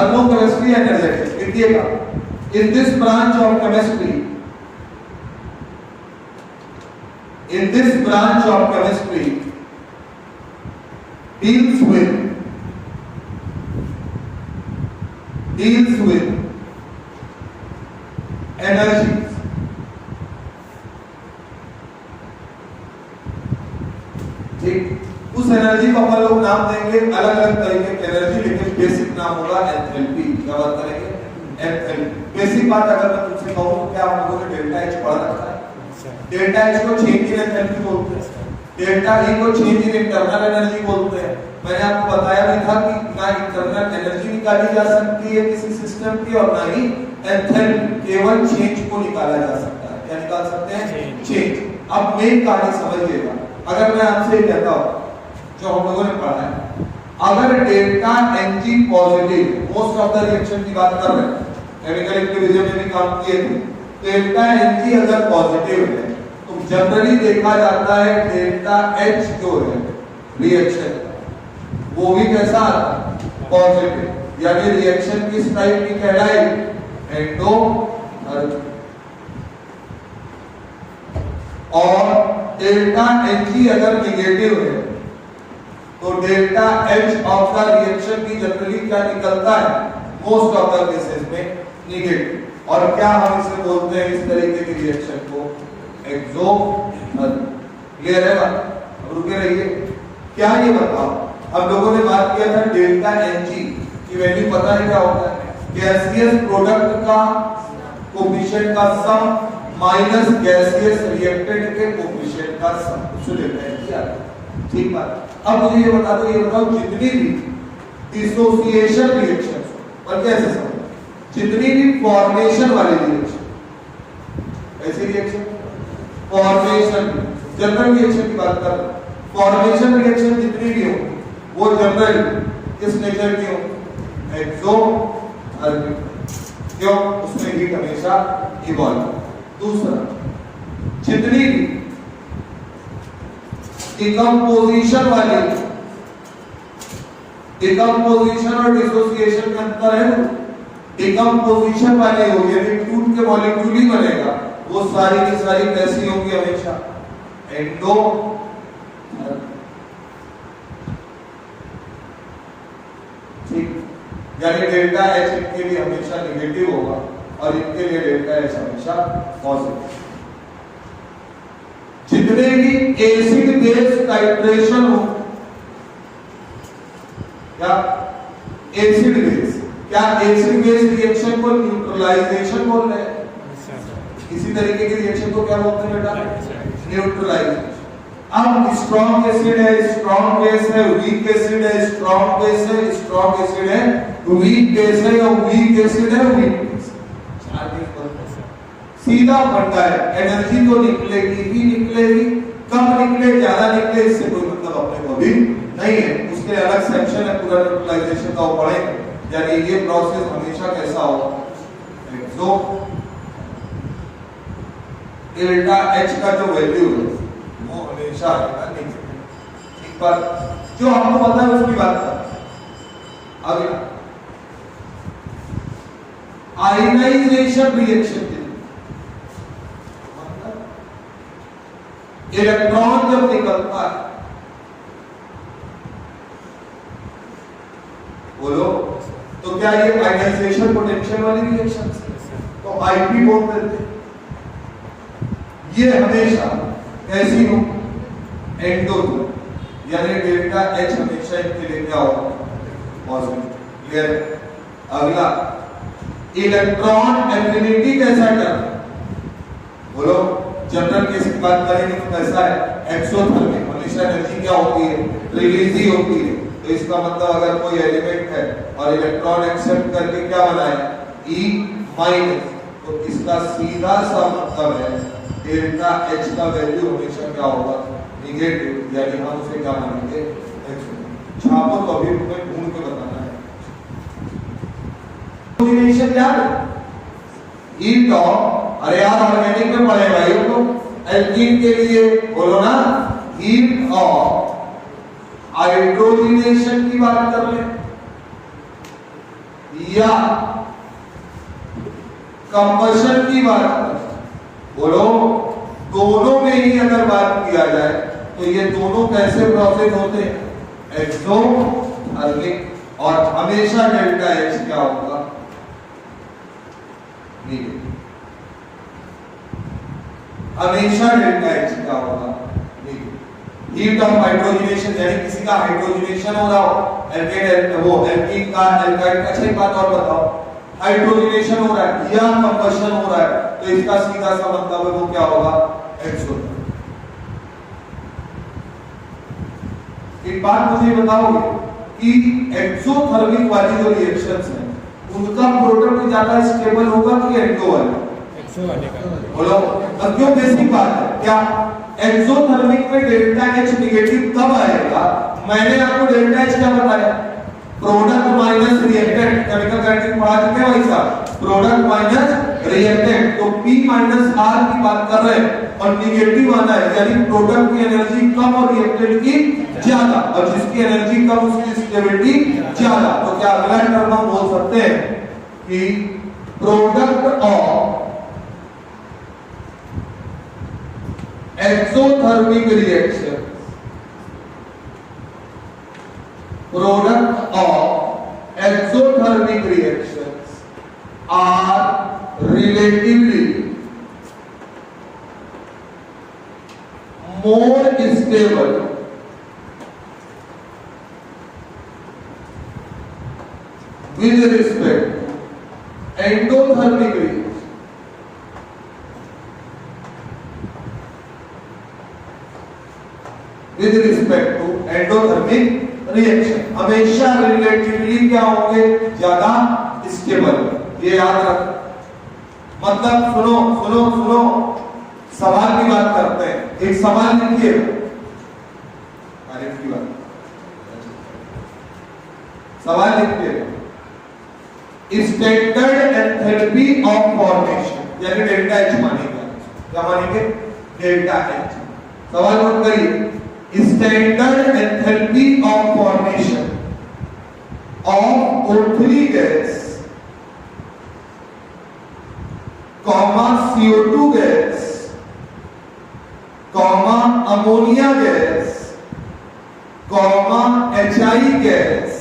thermochemistry energetics. देखिएगा, in this branch of chemistry deals with energies. ठीक, उस energy को अपन लोग नाम देंगे अलग अलग तरीके की एनर्जी, लेकिन बेसिक नाम होगा एंथैल्पी। क्या बात करेंगे? एंथैल्पी। बेसिक बात अगर मैं तुमसे कहूं तो क्या हम लोगों ने डेल्टा एच पढ़ा रखा है? डेल्टा एच को चेंज इन एंथैल्पी बोलते हैं, डेल्टा ई को चेंज इन इंटरनल एनर्जी बोलते हैं। मैंने आपको बताया भी था कि ना इंटरनल एनर्जी निकाली जा सकती है किसी सिस्टम की और ना ही एंथैल्पी, केवल चेंज को निकाला जा सकता है। क्या निकाल सकते हैं? चेंज। अब मेन कहानी समझिएगा। अगर मैं आपसे ये कहता हूं जो हम लोगों ने पढ़ा है, अगर delta Ng positive, most of the reaction की बात कर रहे हैं, केमिकल एक्टिविज्म में भी काम किए थे, डेल्टा Ng अगर पॉजिटिव है तो जनरली देखा जाता है डेल्टा H जो है रिएक्शन वो भी कैसा आता है? पॉजिटिव। यानी रिएक्शन किस टाइप की कहलाएगी? एंडो। और डेल्टा Hg अगर निगेटिव है तो delta H of the reaction की जनरली क्या निकलता है? मोस्ट ऑफ द केसेस में निगेटिव। और क्या हम इसे बोलते हैं इस तरीके की रिएक्शन को? एक्सोथर्मिक। क्लियर है बात? अब रुके रहिए। क्या ये बताओ, हम लोगों ने बात किया था डेल्टा Hg की वैल्यू पता है क्या होता है? गैसियस प्रोडक्ट का कोफिशिएंट का सम माइनस गैसियस रिएक्टेंट के कोफिशिएंट का सम, उससे लेते हैं क्या? ठीक बात। अब मुझे ये बताओ जितनी भी डिसोसिएशन रिएक्शन और कैसे समझ, जितनी भी फॉर्मेशन वाली रिएक्शन, ऐसी रिएक्शन फॉर्मेशन जनरल रिएक्शन की बात कर रहे हैं, फॉर्मेशन रिएक्शन जितनी भी हो वो जनरल किस नेचर की हो? एक्सोथर्मिक। क्यों? उसमें हीट हमेशा इवॉल्व। दूसरा, जितनी भी डिकम्पोजिशन वाली, डिकम्पोजिशन और डिसोसिएशन में अंतर है। डिकम्पोजिशन वाली हो यानी टूट के मॉलिक्यूल ही बनेगा, वो सारी की सारी कैसी होंगी? हमेशा एंडो। ठीक, यानी डेल्टा H इनके लिए हमेशा नेगेटिव होगा और इनके लिए डेल्टा H हमेशा पॉजिटिव। जितने भी एसिड बेस टाइट्रेशन हो, क्या एसिड बेस, क्या एसिड बेस रिएक्शन को न्यूट्रलाइजेशन बोल रहे हैं? इसी तरीके की रिएक्शन को क्या बोलते हैं बेटा? न्यूट्रलाइजेशन। अब स्ट्रॉन्ग एसिड है, स्ट्रॉन्ग बेस है, वीक एसिड है, स्ट्रॉन्ग बेस है, स्ट्रॉन्ग एसिड है, वीक बेस है, या वीक एसिड है, वीक बेस। सीधा फंडा है, एनर्जी तो निकलेगी ही निकलेगी, कम निकले ज्यादा निकले इससे कोई मतलब अपने को भी नहीं है। उसके अलग सेक्शन है पूरा न्यूट्रलाइजेशन का, वो पढ़ेंगे। यानी ये प्रोसेस हमेशा कैसा होगा? एक्सो। डेल्टा H का जो वैल्यू है वो हमेशा आएगा नेगेटिव। एक बार जो आपको पता है उसकी बात कर। अगला आयनाइजेशन रिएक्शन, इलेक्ट्रॉन जब निकलता है, बोलो तो क्या ये आयनाइजेशन पोटेंशियल वाली रिएक्शन? तो आईपी बोलते थे। ये हमेशा कैसी हो? एंडोथर्मिक। यानी डेल्टा H हमेशा इनके लिए क्या होगा? पॉजिटिव। क्लियर? अगला इलेक्ट्रॉन एफिनिटी कैसा टर्म? बोलो जनरल केस की बात करेंगे तो कैसा है? एक्सोथर्मिक। हमेशा एनर्जी क्या होती है? रिलीज ही होती है। तो इसका मतलब अगर कोई एलिमेंट है और इलेक्ट्रॉन एक्सेप्ट करके क्या बनाए? E माइनस, तो इसका सीधा सा मतलब है डेल्टा H का वैल्यू हमेशा क्या होगा? नेगेटिव। यानी हम उसे क्या मानेंगे? छापो तो अभी तुम्हें ढूंढ के बताना है। कोऑर्डिनेशन याद है? हीट ऑफ, अरे यार ऑर्गेनिक में पढ़े भाई हो तो एल्कीन के लिए बोलो ना, हीट ऑफ हाइड्रोजनेशन की बात कर ले। या कंबशन की बात करें, बोलो दोनों में ही अगर बात किया जाए तो ये दोनों कैसे प्रोसेस होते हैं? एक्सोथर्मिक। और हमेशा डेल्टा एच क्या होगा? हमेशा डेल्टा एच क्या होगा? हीट ऑफ हाइड्रोजनेशन, यानी किसी का हाइड्रोजनेशन हो रहा हो, एल्केन वो एल्कीन का एल्काइड का। अच्छा एक बात और बताओ, हाइड्रोजनेशन हो रहा है या कंबशन हो रहा है तो इसका सीधा सा मतलब है वो क्या होगा? एक्सोथर्मिक। एक बात मुझे बताओगे कि एक्सोथर्मिक वाली जो रिएक्शंस हैं उनका प्रोडक्ट ज्यादा स्टेबल होगा कि एक्सो वाला? एक्सो वाले का। बोलो अब क्यों? बेसिक बात है क्या? एक्सोथर्मिक में डेल्टा एच नेगेटिव तब आएगा, मैंने आपको डेल्टा एच क्या बताया? Product minus reactant. Chemical kinetics पढ़ा चुके हैं भाई साहब, प्रोडक्ट माइनस रिएक्टेंट। तो P माइनस R की बात कर रहे हैं और निगेटिव आना है, यानी प्रोडक्ट की एनर्जी कम और रिएक्टेंट की ज्यादा, और जिसकी एनर्जी कम उसकी स्टेबिलिटी ज्यादा। तो क्या अगला टर्म हम बोल सकते हैं कि product of exothermic reaction, product of exothermic reactions are relatively more stable with respect to endothermic reactions. With respect to endothermic reaction हमेशा रिलेटिवली क्या होंगे? ज्यादा स्टेबल। ये याद रख। मतलब सुनो सुनो सुनो, सवाल की बात करते हैं। एक सवाल लिखिए, की बात सवाल लिखिए। स्टैंडर्ड एंथैल्पी ऑफ फॉर्मेशन, यानी डेल्टा एच मानेगा। क्या मानेंगे? Delta H. सवाल नोट करिए, standard enthalpy of formation of O3 gas, CO2 gas, ammonia gas, HI gas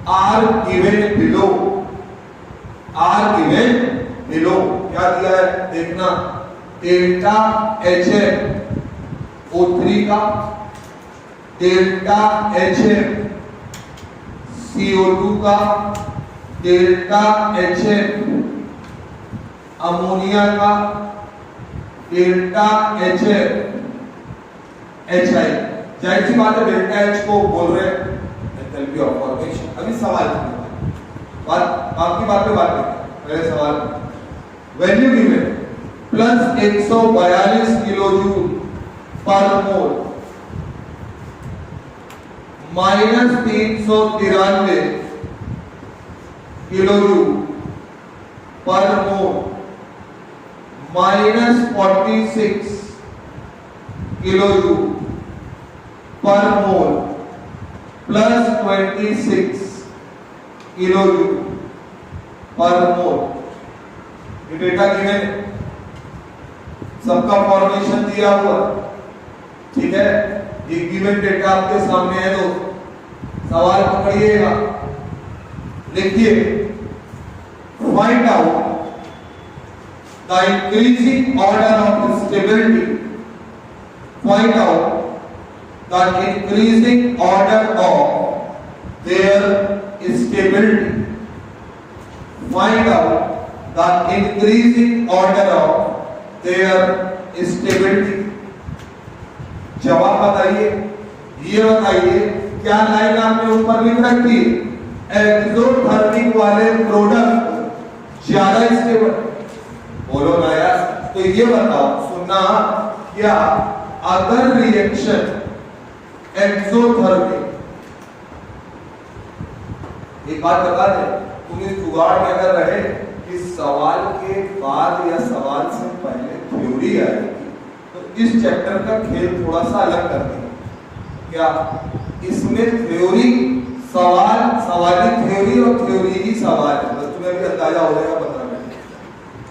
are given below. are given below। क्या दिया है देखना, डेल्टा HF O3 का, डेल्टा HF CO2 का, डेल्टा HF अमोनिया का, delta HF HI। जाहिर सी बात है डेल्टा H को बोल रहे हैं एंथैल्पी ऑफ फॉर्मेशन। अभी सवाल बाकी बात पे बात करें। पहले सवाल, value given plus 142 kilo joule पर मोल माइनस 393 किलो जूल पर मोल माइनस 46 किलो जूल पर मोल प्लस 26 किलो जूल पर मोल। ये डेटा गिवन, सबका फॉर्मेशन दिया हुआ, ठीक है। ये गिवन डेटा आपके सामने है दोस्तों। सवाल पकड़िएगा, लिखिए, find out the increasing order of stability. Find out the increasing order of their stability. Find out the increasing order of their stability. जवाब बताइए। ये बताइए क्या लाइन आपने ऊपर लिख रखी? एक्सोथर्मिक वाले प्रोडक्ट ज्यादा स्टेबल। बोलो ना यार। तो ये बताओ, सुनना, क्या अगर रिएक्शन एक्सोथर्मिक, एक बात बता दे, तुम इस जुगाड़ में अगर रहे कि सवाल के बाद या सवाल से पहले थ्योरी आएगी तो इस चैप्टर का खेल थोड़ा सा अलग कर देंगे। क्या इसमें थ्योरी सवाली थ्योरी और थ्योरी ही सवाल है, बस तुम्हें भी अंदाजा हो जाएगा 15 मिनट।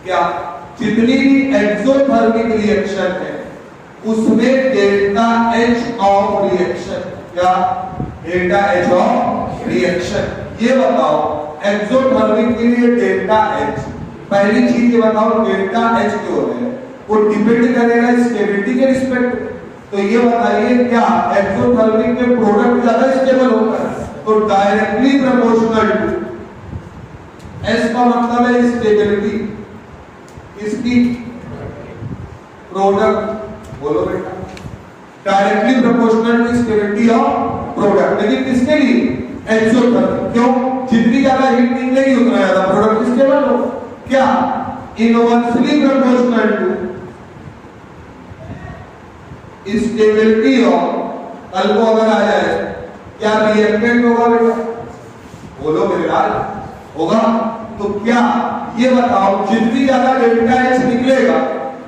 क्या जितनी भी एक्सोथर्मिक रिएक्शन है उसमें डेल्टा एच ऑफ रिएक्शन, क्या डेल्टा एच ऑफ रिएक्शन, ये बताओ एक्सोथर्मिक के लिए डेल्टा एच, पहली चीज ये बताओ डेल्टा एच क्यों है, वो डिपेंड करेगा स्टेबिलिटी के रिस्पेक्ट। तो ये बताइए क्या एक्सोथर्मिक में प्रोडक्ट ज्यादा स्टेबल होता है, तो डायरेक्टली प्रोपोर्शनल टू एस का मतलब है स्टेबिलिटी, इसकी प्रोडक्ट, बोलो बेटा, directly proportional to stability of product. लेकिन किसके लिए? एक्सोथर्मिक। क्यों? जितनी ज्यादा हीट निकलेगी उतना ज्यादा प्रोडक्ट स्टेबल हो। क्या? Inversely proportional to stability of, कल को अगर आ जाए क्या रिएक्टेंट होगा बेटा? बोलो मेरे लाल, होगा। तो क्या ये बताओ जितनी ज्यादा डेल्टा एच निकलेगा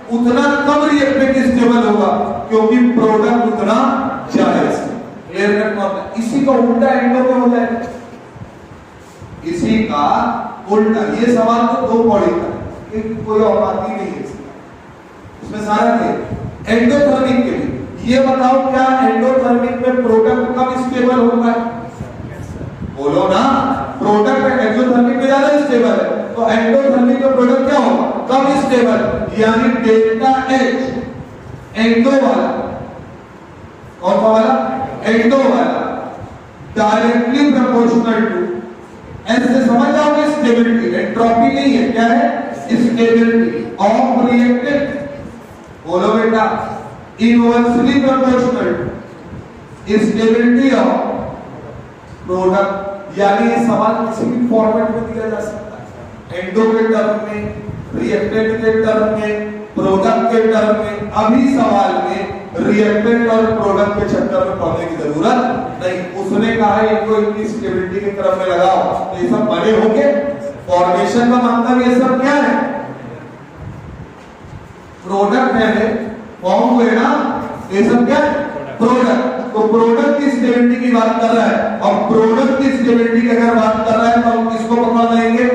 उतना कम रिएक्टेंट स्टेबल होगा, क्योंकि प्रोडक्ट उतना ज्यादा स्टेबल। इसी का उल्टा एंडो में हो जाएगा, इसी का उल्टा। ये सवाल तो 2 पॉइंट का है, कोई और बात ही नहीं है इसमें सारा थे एंडोथर्मिक के लिए। ये बताओ क्या एंडोथर्मिक में प्रोडक्ट कम स्टेबल होगा? बोलो ना, प्रोडक्ट एक्सोथर्मिक में ज्यादा स्टेबल है, तो एंडोथर्मिक में प्रोडक्ट क्या होगा? कम स्टेबल। यानी डेल्टा एच एंडो वाला, कौन सा वाला? एंडो वाला, डायरेक्टली प्रोपोर्शनल टू एस से समझ जाओगे स्टेबिलिटी, एंट्रोपी नहीं है, क्या है? Stability of reactant. बोलो बेटा, inversely proportional to stability of product. यानी ये सवाल किसी भी फॉर्मेट में दिया जा सकता है, एंडो के टर्म में, रिएक्टेंट के टर्म में, प्रोडक्ट के टर्म में। अभी सवाल में रिएक्टेंट और प्रोडक्ट के चक्कर में पड़ने की जरूरत नहीं। उसने कहा है इनको इनकी स्टेबिलिटी के क्रम में लगाओ, तो ये सब बने होंगे। फॉर्मेशन का मतलब ये सब क्या है? प्रोडक्ट है, फॉर्म हुए ना, ये सब क्या है? प्रोडक्ट। तो प्रोडक्ट की स्टेबिलिटी की बात कर रहा है, और प्रोडक्ट की स्टेबिलिटी की अगर बात कर रहा है तो हम किसको पकड़ लेंगे?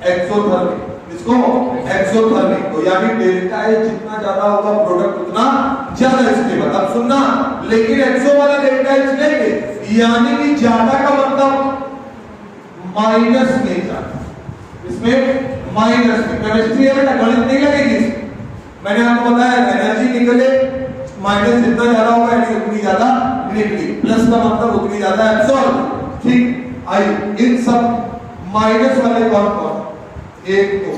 एक्सोथर्मिक। इसको एक्सोथर्मिक। तो यानी डेल्टा एच जितना ज्यादा होगा प्रोडक्ट उतना ज्यादा स्टेबल। अब सुनना, लेकिन एक्सो वाला डेल्टा एच लेंगे, यानी कि ज्यादा का मतलब माइनस में जाता, इसमें माइनस में। केमिस्ट्री है बेटा, गणित नहीं लगेगी। मैंने आपको बताया एनर्जी निकले, माइनस जितना ज्यादा होगा यानी उतनी ज्यादा निकली, प्लस का मतलब उतनी ज्यादा एब्सॉर्ब। ठीक, आइए इन सब माइनस वाले कौन कौन? एक तो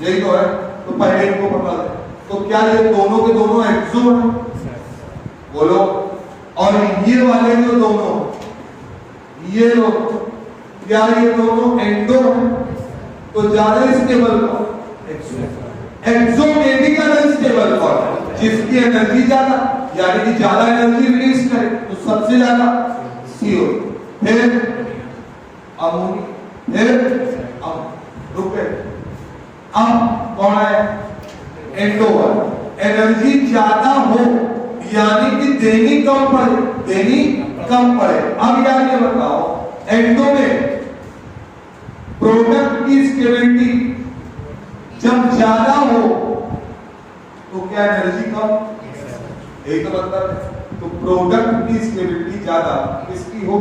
यही तो है, तो पहले इनको पकड़ ले। तो क्या ये दोनों के दोनों एक्सो हैं? बोलो। और ये वाले जो दोनों, ये लोग, क्या ये दोनों एंडो हैं? तो ज्यादा स्टेबल कौन? एक्सो। एक्सो में भी ज्यादा स्टेबल कौन? जिसकी एनर्जी ज्यादा, यानी कि ज्यादा एनर्जी रिलीज करे, तो सबसे ज्यादा CO, फिर अमोनिया, फिर रुके। अब कौन है? एंडो वाला। एनर्जी ज्यादा हो यानी कि देनी कम पड़े, देनी कम पड़े। अब यार ये बताओ, एंडो में प्रोडक्ट की स्टेबिलिटी जब ज्यादा हो तो क्या एनर्जी कम? यही तो मतलब है। तो प्रोडक्ट की स्टेबिलिटी ज्यादा किसकी हो?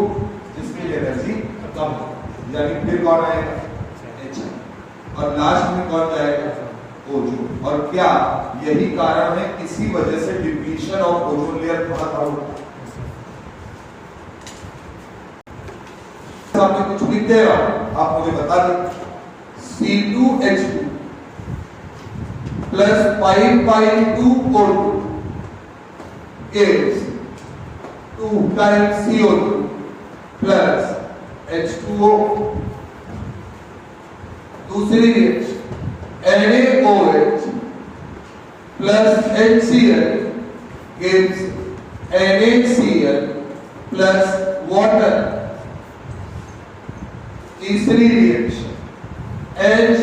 जिसकी एनर्जी कम हो। यानी फिर कौन आएगा? H। और लास्ट में कौन जाएगा? ओजोन। और क्या यही कारण है इसी वजह से डिप्लीशन ऑफ ओजोन लेयर थोड़ा सा होता है। सामने कुछ लिख दे रहा हूं, आप मुझे बता दें। C2H2 plus 5/2O2 is 2 times CO2 plus H2O। दूसरी reaction NaOH plus HCl gives NaCl plus water. तीसरी reaction H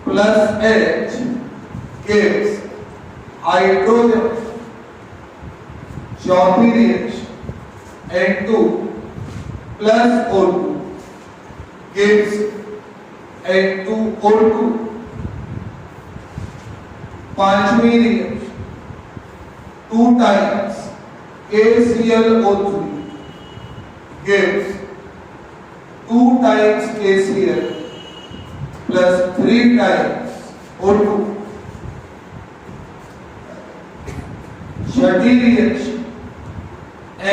plus H gives hydrogen. चौथी reaction N2 plus O2 gives N2O2. पांचवी reaction 2 times KClO3 gives 2 times KCl plus 3 times O2. छठी reaction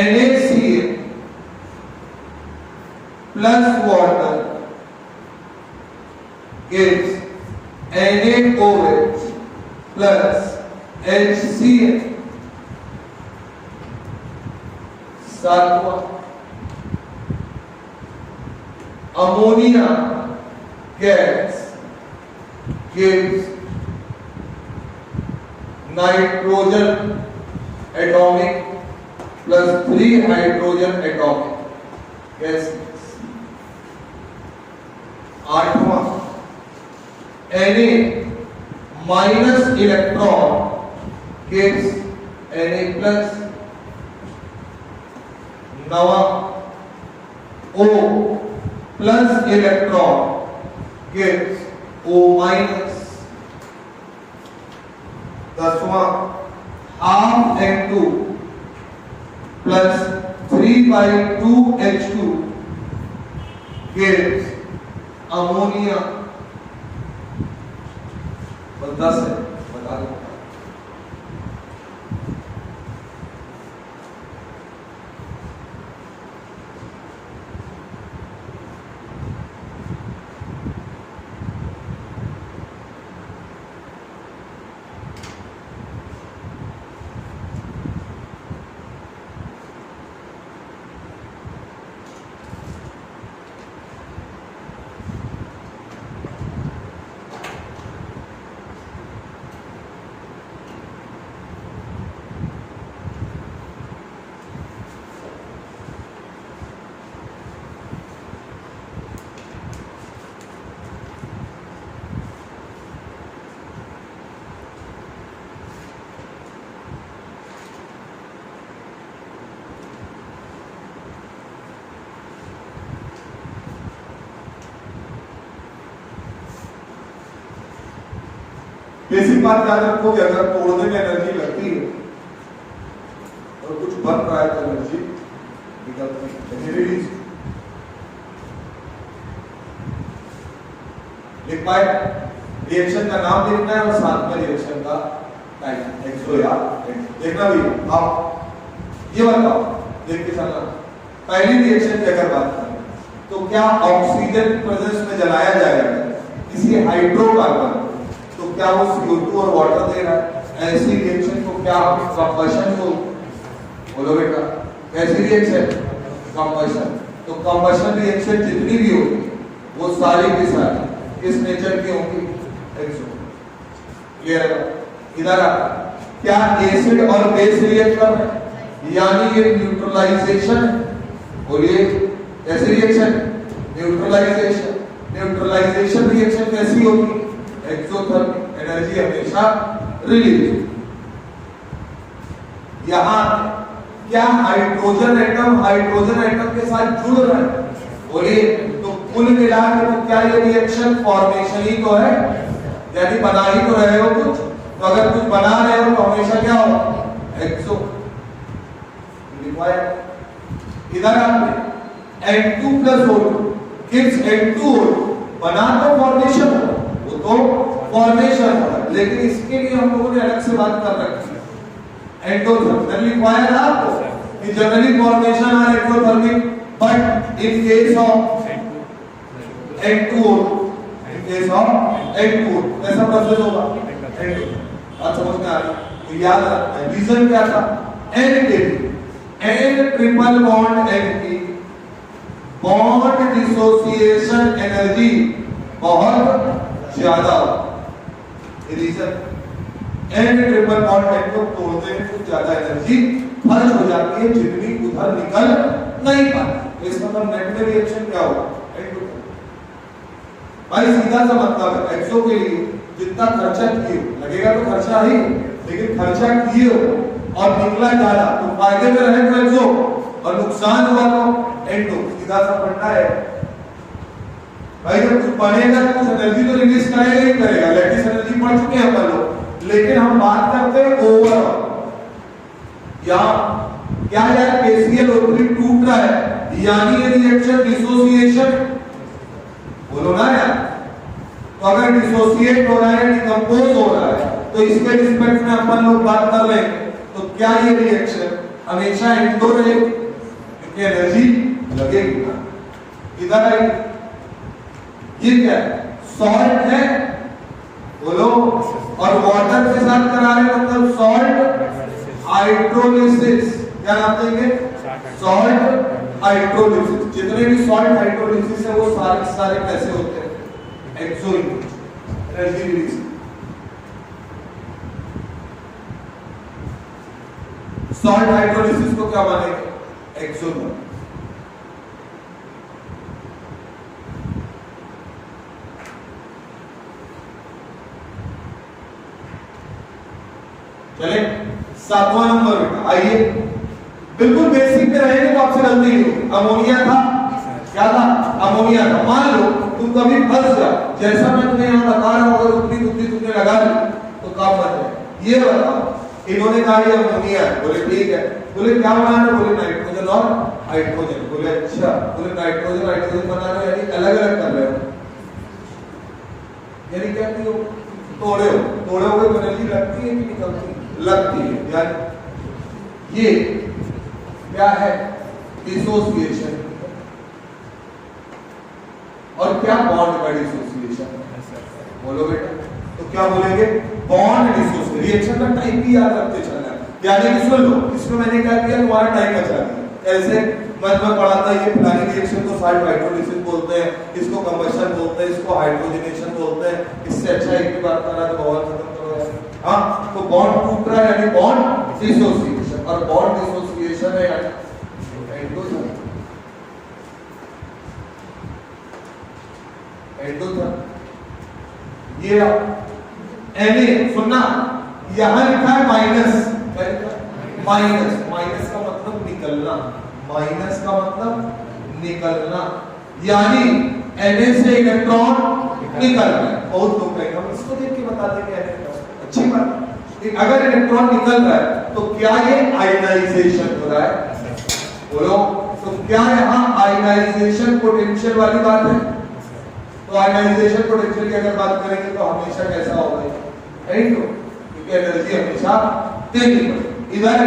NaCl plus water gives NaOH plus HCl. सातवां ammonia gas gives nitrogen atomic plus 3 hydrogen atomic gas. आठवां Na minus electron gives Na plus. नवा O plus electron gives O minus. दसवां half N2 plus 3/2 H2 gives ammonia. 10 है, बता दो. Basic बात याद रखो कि अगर तोड़ने में एनर्जी लगती है और कुछ बन रहा है तो एनर्जी निकलती है. रिलीज लिख पाए. रिएक्शन का नाम लिखना है और साथ में रिएक्शन का टाइम एक्सो या देखना भी. आप ये बताओ, देख के चलना. पहली रिएक्शन की अगर बात करें तो क्या ऑक्सीजन प्रेजेंस में जलाया जाएगा किसी हाइड्रोकार्बन तो क्या वो CO2 और वाटर दे रहा है? ऐसी रिएक्शन को क्या कंबशन को बोलो बेटा. कैसी रिएक्शन? कंबशन. तो कंबशन रिएक्शन जितनी भी होगी वो सारी की सारी किस नेचर की होंगी? एक्सो. क्लियर है? इधर आ. क्या एसिड और बेस रिएक्ट कर रहे हैं यानी ये न्यूट्रलाइजेशन. बोलिए कैसी रिएक्शन? न्यूट्रलाइजेशन. न्यूट्रलाइजेशन रिएक्शन कैसी होगी? एक्सोथर्मिक. एनर्जी हमेशा रिलीज. यहां क्या हाइड्रोजन एटम के साथ जुड़ रहा है? बोलिए. तो कुल मिलाकर तो क्या ये रिएक्शन फॉर्मेशन ही तो है, यानी बना ही तो रहे हो कुछ. तो अगर कुछ बना रहे हो तो हमेशा क्या हो? एक्सो. इधर आपने N2 plus O2 gives N2O2. बना तो फॉर्मेशन हो, वो तो फॉर्मेशन हो, लेकिन इसके लिए हम लोगों ने अलग से बात कर रखी है. एंडोथर्मिक रिक्वायर्ड आपको कि generally formation are exothermic, but in case of N2O2, in case of N2O2 कैसा प्रोसेस होगा? बात समझ में आ रही? तो याद रखना रीजन क्या था? N के N ट्रिपल बॉन्ड N की बॉन्ड डिसोसिएशन एनर्जी बहुत ज्यादा. Reason N triple bond N को तोड़ने में कुछ ज्यादा एनर्जी खर्च हो जाती है जितनी उधर निकल नहीं पाती. इसका मतलब नेट में रिएक्शन क्या होगा? भाई सीधा सा मतलब है एक्सो के लिए जितना खर्चा किए लगेगा तो खर्चा ही, लेकिन खर्चा किए और निकला ज्यादा तो फायदे में रहे तो एक्सो और नुकसान हुआ तो एंडो. सीधा सा फंडा है भाई। जब कुछ बनेगा तो कुछ एनर्जी तो रिलीज करेगा ही करेगा। लैटिस एनर्जी पढ़ चुके हैं अपन लोग, लेकिन हम बात करते हैं ओवरऑल। यहाँ क्या है, केसीएल O3 टूट रहा है, यानी ये रिएक्शन डिसोसिएशन, बोलो ना यार। तो अगर डिसोसिएट हो रहा है, डिकम्पोज हो रहा है, तो इसके रिस्पेक्ट में अपन लोग बात कर रहे हैं, तो क्या ये रिएक्शन हमेशा एंडो रहेगी? क्योंकि एनर्जी लगेगी ना। इधर आई, ये क्या है, सॉल्ट है, बोलो, और वाटर के साथ करा रहे मतलब सॉल्ट हाइड्रोलिसिस। क्या नाम देंगे? Salt hydrolysis. जितने भी सॉल्ट हाइड्रोलिसिस है वो सारे कैसे होते हैं? एक्सो एनर्जी रिलीज। सॉल्ट हाइड्रोलिसिस को क्या मानेंगे? एक्सो। चले 7वां नंबर बेटा, आइए बिल्कुल बेसिक पे रहेंगे तो आपसे गलती नहीं होगी। अमोनिया था, क्या था? अमोनिया था। मान लो तुम कभी फंस जाओ, जैसा मैं तुम्हें यहाँ बता रहा हूँ, अगर उतनी बुद्धि तुमने लगा ली तो काम बन जाए। ये बताओ, इन्होंने कहा ये अमोनिया है, बोले ठीक है, बोले क्या बनाना? बोले नाइट्रोजन और हाइड्रोजन। बोले अच्छा, बोले नाइट्रोजन हाइड्रोजन बनाना यानी अलग अलग कर रहे हो, यानी क्या किए हो? तोड़े हो तो एनर्जी लगती है कि निकलती है? लगती है। यानी ये क्या है? डिसोसिएशन। और क्या बॉन्ड का डिसोसिएशन? बोलो बेटा, तो क्या बोलेंगे? Bond dissociation. रिएक्शन का टाइप भी याद रखते चलना है। यानी कि सुन लो, इसमें मैंने क्या किया, तुम्हारा टाइम बचा दिया। ऐसे मैं पढ़ा था, ये फलानी रिएक्शन को सॉल्ट हाइड्रोलिसिस बोलते हैं, इसको कंबशन बोलते हैं, इसको हाइड्रोजनेशन बोलते हैं। इससे अच्छा एक भी बात करा तो बवाल खत्म करो यार। हाँ, तो बॉन्ड टूट रहा है यानी बॉन्ड डिसोसिएशन, और बॉन्ड डिसोसिएशन है यानी एंडोथर्म। एंडोथर्म ये Na सुनना, यहां लिखा है माइनस। माइनस, माइनस का मतलब निकलना, माइनस का मतलब निकलना, यानी Na से इलेक्ट्रॉन निकल रहा है। बहुत लोग कहेंगे हम इसको देख के बताते हैं कि अच्छी बात, अगर इलेक्ट्रॉन निकल रहा है तो क्या ये आयनाइजेशन हो रहा है? बोलो, तो क्या यहाँ आयनाइजेशन पोटेंशियल वाली बात है? तो आयनाइजेशन पोटेंशियल की अगर बात करेंगे तो हमेशा कैसा होगा? क्योंकि एनर्जी हमेशा देनी पड़ेगी। इधर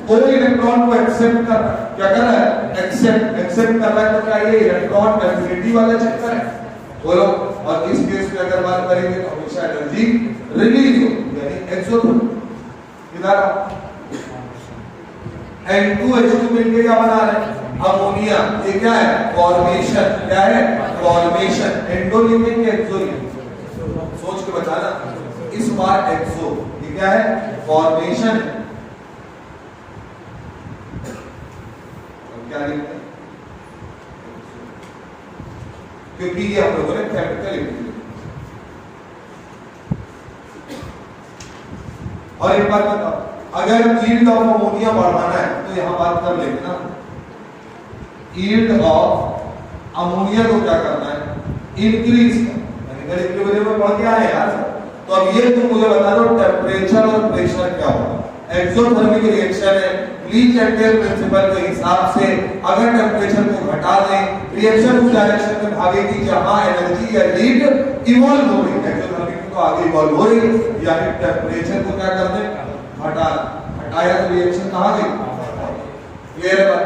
कोई इलेक्ट्रॉन को एक्सेप्ट कर रहा है, क्या कर रहा है? एक्सेप्ट कर रहा है, तो क्या ये इलेक्ट्रॉन एफिनिटी वाला चक्कर है? बोलो, और इस केस में अगर बात करेंगे तो हमेशा एनर्जी रिलीज हो, यानी एक्सोथर्म। इधर N2H2 मिलके क्या बना रहे हैं? अमोनिया। ये क्या है? फॉर्मेशन। क्या है? फॉर्मेशन। एंडो लिखेंगे, एक्सो लिखेंगे, सोच के बताना। इस बार एक्सो, ये क्या है? फॉर्मेशन। क्या लिखते हैं? क्योंकि ये हम लोगों ने केमिकल लिखी। और एक बात बताओ, अगर यील्ड ऑफ अमोनिया बढ़ाना है तो यहां बात कर लेंगे ना, यील्ड ऑफ अमोनिया को क्या करना है? इंक्रीज करना। इक्विलिब्रियम में पढ़ के आए यार। तो अब ये तुम मुझे बता दो, टेम्परेचर और प्रेशर क्या होगा? एक्सोथर्मिक रिएक्शन है, लीच एंड टेल प्रिंसिपल के हिसाब से अगर टेम्परेचर को घटा दें, रिएक्शन उस डायरेक्शन में भागेगी जहां एनर्जी या हीट इवॉल्व हो रही है। एक्सोथर्मिक तो आगे इवॉल्व हो रही है, यानी टेम्परेचर को क्या कर दें? हटाया तो रिएक्शन कहां गई? क्लियर है?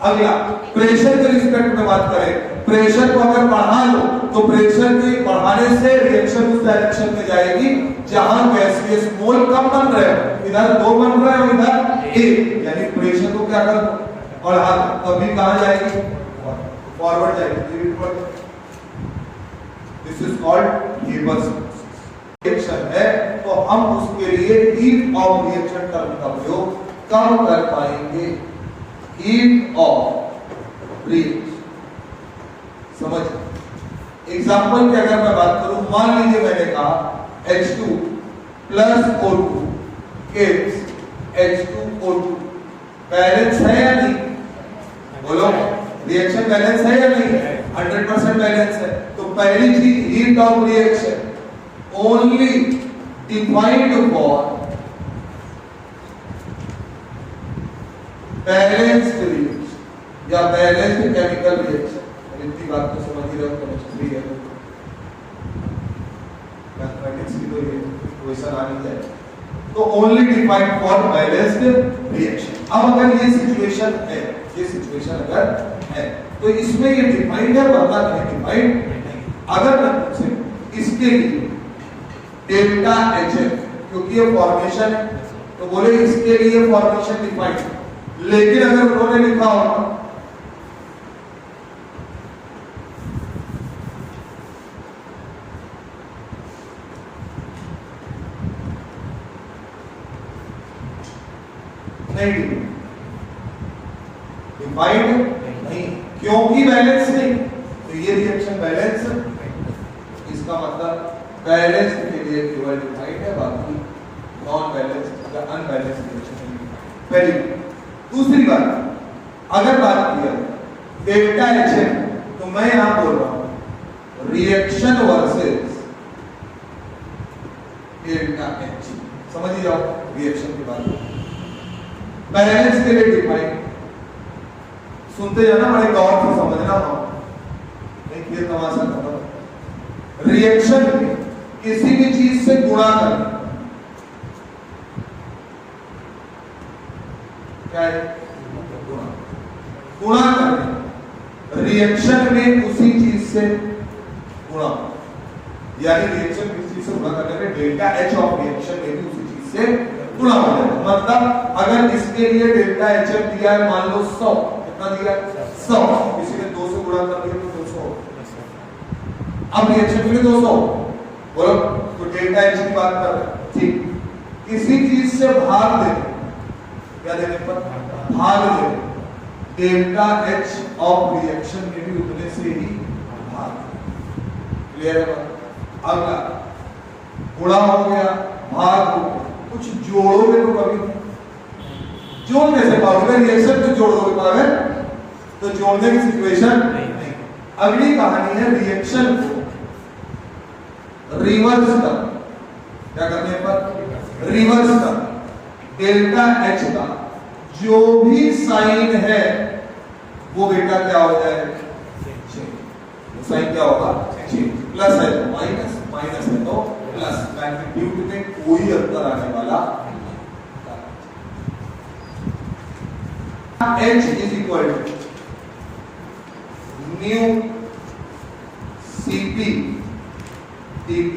अगला प्रेशर के रिस्पेक्ट में बात करें, प्रेशर को अगर बढ़ा लो तो प्रेशर के बढ़ाने से रिएक्शन उस डायरेक्शन में जाएगी जहां गैसियस मोल कम बन रहे हैं। इधर 2 बन रहे हैं और इधर 1, यानी प्रेशर को क्या कर बढ़ा दो, तभी कहां जाएगी? फॉरवर्ड जाएगी। दिस इज कॉल्ड हीबर्स रिएक्शन है, तो हम उसके लिए हीट ऑफ रिएक्शन टर्म का प्रयोग कब कर पाएंगे? Heat of reaction. समझ? एग्जांपल की अगर मैं बात करूं, मान लीजिए मैंने कहा H2 plus O2 H2O2 balance है या नहीं? बोलो, रिएक्शन बैलेंस है या नहीं है? 100% बैलेंस है। तो पहली चीज heat of reaction only defined for balanced reaction या बैलेंस्ड केमिकल रिएक्शन। इतनी बात तो समझ ही रहे हो, केमिस्ट्री है, मैथमेटिक्स की तो ये क्वेश्चन आ नहीं जाए। तो only defined for balanced reaction. अब अगर ये सिचुएशन है, ये सिचुएशन अगर है तो इसमें ये डिफाइंड है, वरना नहीं डिफाइंड नहीं। अगर मैं पूछे इसके लिए डेल्टा HF, क्योंकि ये फॉर्मेशन है तो बोले इसके लिए फॉर्मेशन डिफाइंड। लेकिन अगर उन्होंने लिखा होगा नहीं डिफाइंड नहीं, क्योंकि बैलेंस नहीं, तो ये रिएक्शन बैलेंस, इसका मतलब बैलेंस के लिए केवल डिफाइंड है, बाकी नॉन बैलेंस या अनबैलेंस रिएक्शन नहीं। पहली। दूसरी बात, अगर बात किया डेल्टा HF, तो मैं यहां बोल रहा हूं रिएक्शन वर्सेस डेल्टा H। समझ ही जाओ रिएक्शन की बात। बैलेंस के लिए डिफाइन, सुनते जाना, बड़े गौर से समझना हो, नहीं ये तमाशा खत्म। रिएक्शन में किसी भी चीज से गुणा करना, क्या है? गुणा करना। रिएक्शन में उसी चीज से गुणा, यानी रिएक्शन किसी चीज से गुणा करने में डेल्टा H ऑफ रिएक्शन में भी उसी चीज से गुणा हो जाएगा। मतलब अगर इसके लिए डेल्टा HF दिया है, मान लो 100, कितना दिया? 100, किसी ने 2 से गुणा कर दिया तो 200। अब रिएक्शन के लिए 200 बोलो, तो डेल्टा H की बात कर रहे हैं, ठीक। किसी चीज से भाग देने, क्या देने पर? भाग देने, डेल्टा H ऑफ रिएक्शन में भी उतने से ही भाग। क्लियर है बात? अगला गुणा हो गया, भाग हो गया, कुछ जोड़ोगे तो कभी जोड़ कैसे पाओगे? रिएक्शन तो जोड़ दोगे, पाओगे तो जोड़ने की सिचुएशन नहीं। अगली कहानी है रिएक्शन को रिवर्स कर, क्या करने पर? रिवर्स कर। डेल्टा H का जो भी साइन है वो बेटा क्या हो जाए? चेंज। साइन क्या होगा? चेंज। प्लस है तो माइनस, माइनस है तो प्लस। मैग्नीट्यूड में कोई अंतर आने वाला H is equal to mu Cp dT।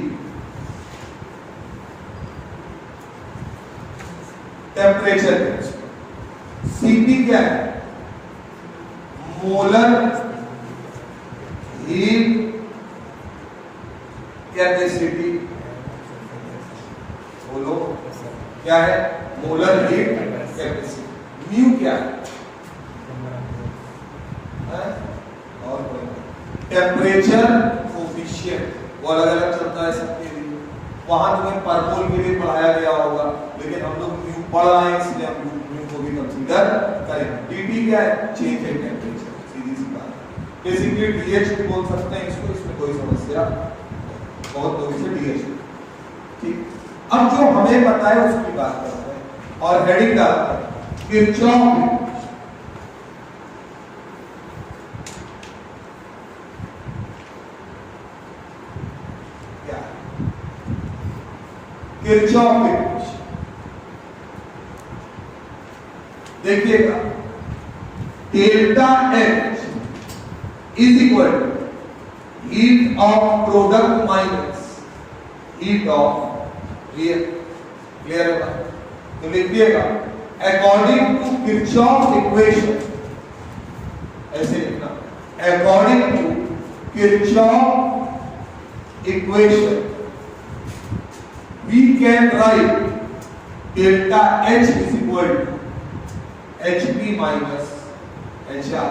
Temperature Cp क्या है? Molar heat capacity. बोलो क्या है? Molar heat capacity. म्यू क्या है? और टेम्परेचर कोफिशिएंट, वो अलग अलग चलता है सबके लिए। वहां तुम्हें परमोल के लिए पढ़ाया गया होगा, लेकिन हम लोग म्यू पढ़ रहे हैं इसलिए हम म्यू को भी कंसीडर करें। टीटी क्या है? चेंज इन टेम्परेचर, सीधी सी बात। बेसिकली डीएच भी बोल सकते हैं इसको, इसमें कोई समस्या, बहुत लोग इसे डीएच। ठीक, अब जो हमें पता है उसकी बात करते हैं और हेडिंग डालते हैं किरचॉफ। किरचॉफ इक्वेशन देखिएगा, delta H is equal to heat of product minus heat of react. Clear है बात? तो लिखिएगा अकॉर्डिंग टू किरचॉफ इक्वेशन, ऐसे लिखना, according to Kirchhoff equation we can write delta H is equal to HP minus HR,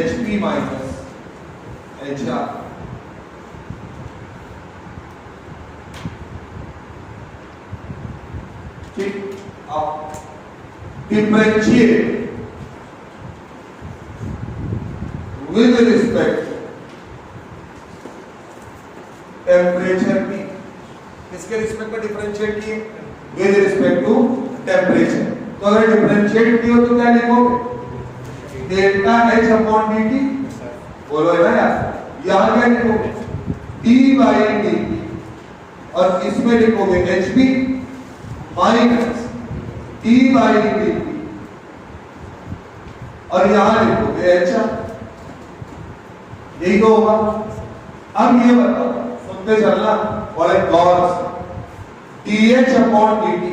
HP minus HR। ठीक, अब differentiate with respect to temperature T। किसके respect में डिफरेंशिएट किए? With respect to temperature. तो अगर differentiate किए तो क्या लिखोगे? Delta H upon dt। बोलो है ना यार, यहाँ क्या लिखोगे? d बाई dt और इसमें लिखोगे Hb minus d by dt और यहाँ लिखोगे HR। यही तो होगा। अब ये बताओ, सुनते चलना बड़े गौर से, dH अपॉन dt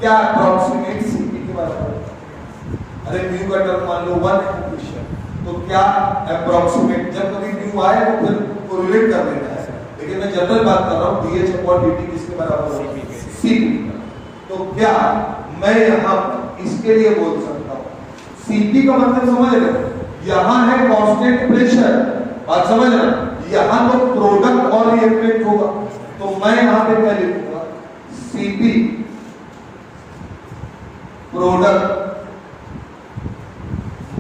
क्या अप्रोक्सीमेट Cp के बराबर है? अरे म्यू का टर्म मान लो 1 है, तो क्या अप्रोक्सीमेट, जब कभी म्यू आए तो फिर कोरिलेट कर देना है, लेकिन मैं जनरल बात कर रहा हूँ, dH अपॉन dt किसके बराबर है? Cp। तो क्या मैं यहाँ इसके लिए बोल सकता हूँ, Cp का मतलब समझ रहे हो, यहाँ है कांस्टेंट प्रेशर, बात समझ रहे हो, यहाँ तो प्रोडक्ट और रिएक्टेंट होगा, तो मैं यहाँ पे क्या लिखूंगा? Cp product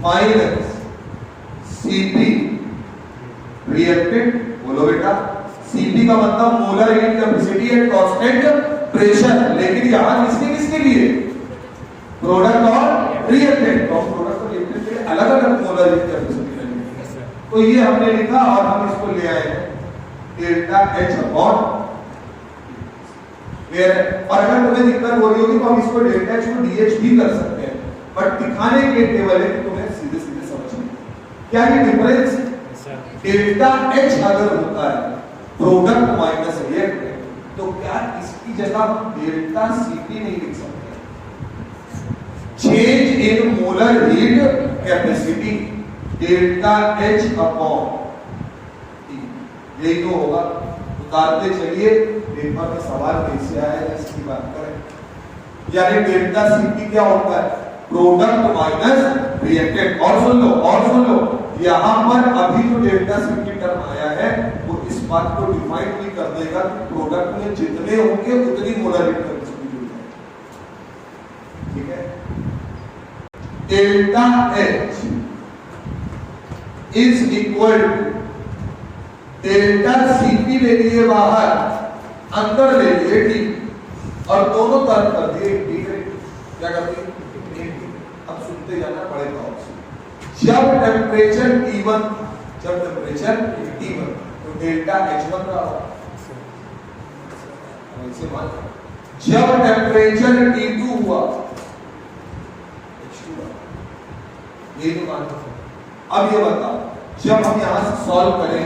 minus Cp reactant. बोलो बेटा, Cp का मतलब molar heat capacity at constant pressure, लेकिन यहाँ किसके लिए? प्रोडक्ट और रिएक्टेंट। तो प्रोडक्ट और रिएक्टेंट के लिए अलग-अलग मोलर हीट कैपेसिटी लगेगी। तो ये हमने लिखा और हम इसको ले आए डेल्टा H अपॉन। और अगर तुम्हें दिक्कत हो रही होगी तो हम इसको डेल्टा H को DH भी कर सकते हैं, बट दिखाने के लिए केवल है कि तुम्हें सीधे समझना क्या ये डिफरेंस डेल्टा H अगर होता है प्रोडक्ट माइनस रिएक्टेंट, तो क्या इसकी जगह हम डेल्टा Cp नहीं लिख सकते? Change in molar heat capacity delta H upon T, यही तो होगा। उतारते चलिए, पेपर में सवाल कैसे आएगा इसकी बात करें। यानी डेल्टा Cp क्या होता है? Product minus reactant. और सुन लो यहाँ पर अभी जो डेल्टा Cp टर्म आया है वो इस बात को डिफाइन भी कर देगा कि प्रोडक्ट में जितने होंगे उतनी मोलर हीट कैपेसिटी जुड़ जाएगी। ठीक है, delta H is equal to delta Cp ले लिए बाहर, अंदर ले लिए T और दोनों तरफ कर दिए इंटीग्रेट। क्या कर दिए? अब सुनते जाना पड़ेगा। जब टेम्परेचर T1 तो डेल्टा H1 रहा, ऐसे मान। जब टेम्परेचर T2 हुआ H2 रहा, ये तो मान। अब ये बताओ, जब हम यहाँ से सॉल्व करें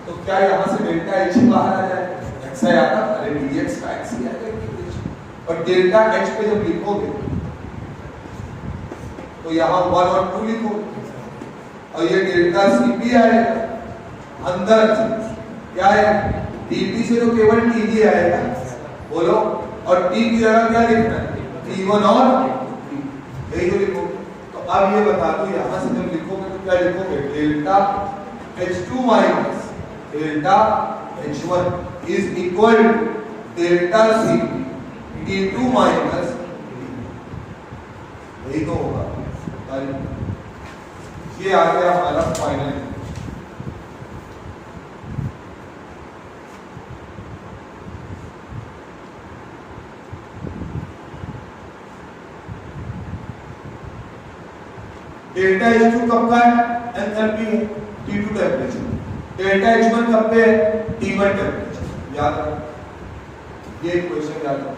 तो क्या यहाँ से डेल्टा H बाहर आ जाए? x आया था, अरे dx का x ही आएगा, और डेल्टा H पे जब लिखोगे तो यहाँ 1 और 2 लिखोगे और ये डेल्टा Cp आएगा, अंदर क्या है? T से तो केवल T ही आएगा, बोलो, और T की जगह क्या लिखना है? T1 और T, यही तो लिखोगे। तो अब ये बता दो, यहाँ से जब लिखोगे तो क्या लिखोगे? Delta H2 minus delta H1 is equal to delta Cp T2 minus, यही तो होगा। ये आ गया हमारा फाइनल। डेल्टा H2 कब का है? एंथैल्पी है, T2 टेम्परेचर। डेल्टा H1 कब पे है? T1 temperature. याद रखो, ये इक्वेशन याद रखो।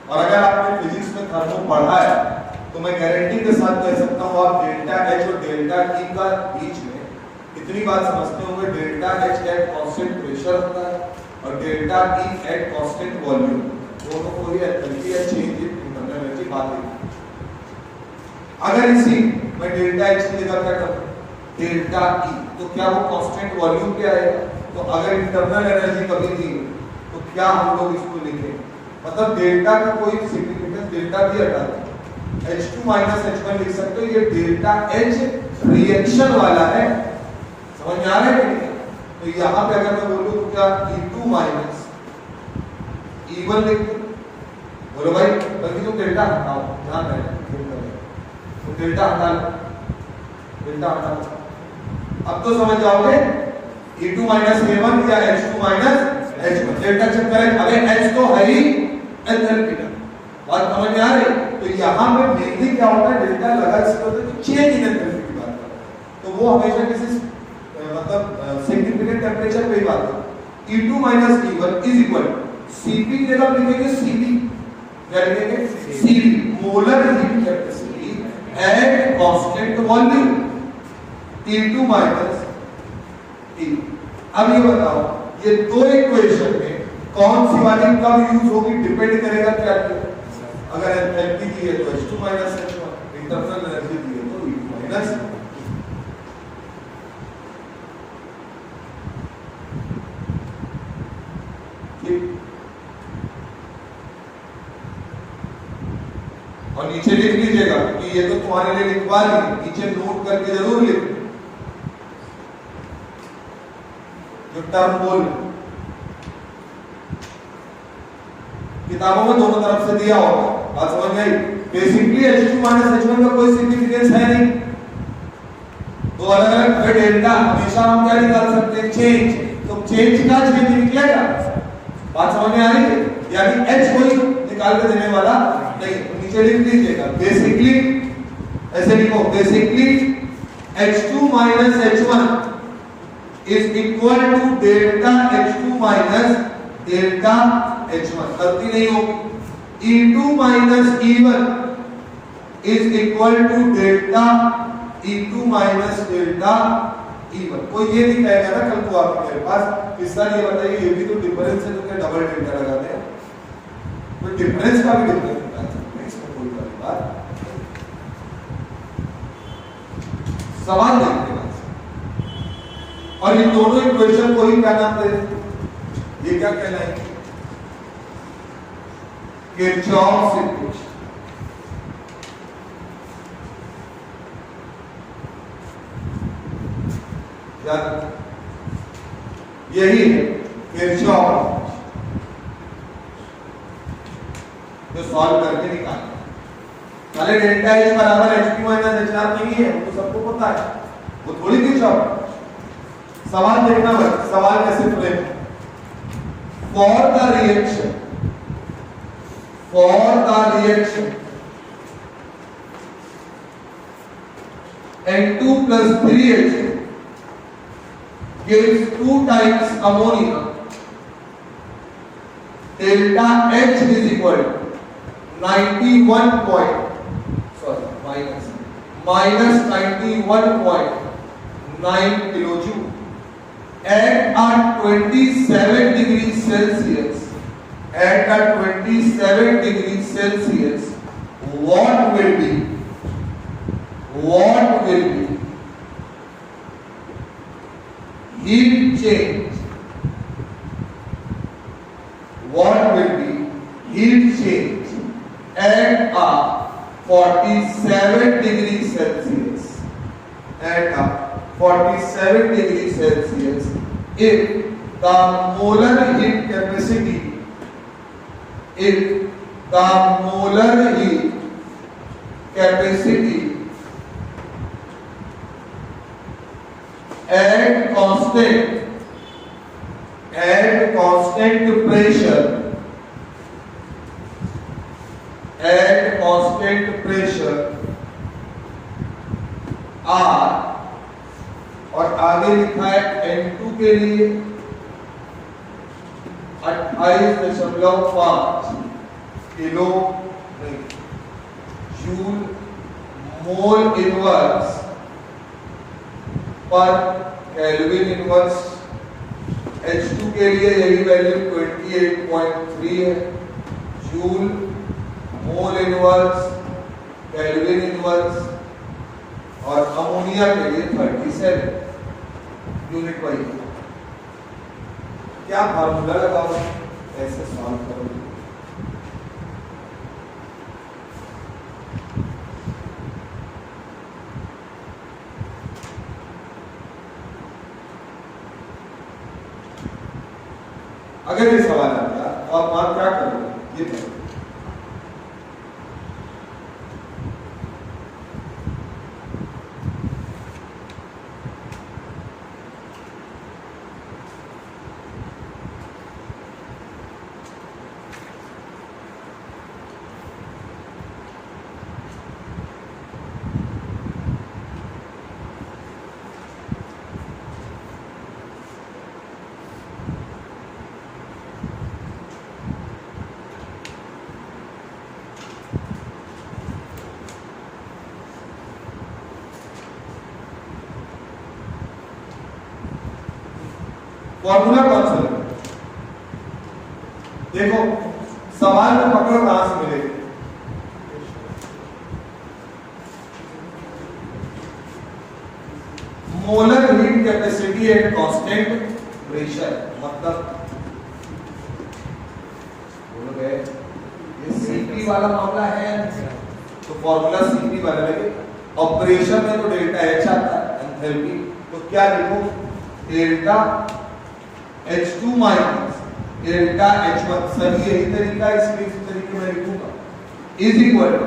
और अगर आपने फिजिक्स में थर्मो पढ़ा है तो मैं गारंटी के साथ कह सकता हूं आप डेल्टा H और डेल्टा T का बीच में इतनी बात समझते होंगे, delta H at constant pressure होता है और delta T at constant volume, दोनों को ही एंथैल्पी या चेंज इन इंटरनल एनर्जी बात है। अगर इसी मैं डेल्टा H की जगह क्या करूं? डेल्टा E, तो क्या वो कांस्टेंट वॉल्यूम पे आएगा? तो अगर इंटरनल एनर्जी कभी दी तो क्या हम लोग इसको लिखेंगे? मतलब डेल्टा का कोई सिग्निफिकेंस डेल्टा भी हटा दें, H2 माइनस H1 लिख सकते हो, ये डेल्टा H रिएक्शन वाला है, समझ में आ रहा है कि नहीं? तो यहां पे अगर मैं बोलूं तो क्या E2 माइनस E1 लिख दूं? बोलो भाई, बल्कि तुम डेल्टा हटाओ, ध्यान रहे तो डेल्टा हटा लो, डेल्टा हटा लो। अब तो समझ जाओगे E2 माइनस A1 या H2 माइनस H1, डेल्टा चेक करें। अबे H तो है ही एंथैल्पी का, बात समझ में आ रही? तो यहाँ पे मेनली क्या होता है, डेल्टा लगा इसका होता है चेंज इन एंथैल्पी की बात करते हैं, तो वो हमेशा किसी मतलब सिग्निफिकेंट टेंपरेचर पे ही बात करते हैं। E2 minus E1 is equal Cp की जगह लिखेंगे Cp, क्या लिखेंगे? Cp, molar heat capacity at constant volume, E2 minus E। अब ये बताओ, ये दो इक्वेशन में कौन सी वाली कब यूज होगी डिपेंड करेगा क्या क्या। अगर एंथैल्पी दी है तो H2 माइनस H1, इंटरनल एनर्जी दी है तो E2 माइनस। और नीचे लिख लीजिएगा कि ये तो तुम्हारे लिए लिखवा ली, नीचे नोट करके जरूर लिख जो टर्म बोल किताबों में दोनों तरफ से दिया होगा, बात समझ में आई? बेसिकली H2 माइनस H1 का कोई सिग्निफिकेंस है नहीं, तो अलग अलग डेल्टा हमेशा हम क्या निकाल सकते हैं? चेंज, तो चेंज का चेंज निकलेगा, बात समझ में आ रही है? यानी H कोई निकाल के देने वाला नहीं। नीचे लिख लीजिएगा बेसिकली, ऐसे लिखो बेसिकली H2 माइनस H1 is equal to delta H2 minus delta H1, गलती नहीं होगी। E2 minus E1 is equal to delta E2 minus delta E1। कोई ये नहीं कहेगा ना कल को आपके मेरे पास इस साल ये बताइए ये भी तो डिफरेंस है, तो क्या डबल डेल्टा लगाते हैं? तो डिफरेंस का भी डिफरेंस होता है, इसमें कोई बड़ी बात। सवाल देखते हैं और इन दोनों इक्वेशन को ही क्या नाम दे, ये क्या कहलाएंगे? Kirchhoff's equation. यही है किरचॉफ जो सॉल्व करके निकालना। पहले डेल्टा H बराबर H2 माइनस H0 नहीं है, वो तो सबको पता है, वो थोड़ी किरचॉफ। सवाल देखना बस, सवाल कैसे frame? For the reaction N2 plus 3H gives 2 times ammonia. Delta H is equal to 91 minus 91.9 kilojoule at a 27 degrees Celsius. At a 27 degrees Celsius, what will be heat change? What will be heat change at a 47 degrees Celsius? At a 47 degrees Celsius, if the molar heat capacity at constant pressure R, और आगे लिखा है N2 के लिए 28.5 kilo joule mole inverse पर kelvin inverse. H2 के लिए यही वैल्यू 28.3 है, joule mole inverse kelvin inverse, और अमोनिया के लिए 37 यूनिट वाइज। क्या फार्मूला लगाओ, ऐसे सॉल्व करोगे। अगर ये सवाल आ गया तो आप वहां क्या करोगे, ये करोगे। फॉर्मूला कौन सा है? देखो सवाल में पकड़ो कहां से मिलेगी। Molar heat capacity at constant pressure, मतलब बोल गए ये सीपी वाला मामला है, तो फॉर्मूला सीपी वाला लगे। और प्रेशर में तो डेल्टा एच आता है एंथैल्पी, तो क्या लिखो, delta H2 minus delta H1, सही यही तरीका, इसलिए इस तरीके में लिखूंगा, is equal to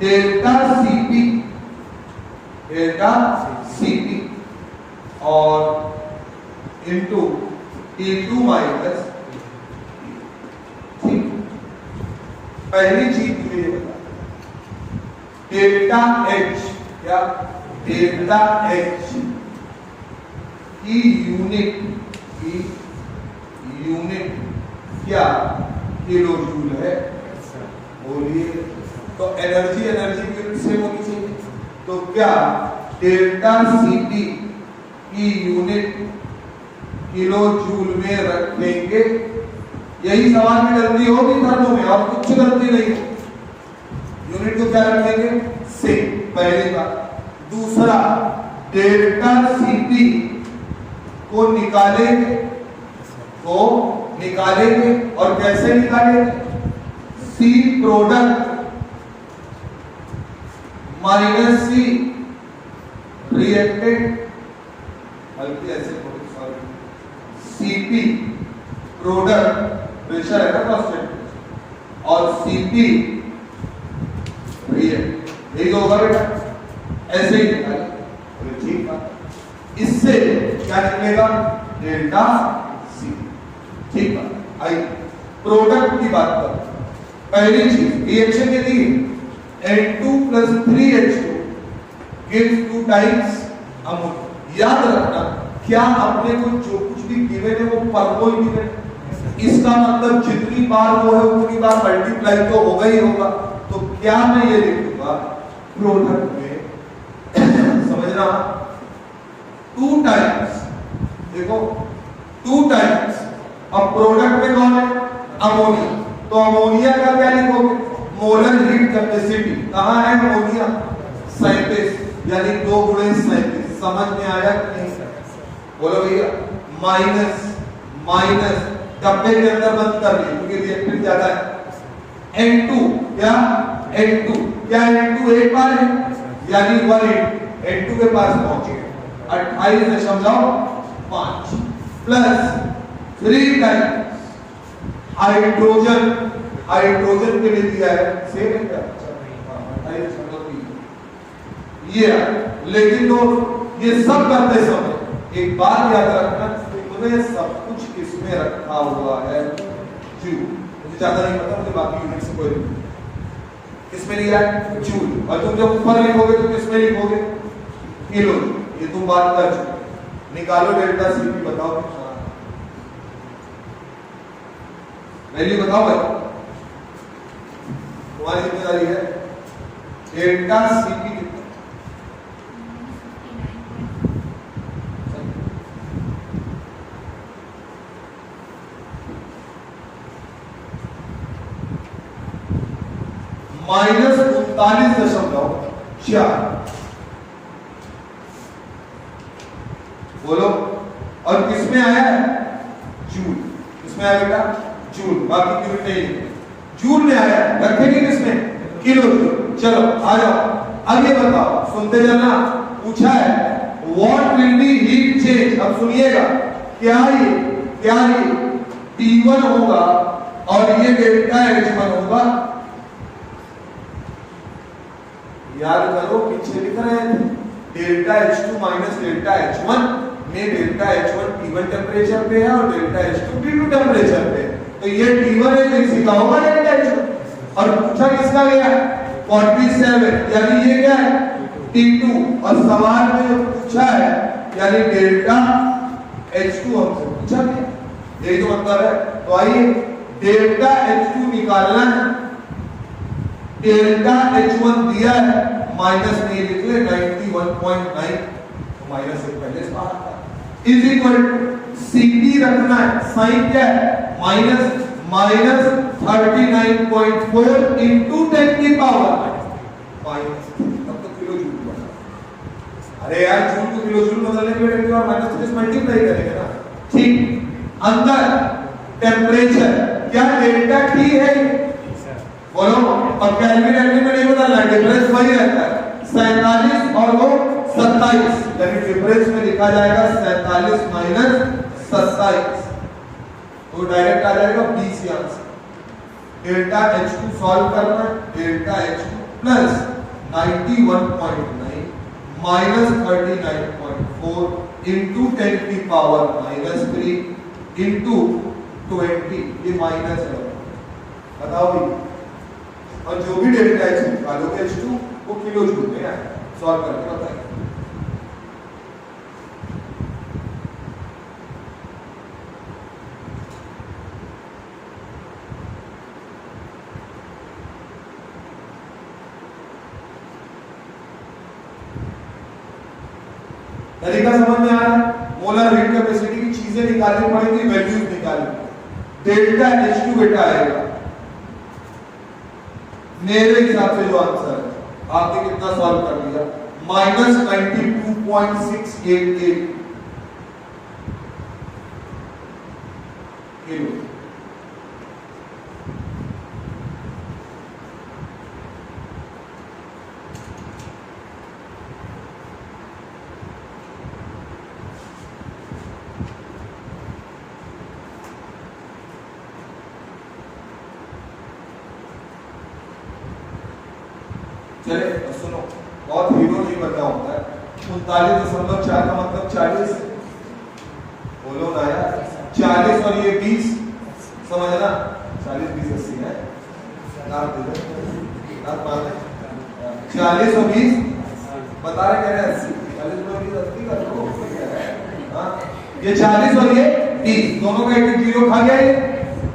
delta Cp, delta Cp और इनटू T2 माइनस, ठीक। पहली चीज मुझे ये बता, डेल्टा H या डेल्टा H की यूनिट क्या किलो जूल है, बोलिए। तो एनर्जी की यूनिट सेम होनी चाहिए, तो क्या डेल्टा Cp की यूनिट किलो जूल में रखेंगे? यही सवाल में गलती होगी थर्मो में, और कुछ गलती नहीं है। यूनिट को क्या रखेंगे, सेम, पहली बात। दूसरा, डेल्टा Cp को निकालेंगे और कैसे निकालेंगे, C product minus C reactant, बल्कि ऐसे Cp प्रोडक्ट, प्रेशर है ना कांस्टेंट, और Cp रिएक्ट, यही तो होगा बेटा, ऐसे ही निकालेंगे, ठीक है। इससे क्या निकलेगा, डेल्टा C, ठीक है। आइए प्रोडक्ट की बात करें। पहली चीज रिएक्शन के लिए N2 plus 3H2 gives 2 times ammonia. याद रखना, क्या अपने को जो कुछ भी गिवन है वो पर मोल गिवन है, इसका मतलब जितनी बार वो है उतनी बार मल्टीप्लाई तो होगा ही होगा। तो क्या मैं ये लिखूंगा प्रोडक्ट में, समझना, 2 टाइम्स, देखो 2 टाइम्स, अब प्रोडक्ट में कौन है, अमोनिया, तो अमोनिया का क्या लिखोगे, मोलर हीट कैपेसिटी, कहां है अमोनिया, 37, यानी 2 गुणे 37, समझ में आया कि नहीं, बोलो भैया। माइनस माइनस डब्बे के अंदर बंद कर दिए क्योंकि रिएक्टेंट ज्यादा है। N2 क्या, N2 क्या, N2 एक बार है यानी 1 N2 के पास पहुंचे 28.5 प्लस 3 टाइम्स हाइड्रोजन, हाइड्रोजन के लिए दिया है सेम है क्या, 28.3 ये। लेकिन तो ये सब करते समय एक बात याद रखना, तुम्हें सब कुछ किसमें रखा हुआ है, जूल। मुझे ज्यादा नहीं पता, मुझे बाकी यूनिट से कोई किसमें लिया है, जूल। और तुम जब ऊपर लिखोगे तो किसमें लिखोगे, किलो। ये तुम बात कर चुके। निकालो डेल्टा Cp, बताओ वैल्यू, बताओ भाई, तुम्हारी जिम्मेदारी है। डेल्टा Cp कितना, -39.4 बोलो। और किसमें आया है, जूल। किसमें आया बेटा, जूल, बाकी यूनिट नहीं, जूल में आया, रखेंगे किसमें, किलो जूल। चलो आ जाओ, अब ये बताओ, सुनते जाना, पूछा है what will be heat change. अब सुनिएगा, क्या ये T1 होगा और ये डेल्टा H1 होगा। याद करो पीछे लिख रहे थे delta H2 minus delta H1 में डेल्टा H1 T1 टेम्परेचर पे है और डेल्टा H2 T2 टेम्परेचर पे है। तो ये T1 है तो इसी का होगा डेल्टा H1 और पूछा किसका गया 47 यानी ये क्या है T2 और सवाल में जो पूछा है यानी डेल्टा H2 हमसे पूछा गया, यही तो मतलब है। तो आइए डेल्टा H2 निकालना है, डेल्टा H1 दिया है माइनस में लिख ले 91.9 माइनस से पहले से बाहर था इज इक्वल Cp रखना है, साइन क्या है माइनस 39.4 into 10 की पावर माइनस, तब तो किलो जूल बना। अरे यार जूल को किलो जूल बदलने के लिए और माइनस से मल्टीप्लाई करेंगे ना, ठीक। अंदर टेम्परेचर क्या डेल्टा T है बोलो, और केल्विन एल्विन में नहीं बदलना, डिफरेंस वही रहता है 47 और वो 27, यानी डिफरेंस में लिखा जाएगा 47 माइनस 27, तो डायरेक्ट आ जाएगा 20 यहां से। डेल्टा H2 सॉल्व करना है, delta H2 plus 91.9 minus 39.4 into 10 की पावर माइनस 3 इंटू 20, ये माइनस है, बताओ भी। और जो भी डेल्टा H निकालोगे H2 वो किलो जूल में है, सॉल्व करके बताइए। तरीका समझ में आ रहा है? मोलर हीट कैपेसिटी की चीजें निकालनी पड़ेगी, वैल्यूज निकालनी। डेल्टा H2 बेटा आएगा मेरे हिसाब से जो आंसर है, आपने कितना सॉल्व कर लिया माइनस 92.688 किलो। चले सुनो, बहुत हीरो नहीं बनना होता है। 39.4 का मतलब 40, बोलो ना यार 40 और ये 20 समझना, 40 20 80 है, 40 और 20 बता रहे कह रहे 80, 40 और 20 80 कर लो, ये 40 और ये 20 दोनों का एक जीरो खा गया ये,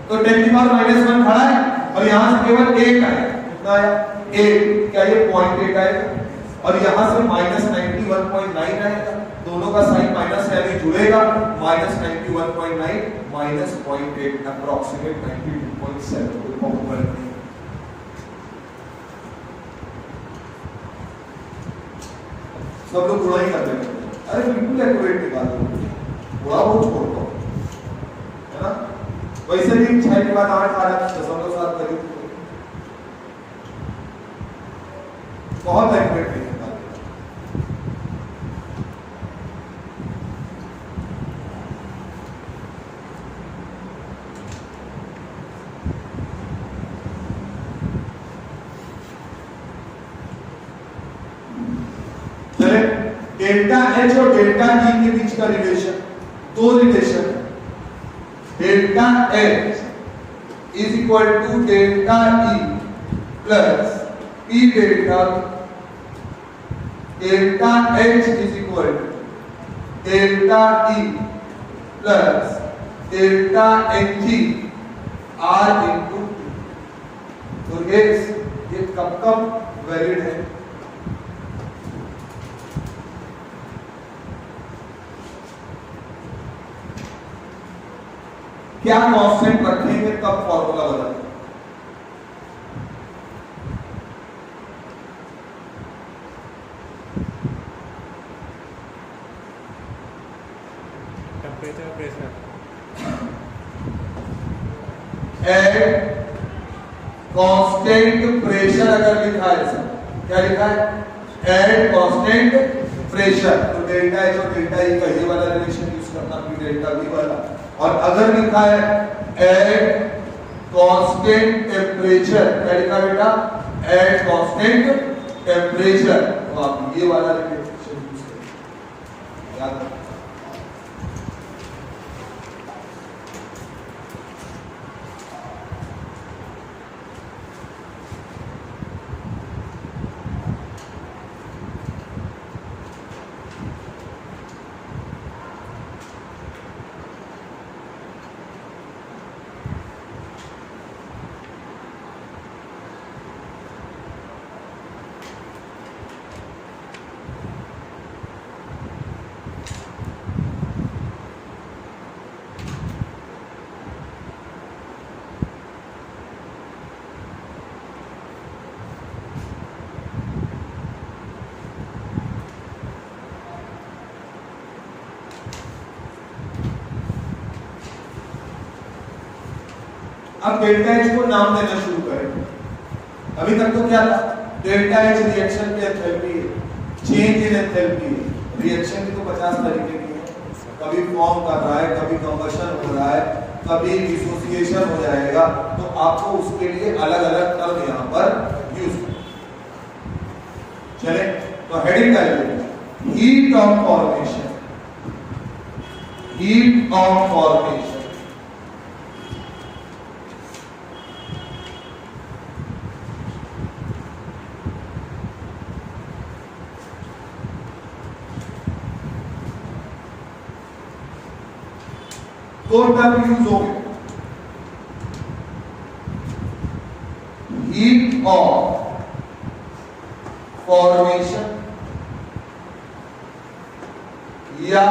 तो 10 की पावर -1 खड़ा है और यहाँ से केवल 1 आया, कितना आया 8, क्या ये 0.8 आएगा और यहाँ से माइनस 91.9 आएगा, दोनों का साइन माइनस है यानी जुड़ेगा, माइनस 91.9 माइनस 0.8 अप्रॉक्सीमेट 92.7, कोई प्रॉब्लम नहीं। सब लोग गुणा ही करते हैं, अरे बिल्कुल एक्यूरेट निकालो, गुणा वो छोड़ दो, है ना। वैसे भी 6 के बाद 8 आ रहा है, 0.7 करीब बहुत एक्यूरेट नहीं निकालते। चले डेल्टा H और डेल्टा E के बीच का रिलेशन, दो relation, delta H is equal to delta E plus P delta, delta H is equal to delta E plus delta Hg R into, तो ये कब कब वैलिड है? क्या कांस्टेंट रखेंगे तब फॉर्मूला बदलेगा? Temperature pressure at constant pressure अगर लिखा है सर, क्या लिखा है एट कांस्टेंट प्रेशर, तो डेल्टा H और डेल्टा E का ये वाला रिलेशन यूज करना, फिर डेल्टा V वाला, और अगर लिखा है एट कांस्टेंट टेम्परेचर, क्या लिखा बेटा, एट कांस्टेंट टेम्परेचर। तो आप ये वाला रिलेशन यूज करें, याद रखो। अब डेल्टा एच को नाम देना शुरू करें। अभी तक तो क्या था, डेल्टा एच रिएक्शन की एंथैल्पी है, चेंज इन एंथैल्पी है। रिएक्शन की तो 50 तरीके की है, कभी फॉर्म कर रहा है, कभी कंबशन हो रहा है, कभी डिसोसिएशन हो जाएगा, तो आपको उसके लिए अलग अलग टर्म यहाँ पर यूज करें। चले तो हेडिंग कर लेते, heat of formation, heat of formation. दो टर्म यूज हो गए, हीट ऑफ फॉर्मेशन या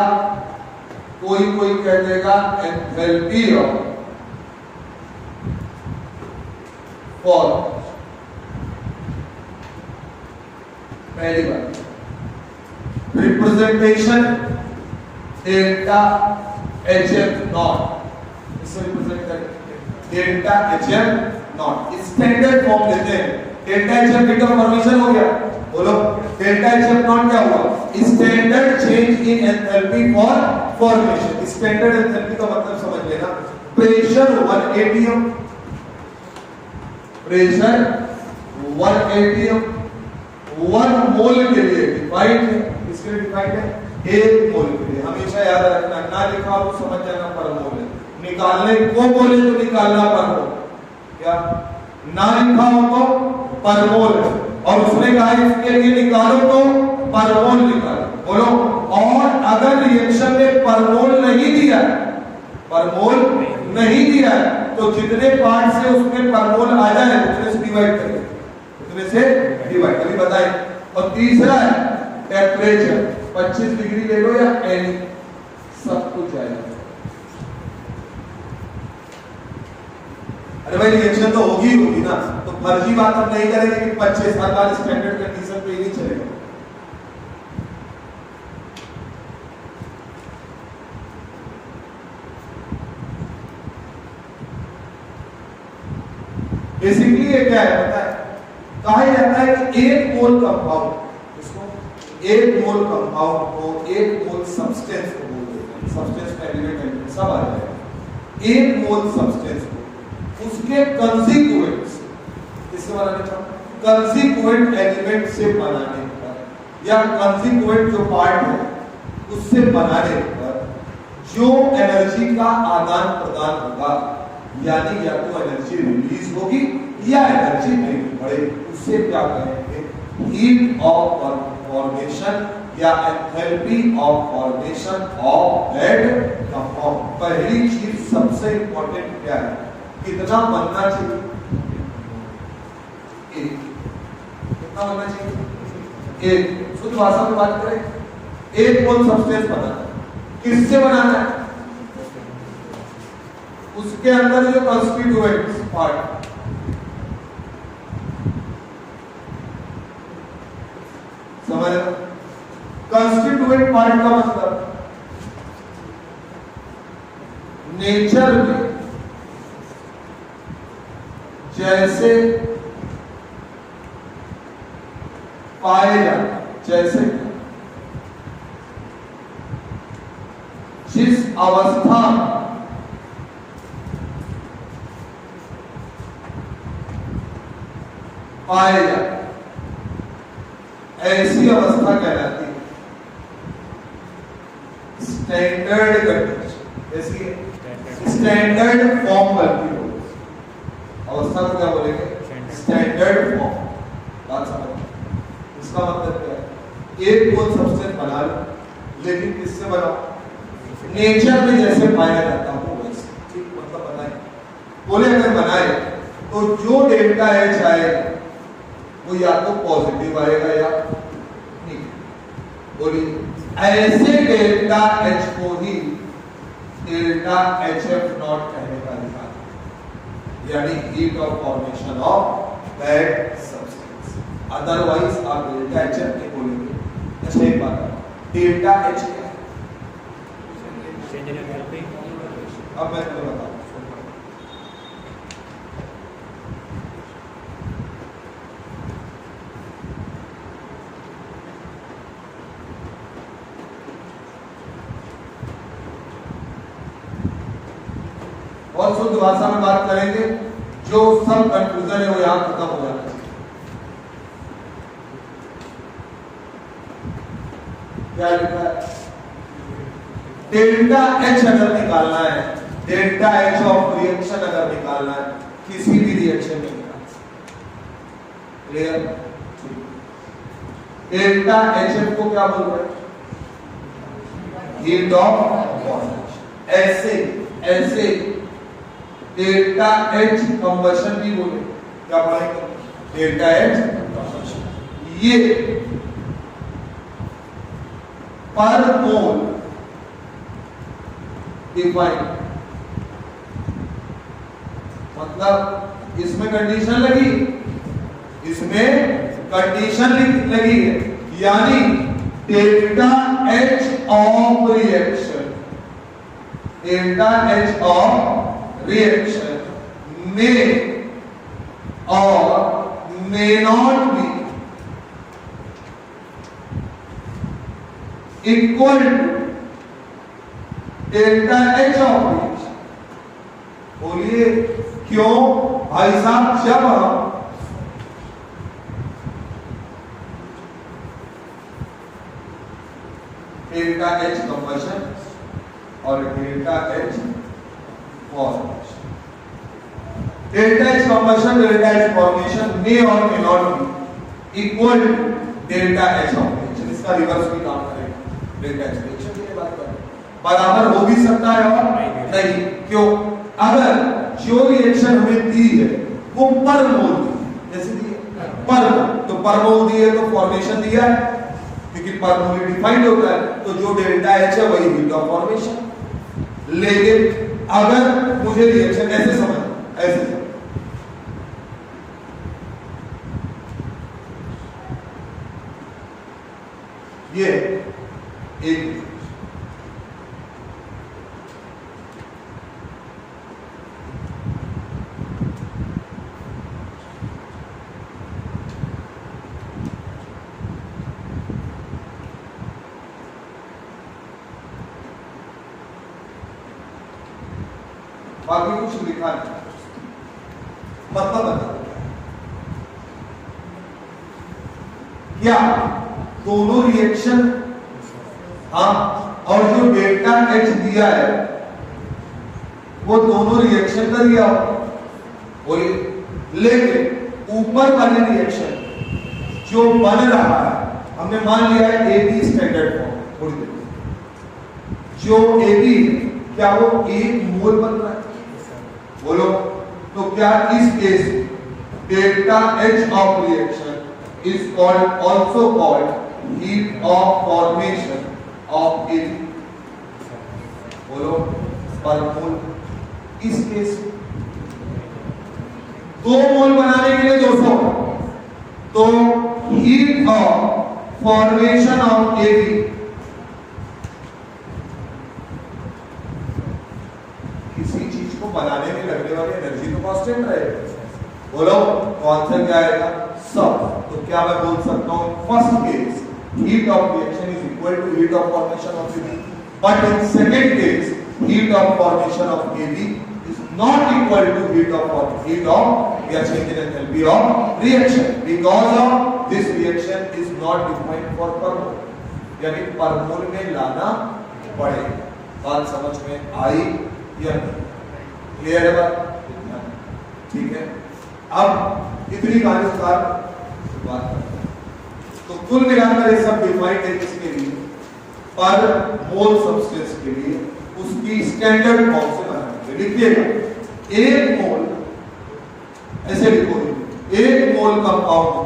कोई कोई कह देगा एंथैल्पी ऑफ फॉर्मेशन। पहली बात, रिप्रेजेंटेशन डेल्टा HF नॉट, इससे रिप्रेजेंट करें delta HF not. Standard form लेते हैं, delta HF heat of formation हो गया, बोलो डेल्टा HF नॉट क्या हुआ, standard change in enthalpy for formation. Standard enthalpy का मतलब समझ लेना, प्रेशर 1 atm, प्रेशर 1 atm 1 मोल के लिए डिफाइंड है। इसके लिए डिफाइंड है 1 मोल के लिए। हमेशा याद रखना, ना लिखा हो तो समझ जाना पर मोल है, निकालने को बोले तो निकालना पर मोल, क्या ना लिखा हो तो पर मोल है, और उसने कहा इसके लिए निकालो तो पर मोल निकालो, बोलो। और अगर रिएक्शन में पर मोल नहीं दिया, पर मोल नहीं दिया तो जितने पार्ट से उसमें पर मोल आ जाए उतने से डिवाइड करें, उतने से डिवाइड। अभी बताएं। और तीसरा है टेम्परेचर, 25 डिग्री ले लो या एनी, सब कुछ आएगा। अरे भाई रिएक्शन तो होगी ना, तो फर्जी बात हम नहीं करेंगे कि 25 हर बार स्टैंडर्ड कंडीशन पे ही नहीं चलेगा। बेसिकली ये क्या है पता है, कहा जाता है कि 1 मोल कंपाउंड, इसको 1 मोल कंपाउंड को 1 मोल सब्सटेंस को बोलते हैं, सब्सटेंस का एलिमेंट सब आ जाएगा। 1 मोल सब्सटेंस को उसके कंसिक्वेंट्स, इससे बनाने का कंसिक्वेंट एलिमेंट से बनाने पर या कंसिक्वेंट जो पार्ट है उससे बनाने पर जो एनर्जी का आदान प्रदान होगा, यानी या तो एनर्जी रिलीज होगी या एनर्जी नहीं बढ़ेगी, उससे क्या कहेंगे, हीट ऑफ फॉर्मेशन या enthalpy of formation of that compound. पहली चीज सबसे इंपॉर्टेंट क्या है, कितना बनना चाहिए, एक, कितना बनना चाहिए, एक। शुद्ध भाषा में बात करें, 1 मोल सब्सटेंस बनाना, किससे बनाना है, उसके अंदर जो कंस्टिट्यूएंट्स पार्ट, समझ रहे, कंस्टिट्यूएंट पार्ट का मतलब नेचर में जैसे पाए जाते, जैसे जिस अवस्था पाए जाते हैं, ऐसी अवस्था कहलाती है स्टैंडर्ड कंडीशन। ऐसी स्टैंडर्ड फॉर्म बनती हो अवस्था को क्या बोलेंगे? Standard form. बात समझ? इसका मतलब क्या है? एक मोल सब्सटेंस बना लो, लेकिन किससे बनाओ? नेचर में जैसे पाया जाता हो वैसे। ठीक, मतलब बनाए बोले अगर बनाए तो जो डेल्टा एच आएगा वो या तो पॉजिटिव आएगा या नहीं। बोलिए ऐसे डेल्टा एच को ही डेल्टा एच एफ नॉट कहने का अधिकार, यानी heat of formation of that substance. Otherwise आप डेल्टा एच एफ नहीं बोलेंगे। अच्छा एक बात, डेल्टा एच क्या है? अब मैं तुम्हें बताऊं। और शुद्ध भाषा में बात करेंगे, जो सब कंफ्यूजन है वो यहां खत्म हो जाना चाहिए। क्या लिखा है? डेल्टा एच अगर निकालना है, डेल्टा एच ऑफ रिएक्शन अगर निकालना है, किसी भी रिएक्शन में निकाल सकते। क्लियर? डेल्टा एच एफ को क्या बोल रहे हैं? Heat of formation. ऐसे डेल्टा एच कंबशन भी बोले। क्या पढ़ेंगे? Delta H combustion. ये पर मोल डिफाइन, मतलब इसमें कंडीशन लगी, इसमें कंडीशन लगी है, यानी delta H of reaction, delta H of reaction में और may not be equal to delta H of reaction. बोलिए क्यों भाई साहब? जब हम डेल्टा एच कंबशन और delta H formation, delta H combustion delta H formation में और may not be equal to delta H of reaction. इसका रिवर्स भी काम करेगा। डेल्टा एच रिएक्शन की बात करें, बराबर हो भी सकता है और नहीं। क्यों? अगर जो रिएक्शन हमें दी है वो पर मोल दी है, जैसे दी है पर मोल, तो पर मोल दी है तो फॉर्मेशन दिया है, क्योंकि पर मोल डिफाइंड होता है, तो जो डेल्टा एच है वही हीट ऑफ फॉर्मेशन। लेकिन अगर मुझे रिएक्शन ऐसे समझ, ऐसे समझ, ये एक बाकी कुछ लिखा नहीं, मतलब बता क्या दोनों रिएक्शन, हाँ, और जो डेल्टा एच दिया है वो दोनों रिएक्शन का दिया हो, लेकिन ऊपर वाले रिएक्शन जो बन रहा है, हमने मान लिया है ए बी स्टैंडर्ड फॉर्म। थोड़ी देर जो ए बी क्या वो एक मोल बन रहा है? बोलो, तो क्या इस case delta H of reaction is called also called heat of formation of a? बोलो, पर मोल। इस केस 2 मोल बनाने के लिए 200, तो हीट ऑफ फॉर्मेशन ऑफ ए बनाने में लगने वाली एनर्जी तो कांस्टेंट रहेगा। बोलो कौन सा क्या आएगा? सब। तो क्या मैं बोल सकता हूं first case heat of reaction is equal to heat of formation of AB, but in second case heat of formation of AB is not equal to heat of we are changing enthalpy of reaction because of this reaction is not defined for per mole, यानी पर मोल में लाना पड़ेगा। बात समझ में आई या नहीं? क्लियर है बात? ठीक है। अब इतनी कहानी बात करते हैं। तो कुल मिलाकर ये सब डिफाइंड है किसके लिए? पर मोल सब्सटेंस के लिए, उसकी स्टैंडर्ड फॉर्म से बनाने। लिखिएगा, एक मोल, ऐसे लिखो, एक मोल कंपाउंड को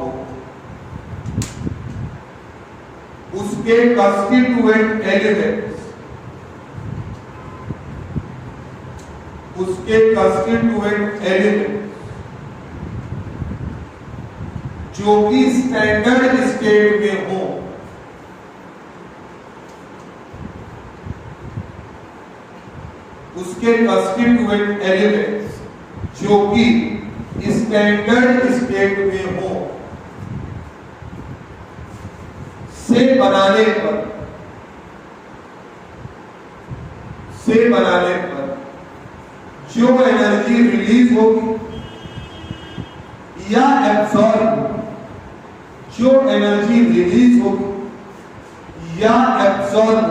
उसके कंस्टिट्यूएंट एलिमेंट्स, उसके कंस्टिट्यूएंट एलिमेंट्स जो कि स्टैंडर्ड स्टेट में हो, उसके कंस्टिट्यूएंट एलिमेंट्स जो कि स्टैंडर्ड स्टेट में हो से बनाने पर जो एनर्जी रिलीज होगी या एब्सॉर्ब, जो एनर्जी रिलीज होगी या एब्सॉर्ब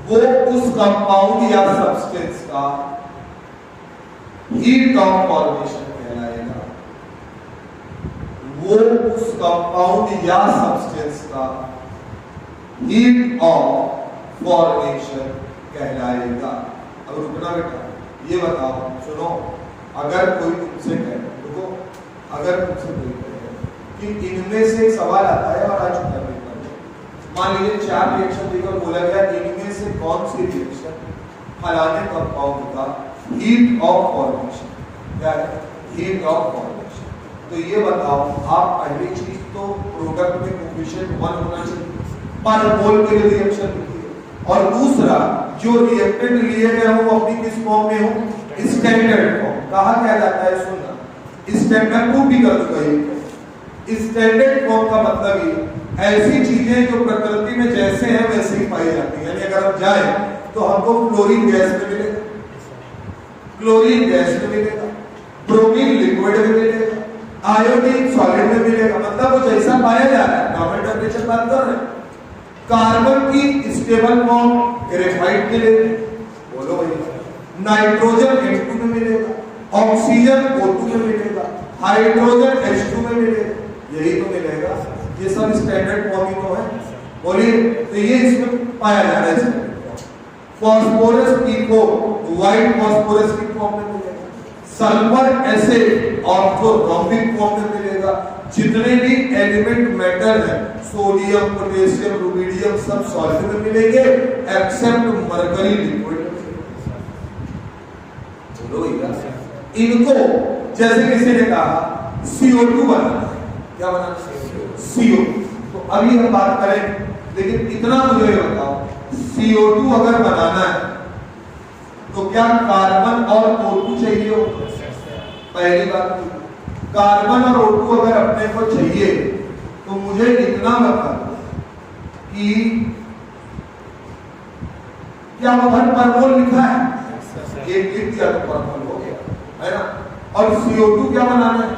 वो उस कंपाउंड या सब्सटेंस का हीट ऑफ फॉर्मेशन कहलाएगा। वो उस कंपाउंड या सब्सटेंस का हीट ऑफ फॉर्मेशन कहलाएगा। अब रुकना बेटा, ये बताओ, सुनो, अगर कोई तुमसे कहे, रुको, अगर तुमसे कोई कहे कि इनमें से एक सवाल आता है और आज चुका है, मान लीजिए 4 रिएक्शन देकर बोला गया इनमें से कौन सी रिएक्शन फलाने कंपाउंड का हीट ऑफ फॉर्मेशन, क्या है हीट ऑफ फॉर्मेशन। तो ये बताओ, आप पहली चीज तो प्रोडक्ट में कोफिशिएंट 1 होना चाहिए, पर मोल के लिए रिएक्शन लिखिए, और दूसरा जो रिएक्टेंट लिए गए हो वो अपनी किस फॉर्म में हो? Standard form. कहा क्या जाता है, सुनना, स्टैंडर्ड प्रूफ भी कर दूंगा ये। स्टैंडर्ड फॉर्म का मतलब ये ऐसी चीजें जो प्रकृति में जैसे हैं वैसे ही पाई जाती हैं। यानी अगर हम जाएं तो हमको फ्लोरीन गैस में मिलेगा, क्लोरीन गैस में मिलेगा, ब्रोमीन लिक्विड में मिलेगा, आयोडीन सॉलिड में मिलेगा, मतलब वो जैसा पाया जा रहा है। नॉर्मल टेम्परेचर बात कर रहे हैं। कार्बन की स्टेबल फॉर्म ग्रेफाइट मिलेगी, बोलो भैया, नाइट्रोजन H2 में मिलेगा, ऑक्सीजन O2 में मिलेगा, हाइड्रोजन H2 में मिलेगा, यही तो मिलेगा। ये सब स्टैंडर्ड फॉर्म ही तो है, बोलिए। तो ये इसमें पाया जा रहा है। फास्फोरस की व्हाइट फास्फोरस की फॉर्म में मिलेगा, सल्फर एसिड ऑर्थोरोम्बिक फॉर्म में मिलेगा। जितने भी एलिमेंट मेटल है, सोडियम, पोटेशियम, रुबिडियम, सब सॉलिड में मिलेंगे एक्सेप्ट मरकरी लिक्विड में। इनको जैसे किसी ने कहा CO2 बनाना है, क्या बनाना है? CO2। तो अभी हम बात करें, लेकिन इतना मुझे बताओ, CO2 अगर बनाना है तो क्या कार्बन और O2 चाहिए हो? पहली बात, कार्बन और O2 अगर अपने को चाहिए तो मुझे इतना बता कि क्या वह पर मोल लिखा है? एक लिख दिया तो पर मोल हो गया, है ना। और CO2 क्या बनाना है?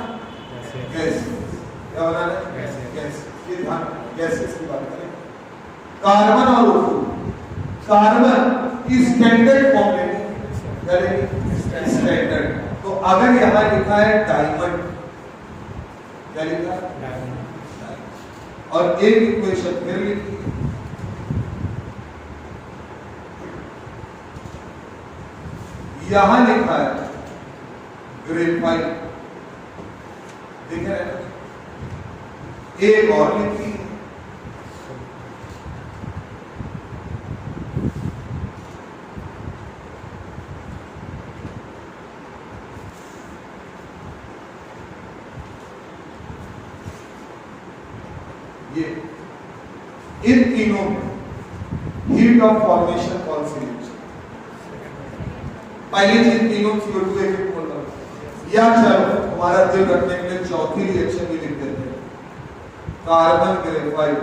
गैस। क्या बनाना है? गैस। ये ध्यान, गैसेस की बात करें। कार्बन और O2, कार्बन की स्टैंडर्ड फॉर्म लेनी, क्या लेनी? स्टैंडर्ड। तो अगर यहां लिखा है डायमंड, क्या लिखा है? और एक इक्वेशन फिर लिखी, यहां लिखा है ग्रेफाइट, देख रहे हैं। एक और लिखी, ये इन तीनों में हीट ऑफ फॉर्मेशन कौन सी है? पहली चीज तीनों CO2 एक बोल रहा हूं, या चलो हमारा दिल रखने के लिए चौथी रिएक्शन भी लिख देते हैं, carbon graphite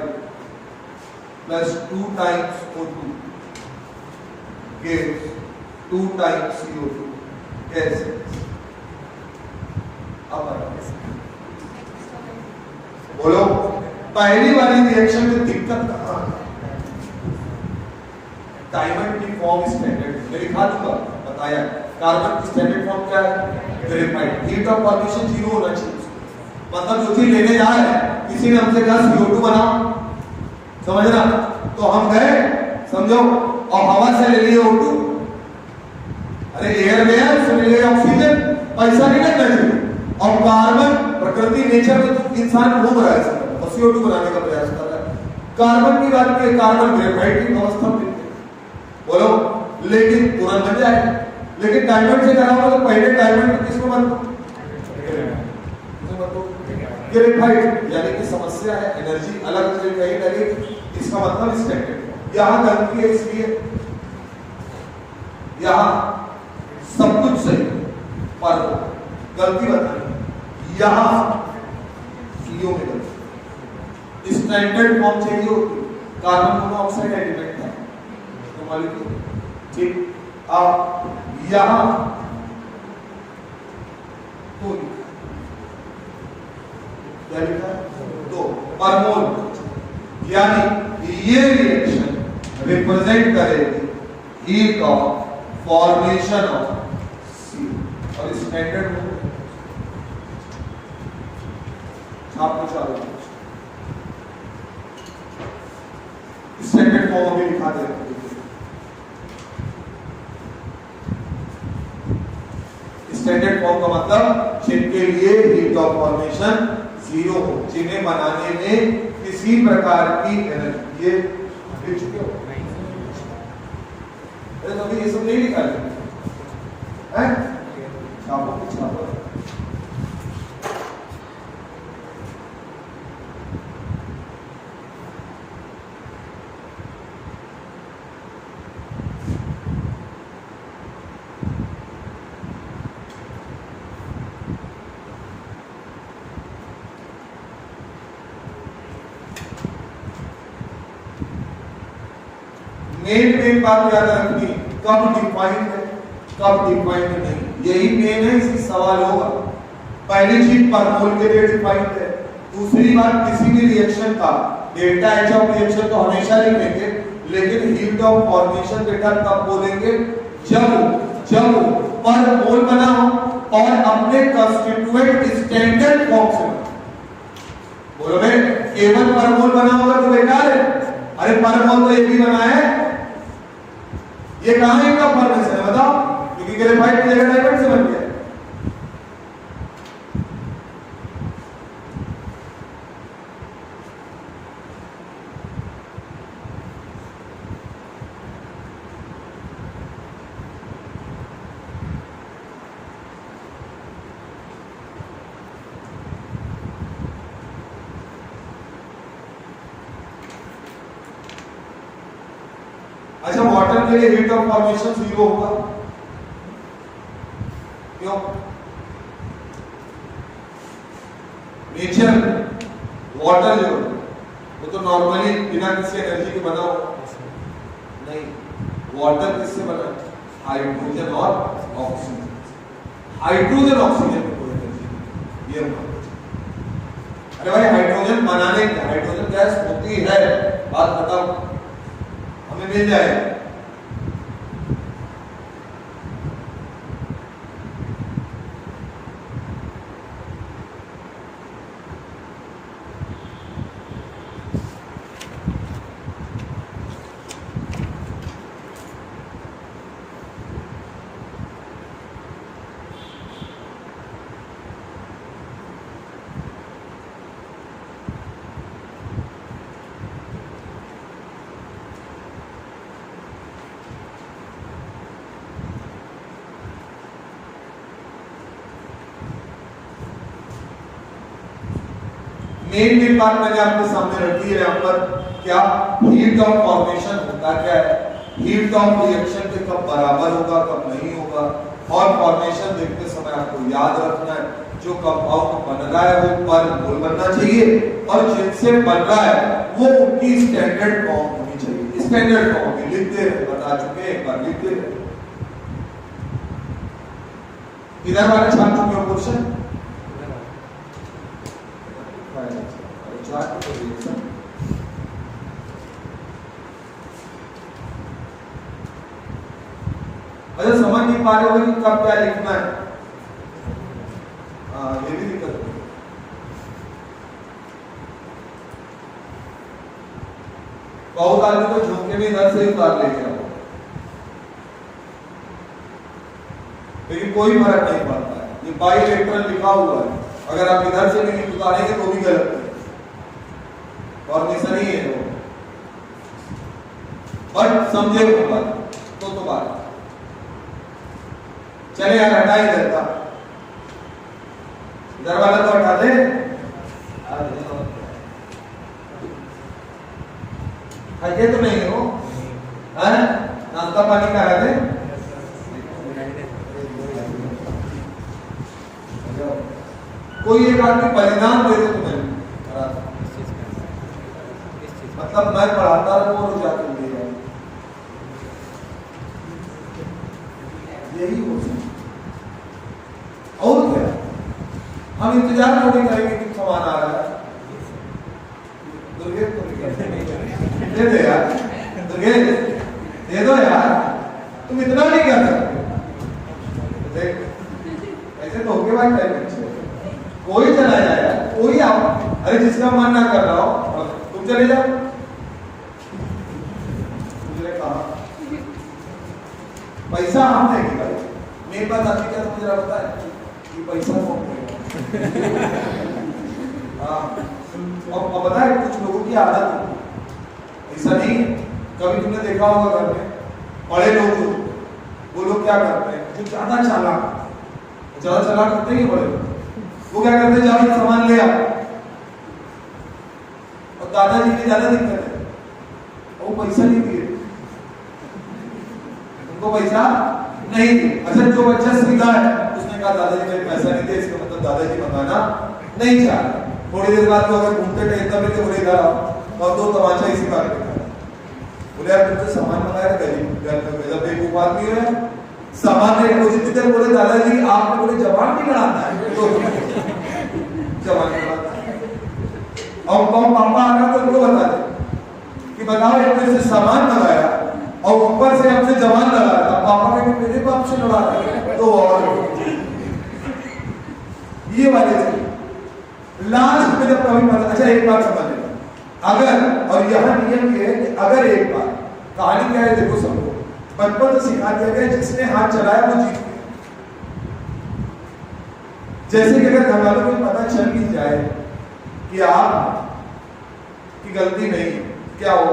plus 2 times O2 gives 2 times CO2 कैसे? अब बोलो, पहली वाली रिएक्शन में दिक्कत कहां है? डायमंड की फॉर्म स्टैंडर्ड मैं लिखा दूंगा, बताया। कार्बन की स्टैंडर्ड फॉर्म क्या है? ग्रेफाइट। हीट ऑफ फॉर्मेशन 0 होना चाहिए। मतलब जो चीज लेने जा रहे हैं, किसी ने हमसे कहा CO2 बनाओ, समझना, तो हम गए, समझो, और हवा से ले लिए O2, अरे एयर में है, उससे ले लिए ऑक्सीजन, पैसा नहीं लगना चाहिए। और कार्बन प्रकृति नेचर में तो इंसान घूम रहा है और CO2 बनाने का प्रयास कर रहा है। कार्बन की बात की, कार्बन ग्रेफाइट की अवस्था में बोलो, लेकिन तुरंत बन जाएगा। लेकिन डायमंड से कराओ तो पहले डायमंड को किसको बनता? ग्रेफाइट। यानी कि समस्या है, एनर्जी अलग से कहीं लगी, इसका मतलब स्टैंडर्ड। यहां गलती है, इसलिए यहां सब कुछ सही पर गलती बतानी, यहां CO में गलती। स्टैंडर्ड फॉर्म चाहिए होती, कार्बन मोनोऑक्साइड एलिमेंट है तो मॉलिक्यूल, ठीक। अब यहां तो क्या लिखा है? तो पर मोल, यानी ये रिएक्शन रिप्रेजेंट करेगी heat of formation of CO। और स्टैंडर्ड आपको चालू स्टैंडर्ड फॉर्म भी लिखा दे। स्टैंडर्ड फॉर्म का मतलब जिनके लिए हीट ऑफ फॉर्मेशन 0 हो, जिन्हें बनाने में किसी प्रकार की एनर्जी, ये लिख चुके हो? तो अभी ये सब नहीं लिखा है, छापो छापो। मेन बात याद रखनी, कब डिफाइंड है, कब डिफाइंड नहीं, यही मेन है, इसी सवाल होगा। पहली चीज पर मोल के लिए डिफाइंड है। दूसरी बात, किसी भी रिएक्शन का डेल्टा H ऑफ रिएक्शन तो हमेशा लिखेंगे, लेकिन हीट ऑफ फॉर्मेशन डेटा कब बोलेंगे? जब पर मोल बना हो और अपने कंस्टिट्यूएंट स्टैंडर्ड फॉर्म से बना। बोलो भाई, केवल पर मोल बना होगा तो बेकार है। अरे पर मोल तो ये भी बना है, ये कहां इनका फॉर्मेशन है बताओ? क्योंकि ग्रेफाइट की जगह डायमंड से बन गया। अच्छा, वाटर के लिए हीट ऑफ फॉर्मेशन 0 होगा, क्यों? नेचर वाटर जो वो तो नॉर्मली बिना किसी एनर्जी के बना हो नहीं। वाटर किससे बना? हाइड्रोजन और ऑक्सीजन। हाइड्रोजन ऑक्सीजन में कोई एनर्जी नहीं, ये अरे भाई हाइड्रोजन बनाने की हाइड्रोजन गैस होती है, बात खत्म, हमें मिल जाए। मेन बात मैंने आपके सामने रखी है यहाँ पर, क्या हीट ऑफ फॉर्मेशन होता क्या है, हीट ऑफ रिएक्शन के कब बराबर होगा कब नहीं होगा, और फॉर्मेशन देखते समय आपको याद रखना है जो कंपाउंड बन रहा है वो पर मोल बनना चाहिए, और जिनसे बन रहा है वो उनकी स्टैंडर्ड फॉर्म होनी चाहिए। स्टैंडर्ड फॉर्म भी लिखते हैं, बता चुके हैं, एक बार लिखते हैं। इधर वाले छाप चुके हो क्वेश्चन? अच्छा समझ नहीं पा रहे हो कि कब क्या लिखना है? ये भी दिक्कत है। बहुत आदमी को झोंके में इधर से ही उतार लेके आओ, लेकिन कोई फर्क नहीं पड़ता है। ये बाइलेटरल लिखा हुआ है, अगर आप इधर से नहीं उतारेंगे तो भी गलत है और नहीं है वो। बट समझे वो बात तो बात चले यार, हटा ही देता इधर वाला तो हटा दे। खाइए तो नहीं हो, नाश्ता पानी करा दे। कोई एक आदमी परिणाम दे दे तुम्हें, मतलब मैं पढ़ाता रहूं और जाके दे जाऊं, यही हो सकता। और क्या, हम इंतजार थोड़ी करेंगे कि सामान आ रहा है। दुर्गे तो दे दे यार, दुर्गे दे दो यार, तुम इतना नहीं कर सकते। देख ऐसे तो होके भाई टाइम कोई चला जाए, कोई आओ, अरे जिसका मन ना कर रहा हो तुम चले जाओ। तुझे कहा पैसा हम देंगे भाई, मेरे पास आती क्या तुम जरा बताए कि पैसा कौन देगा? और पता है कुछ लोगों की आदत है, ऐसा नहीं, कभी तुमने देखा होगा घर में बड़े लोग वो लोग क्या करते हैं, जो ज्यादा चालाक होते हैं बड़े लोग, वो क्या करते हैं, जाओ सामान ले आओ। और दादाजी की ज्यादा दिक्कत है, वो पैसा नहीं दिए, उनको पैसा नहीं दिए। अच्छा जो बच्चा सीधा है उसने कहा दादाजी मेरे पैसा नहीं दिए, इसका मतलब दादाजी मंगाना नहीं चाह रहे। थोड़ी देर बाद अगर घूमते टहलते मिलते बोले इधर आओ और दो तमाचा इसी बात पे बोले यार तुमसे सामान मंगाया था, गजब बेवकूफ आदमी है, सामान नहीं वो जितनी देर बोले दादाजी आपने बोले जबान नहीं लड़ाता है, तो जबान लड़ाता है। और पापा आ गया तो उनको बता दे कि बताओ एक से सामान मंगाया और ऊपर से हमसे जबान लगा रहा, पापा ने मेरे बाप से लड़ा रहा तो और ये वाले लास्ट में जब कभी पता। अच्छा एक बात समझ लेना, अगर और यह नियम ये है कि अगर एक बार कहानी क्या है देखो, सबको बचपन से सिखा दिया गया जिसने हाथ चलाया वो जीत गया। जैसे कि अगर घर वालों को पता चल भी जाए कि आप की गलती नहीं, क्या हो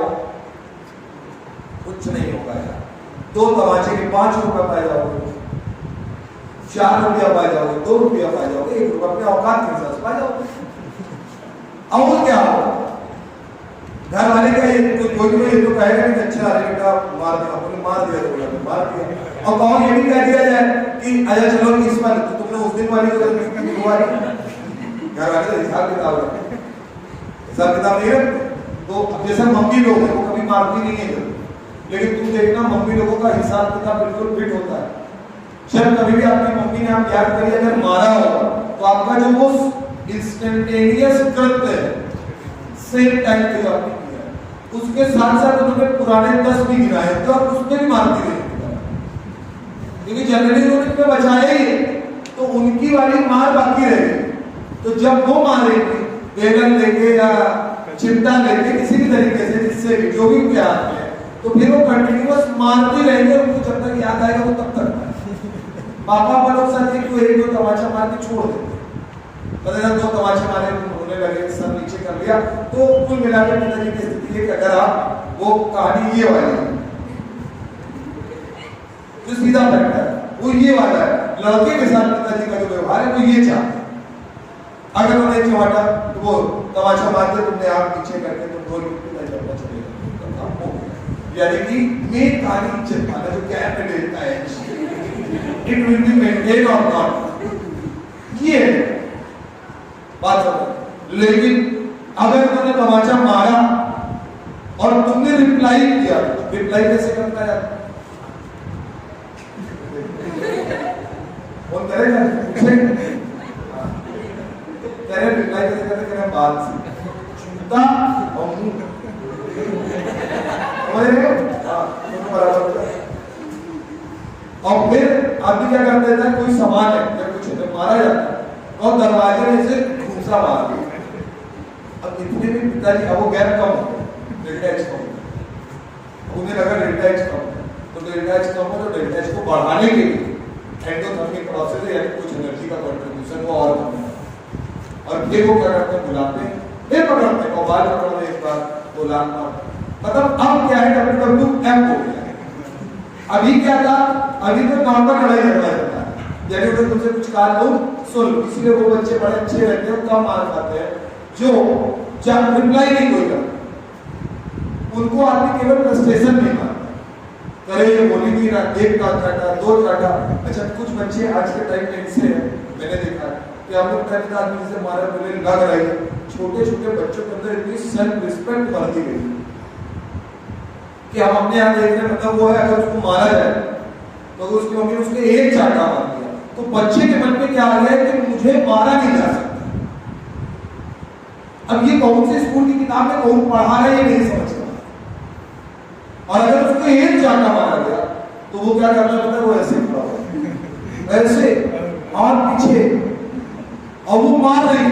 कुछ नहीं होगा यार, 2 तमाचे के 5 रुपए पाए जाओगे, 4 रुपया पाए जाओगे, 2 रुपया पाए जाओगे, 1 रुपया अपने औकात के हिसाब से पाए जाओगे। और क्या होगा, घर वाले का ये कोई तो कहेगा नहीं अच्छा अरे बेटा मार दिया, अपने मार दिया तो मार दिया। और कहो ये भी कह दिया जाए कि अच्छा चलो इस बार तो तुमने उस दिन वाली जो हुआ है, घर वाले तो हिसाब किताब नहीं रखते। तो जैसा मम्मी लोग हैं वो कभी मारती नहीं है, लेकिन तुम देखना मम्मी लोगों का हिसाब किताब बिल्कुल फिट होता है। जब कभी भी आपकी मम्मी ने आप याद करिए अगर मारा होगा तो आपका जो वो इंस्टेंटेनियस कृत्य है सेम टाइम पे जो आपने किया उसके साथ साथ उन्होंने पुराने 10 भी गिनाए तो आप उसमें भी मारती रहे, क्योंकि जनरली उन्होंने तुम्हें बचाया ही है, तो उनकी वाली मार बाकी रहेगी। तो जब वो मारेंगे बेलन लेके या चिमटा लेके किसी भी तरीके से जिससे भी जो भी प्यार है, तो फिर वो कंटिन्यूअस मारती रहेंगे, उनको जब तक याद आएगा वो तब तक। पापा लोग साथ एक दो तमाचा मार के छोड़ देते, पता 2 तमाचे मारे रोने लगे, सब नीचे कर लिया। तो कुल मिलाकर पिताजी की स्थिति है कि अगर आप वो कहानी ये वाली जो सीधा फैक्टर है वो ये वाला है, लड़के के साथ पिताजी का जो व्यवहार है वो ये चाहते, अगर उन्हें चमाटा तो वो तमाचा मारते तुमने आग नीचे करके तुम ढोल पिताजी अपना चलेगा, यानी कि मेन कहानी इज्जत वाला जो क्या पे देता है इट विल बी मेंटेन और नॉट, ये बात समझ। लेकिन अगर तुमने तमाचा मारा और तुमने रिप्लाई किया, रिप्लाई कैसे करता है कौन करेगा पूछेगा तेरे रिप्लाई कैसे करते करें बात से चूता और मुंह बराबर। और फिर आदमी क्या कर देता है, कोई सामान है या कुछ है मारा जाता है और दरवाजे में से घूसा मार दिया। अब इतने में पिताजी अब वो गैप कम हो गया, डेल्टा एच कम हो गया, उन्हें लगा डेल्टा एच कम है तो डेल्टा एच कम हो तो डेल्टा एच को बढ़ाने के लिए एंडोथर्मिक प्रोसेस यानी कुछ एनर्जी का कंट्रीब्यूशन वो और करना है। और फिर वो क्या करते हैं, बुलाते हैं, फिर पकड़ते हैं और बाल पकड़ते एक बार वो लाना। मतलब अब क्या है, WWF हो गया। अभी क्या था, अभी तो नॉर्मल लड़ाई झगड़ा चलता है, यानी उन्होंने तुमसे कुछ कहा तो सुन, इसलिए वो बच्चे बड़े अच्छे रहते हैं, कम मार खाते हैं जो जब रिप्लाई नहीं कोई करता, उनको आदमी केवल फ्रस्ट्रेशन नहीं मारता, अरे ये बोली नहीं ना, एक काटा दो काटा। अच्छा कुछ बच्चे आज के टाइम में ऐसे हैं, मैंने देखा कि हम लोग कहते हैं आदमी से मारा बोले लग रही है, छोटे छोटे बच्चों के अंदर इतनी सेल्फ रिस्पेक्ट बढ़ती गई कि हम अपने यहाँ देख रहे हैं, मतलब वो है अगर उसको मारा जाए तो उसकी मम्मी ने उसने एक चाटा मार दिया तो बच्चे के मन में क्या आ गया कि मुझे मारा नहीं जा सकता। अब ये कौन से स्कूल की किताब में कौन पढ़ा रहा है ये नहीं समझ रहा। और अगर उसको एक चाटा मारा गया तो वो क्या करना पड़ता है, वो ऐसे खड़ा होगा ऐसे और पीछे, और वो मार रही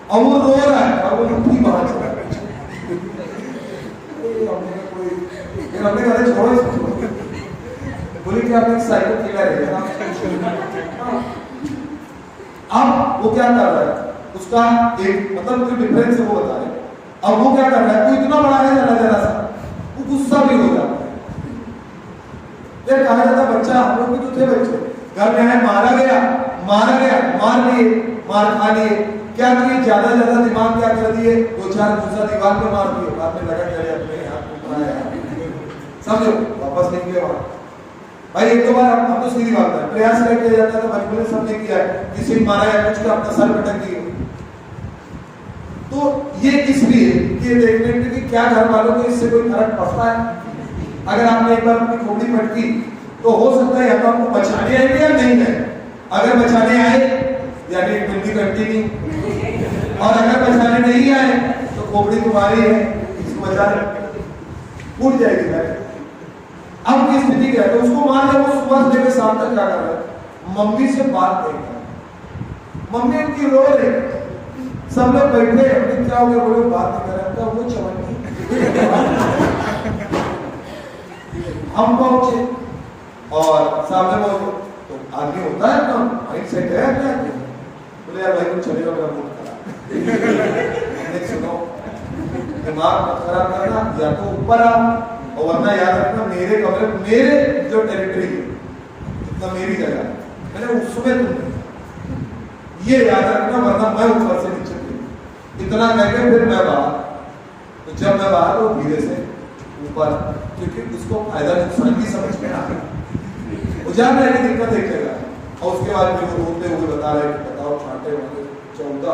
और वो रो रहा है और वो मुट्ठी बाहर चला रहा है। हमने कहा छोड़ो इसको, बोले कि आप एक साइकिल किलर है। अब वो क्या कर रहा है, उसका एक मतलब जो डिफरेंस है वो बता रहे। अब वो क्या कर रहा है, वो इतना बड़ा है जरा सा, वो गुस्सा भी हो जाता है। फिर कहा जाता बच्चा, हम लोग भी तो थे बच्चे, घर में है मारा गया मार लिए, मार खा लिए, क्या किए ज्यादा दिमाग क्या कर दिए, दो चार गुस्सा दीवार पे मार दिए, बाद में लगा करे अपने हाथ में बनाया, समझो वापस नहीं गए वहां। भाई एक दो बार हम तो सीधी बात है, प्रयास करके जाता था, बचपन में सबने किया है, किसी मारा या कुछ का अपना सर पटक दिया। तो ये इसलिए कि देखने के लिए क्या घर वालों को इससे कोई फर्क पड़ता है। अगर आपने एक बार अपनी खोपड़ी पटकी तो हो सकता है या तो आपको बचाने आएंगे या नहीं है। अगर बचाने आए यानी इट विल बी कंटिन्यू, और अगर बचाने नहीं आए तो खोपड़ी तुम्हारी है, इसको बचाने फूट जाएगी भाई। अब की स्थिति क्या है, तो उसको मान लिया वो सुबह से लेकर शाम तक क्या कर रहा है, मम्मी से बात नहीं कर रहा, मम्मी उनकी रो रही, सब लोग बैठे, क्या हो गया, बोले बात नहीं कर रहा, वो चवन्नी हम पहुंचे और सामने वो तो आदमी होता है ना माइंड सेट है क्या, बोले यार भाई कुछ चलेगा, मेरा मूड खराब। हमने सुनो दिमाग मत खराब करना, या तो ऊपर आ, और वरना याद रखना मेरे कमरे मेरे जो टेरिटरी है जितना मेरी जगह मैंने उसमें तुम ये याद रखना, वरना मैं ऊपर से नीचे इतना कहकर फिर मैं बाहर। तो जब मैं बाहर तो धीरे से ऊपर, क्योंकि उसको फायदा नुकसान भी समझ में आ रहा, उजागर रहने की दिक्कत देखेगा। और उसके बाद फिर वो रोते हुए बता रहे कि बताओ छाटे वाले 14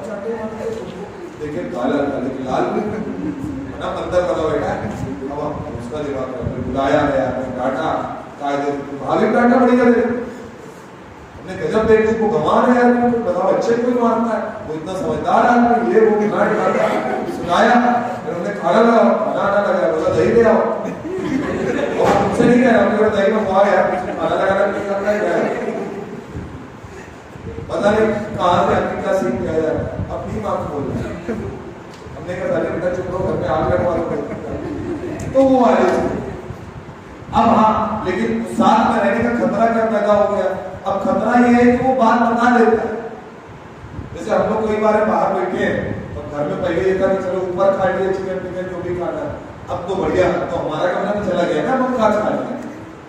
छाटे देखिए काला लाल ना अंदर वाला बैठा है। अब उसका जवाब बुलाया गया, डाटा कायदे भाभी डाटा बड़ी कर हमने गजब देख उसको गंवा रहे आदमी को, बताओ अच्छे कोई मारता है, वो इतना समझदार आदमी, ये वो सुनाया, फिर हमने खाना लगा बोला दही ले आओ, और हमसे नहीं कह रहा दही में हुआ यार खाना लगाना नहीं करता है, पता नहीं कहाँ से आदमी का सीख किया जाए, अपनी माँ को बोल रहा है। हमने कहा साले बेटा चुप रहो, घर में आग लगवा लो, तो वो आए। अब हाँ, लेकिन साथ में रहने का खतरा क्या पैदा हो गया। अब खतरा ये है कि वो बात बता देता है। जैसे हम लोग कई बार बाहर बैठे हैं तो घर में पहले ये था कि चलो ऊपर खा लिया चिकन पिकन जो भी खाना है, अब तो बढ़िया, तो हमारा कमरा तो चला गया ना, हम खा लिया,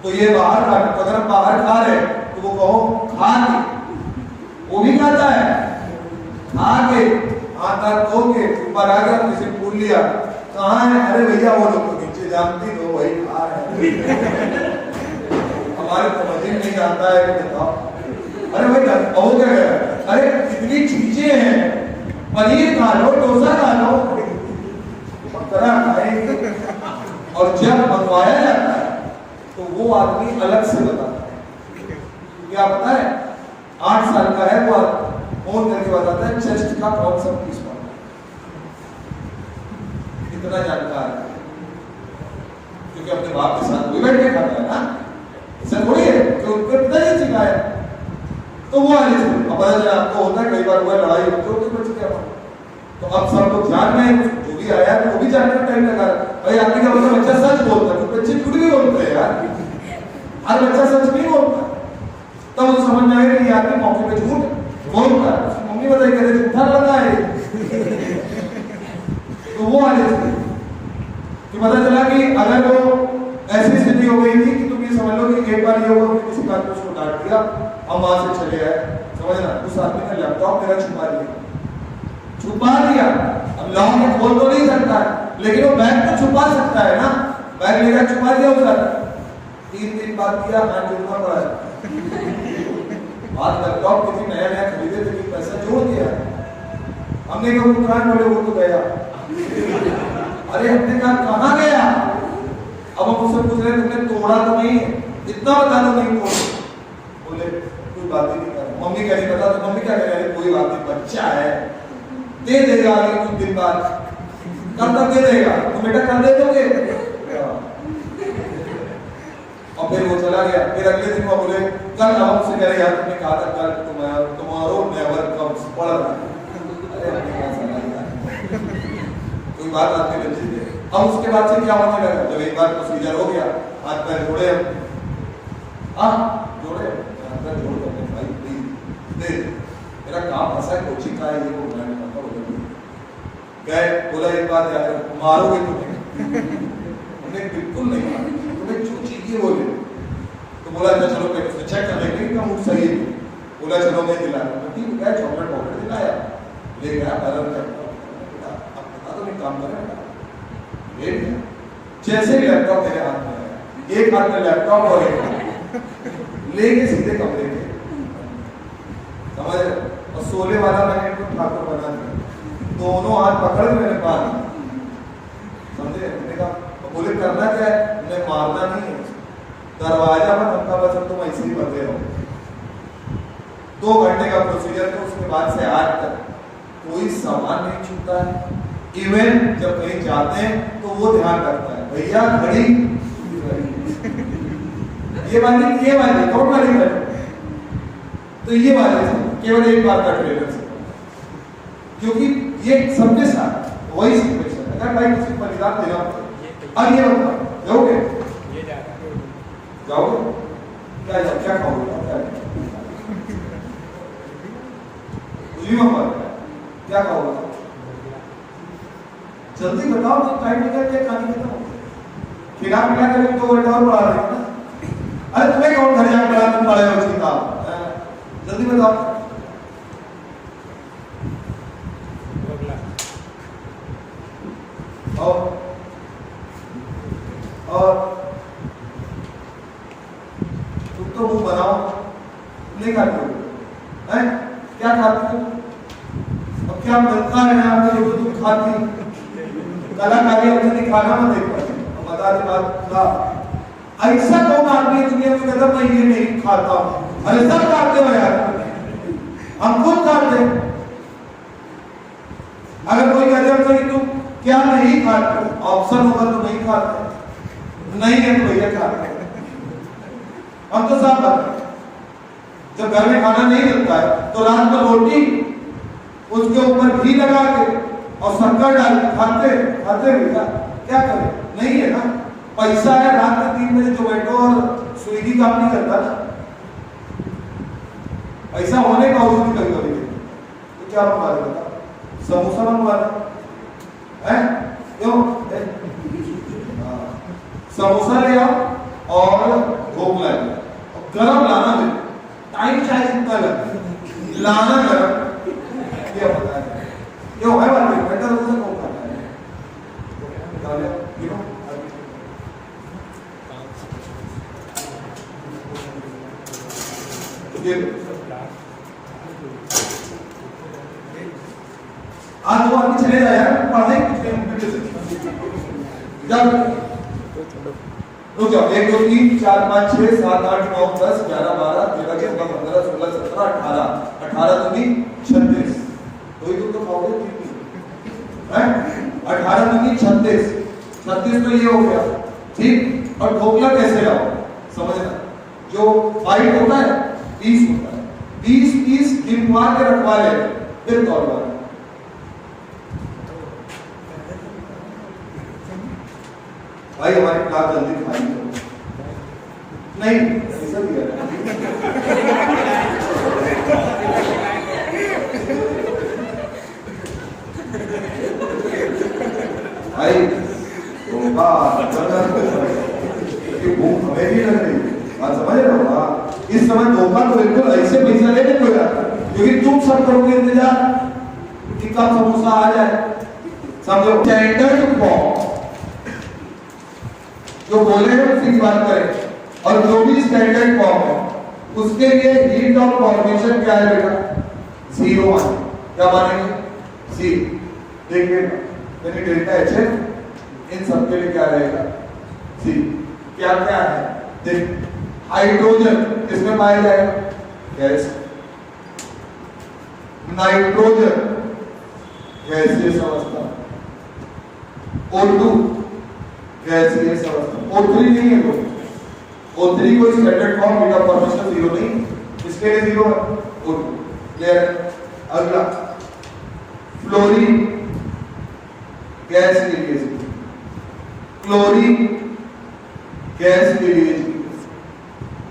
तो ये बाहर खा, तो अगर हम बाहर खा रहे तो वो कहो खा के, वो भी खाता है, खा के हाथ हाथ धो के ऊपर आ गया, किसी पूछ लिया कहाँ है, अरे भैया वो लोग तो नीचे जानती दो वही खा रहे हमारे समझ नहीं आता है कि बताओ, अरे भाई हो गया, अरे कितनी चीजें हैं, पनीर खा लो, डोसा खा लो, खाएंगे। और जब मंगवाया जाता है तो वो आदमी अलग से बताता है क्या पता है 8 साल का है वो फोन करके बताता है चेस्ट का कौन सा पीस होता है, इतना जानकार है क्योंकि अपने बाप के साथ कोई बैठ के खाता है ना, ऐसा थोड़ी है कि उनके पिताजी सिखाया। तो वो आने से अब पता चला आपको होता है कई बार हुआ लड़ाई होती है तो बच गया। तो अब सब लोग जान रहे हैं, जो भी आया तो वो भी जानने में टाइम लगा। भाई आपने क्या बोला बच्चा सच बोलता है, तो बच्चे झूठ भी बोलते हैं यार, हर बच्चा सच नहीं बोलता। तब वो समझ में आएगा कि ये आदमी मौके पे झूठ बोलता है, उसकी मम्मी बताई कहते झूठा लड़का है। तो वो आने से कि पता चला कि अगर वो ऐसी स्थिति हो गई थी कि तुम ये समझ लो कि एक बार ये हुआ कि किसी बात पे उसको डांट दिया, हम वहां से चले आए, समझना उस आदमी ने लैपटॉप मेरा छुपा दिया। अब लॉक में खोल तो नहीं सकता है, लेकिन वो बैग तो छुपा सकता है ना, बैग लेकर छुपा दिया उस आदमी। 3 दिन बाद किया, हाथ जोड़ना पड़ा है। आज लैपटॉप किसी नया नया खरीदे थे, पैसा जोड़ दिया। हमने कहा वो कहाँ बोले, वो तो गया। अरे हमने कहा कहाँ गया? अब हम उससे पूछ रहे तुमने तोड़ा तो नहीं है, इतना बता दो नहीं तोड़ा। बोले कोई बात ही नहीं कर, मम्मी कह रही बता, तो मम्मी क्या कह रही, कोई बात नहीं बच्चा है दे देगा आगे कुछ दिन बाद, कब तक दे देगा, तो बेटा कल दे दोगे। और फिर वो चला गया। फिर अगले दिन वो बोले कल हम उससे कह रहे यार तुमने कहा था कल तुम्हारो नेवर कम्स पढ़ रहा। अरे हमने क्या समझा कोई बात आती बच्चे थे। अब उसके बाद से क्या होने लगा, जब एक बार प्रोसीजर हो गया, हाथ पैर जोड़े, जोड़े हाथ पैर जोड़ करके भाई प्लीज दे, मेरा काम ऐसा है कोचिंग का है, ये वो मैं गए। बोला एक बात याद रखो, मारोगे तुम्हें? हमने बिल्कुल नहीं मारा, तुम्हें जो चीज़ें बोले। तो बोला अच्छा चलो मैं उसने चेक कर लेंगे इनका मूड सही है। बोला चलो मैं दिला रहा हूँ, ठीक है चॉकलेट पॉकेट दिलाया, ले गया बैलर का, अब बता दो मैं काम करेगा। जैसे ही लैपटॉप मेरे हाथ में आया, एक हाथ में लैपटॉप और एक लेके सीधे कमरे के समझ, और सोले वाला मैंने इनको ठाकुर बना दिया, दोनों हाथ पकड़ के मैंने पार समझे। मैंने कहा बोले करना क्या है, उन्हें मारना नहीं है, दरवाजा पर धमका बस तुम ऐसे ही बंधे रहो। 2 घंटे का प्रोसीजर, तो उसके बाद से आज तक कोई सामान नहीं छूटा है। इवन जब कहीं जाते हैं तो वो ध्यान रखता है भैया घड़ी ये वाली कौन वाली है, तो ये वाले केवल एक बार का ट्रेलर से, क्योंकि ये सबके साथ वही सिचुएशन है। अगर भाई किसी बलिदान देना अब ये बताओ जाओगे, जाओगे क्या जाओ क्या खाओगे, क्या खाओगे, जल्दी बताओ तो टाइम निकल के खाने खत्म हो गया। खिला पिला कर 2 घंटा और पढ़ा रहे ना। अरे तुम्हें कौन घर जाकर पढ़ा, तुम पढ़े हो उसकी किताब, जल्दी बताओ। और तुम तो मुंह बनाओ, नहीं खाते हो, हैं क्या खाते हो? अब क्या मिलता है यहाँ पे जो तुम खाती कलाकारी अपने खाना मत देख पाते। बता दे बात, ऐसा कौन आदमी दुनिया में कहता मैं ये नहीं खाता? अरे सब खाते हो यार, हम खुद खाते। अगर कोई कहते हो कि तुम क्या नहीं खाते, ऑप्शन होगा तो नहीं खाते, नहीं है तो भैया खाते। हम तो साफ बताते, जब घर में खाना नहीं मिलता है तो रात में रोटी उसके ऊपर घी लगा के और शक्कर डाल के खाते भैया, क्या करें? नहीं है ना, पैसा है, रात में 3 बजे जोमेटो और स्विगी काम नहीं करता ना, पैसा होने का उस कभी कभी तो क्या मंगवा देता, समोसा मंगवा है क्यों? समोसा ले आओ और भोग ला लो, गरम लाना दे, टाइम चाहे जितना लगे लाना गरम, क्या पता है क्यों है बात में बेटा तो कौन खाता है यू नो। आज वो आदमी चले जाए यार, पढ़ाई कुछ नहीं जब रुक जाओ, 1 2 3 4 5 6 7 8 9 10 11 12 13 14 15 16 17 18 18 दूनी 36। तो ही तो खाओगे हैं 18 दूनी 36 36 तो ये हो गया ठीक। और ढोकला कैसे लाओ समझना, जो फाइट होता है 20 होता है, 20 30 गिनवा के रखवा ले फिर तौलवा। भाई हमारी क्लास जल्दी खाई नहीं ऐसा दिया भाई धोखा भूख हमें भी लग रही बात समझ रहे हो। इस समय धोखा तो बिल्कुल ऐसे पैसा लेने को यार, क्योंकि तुम सब करोगे इंतजार कि कब समोसा आ जाए। समझो स्टैंडर्ड फॉर्म जो बोले हैं उसी की बात करें, और जो भी स्टैंडर्ड फॉर्म है उसके लिए हीट ऑफ फॉर्मेशन क्या है बेटा 0 माने, क्या मानेंगे सी। देखिए यानी डेल्टा एच इन सब के लिए क्या रहेगा सी। क्या क्या है देख, हाइड्रोजन किसमें पाया जाएगा गैस, नाइट्रोजन गैसीय अवस्था, O2 गैसीय अवस्था, O3 नहीं है तो O3 कोई standard form heat of formation 0 नहीं, इसके लिए 0 है O2 क्लियर। अगला फ्लोरीन गैस के लिए, क्लोरीन गैस के लिए,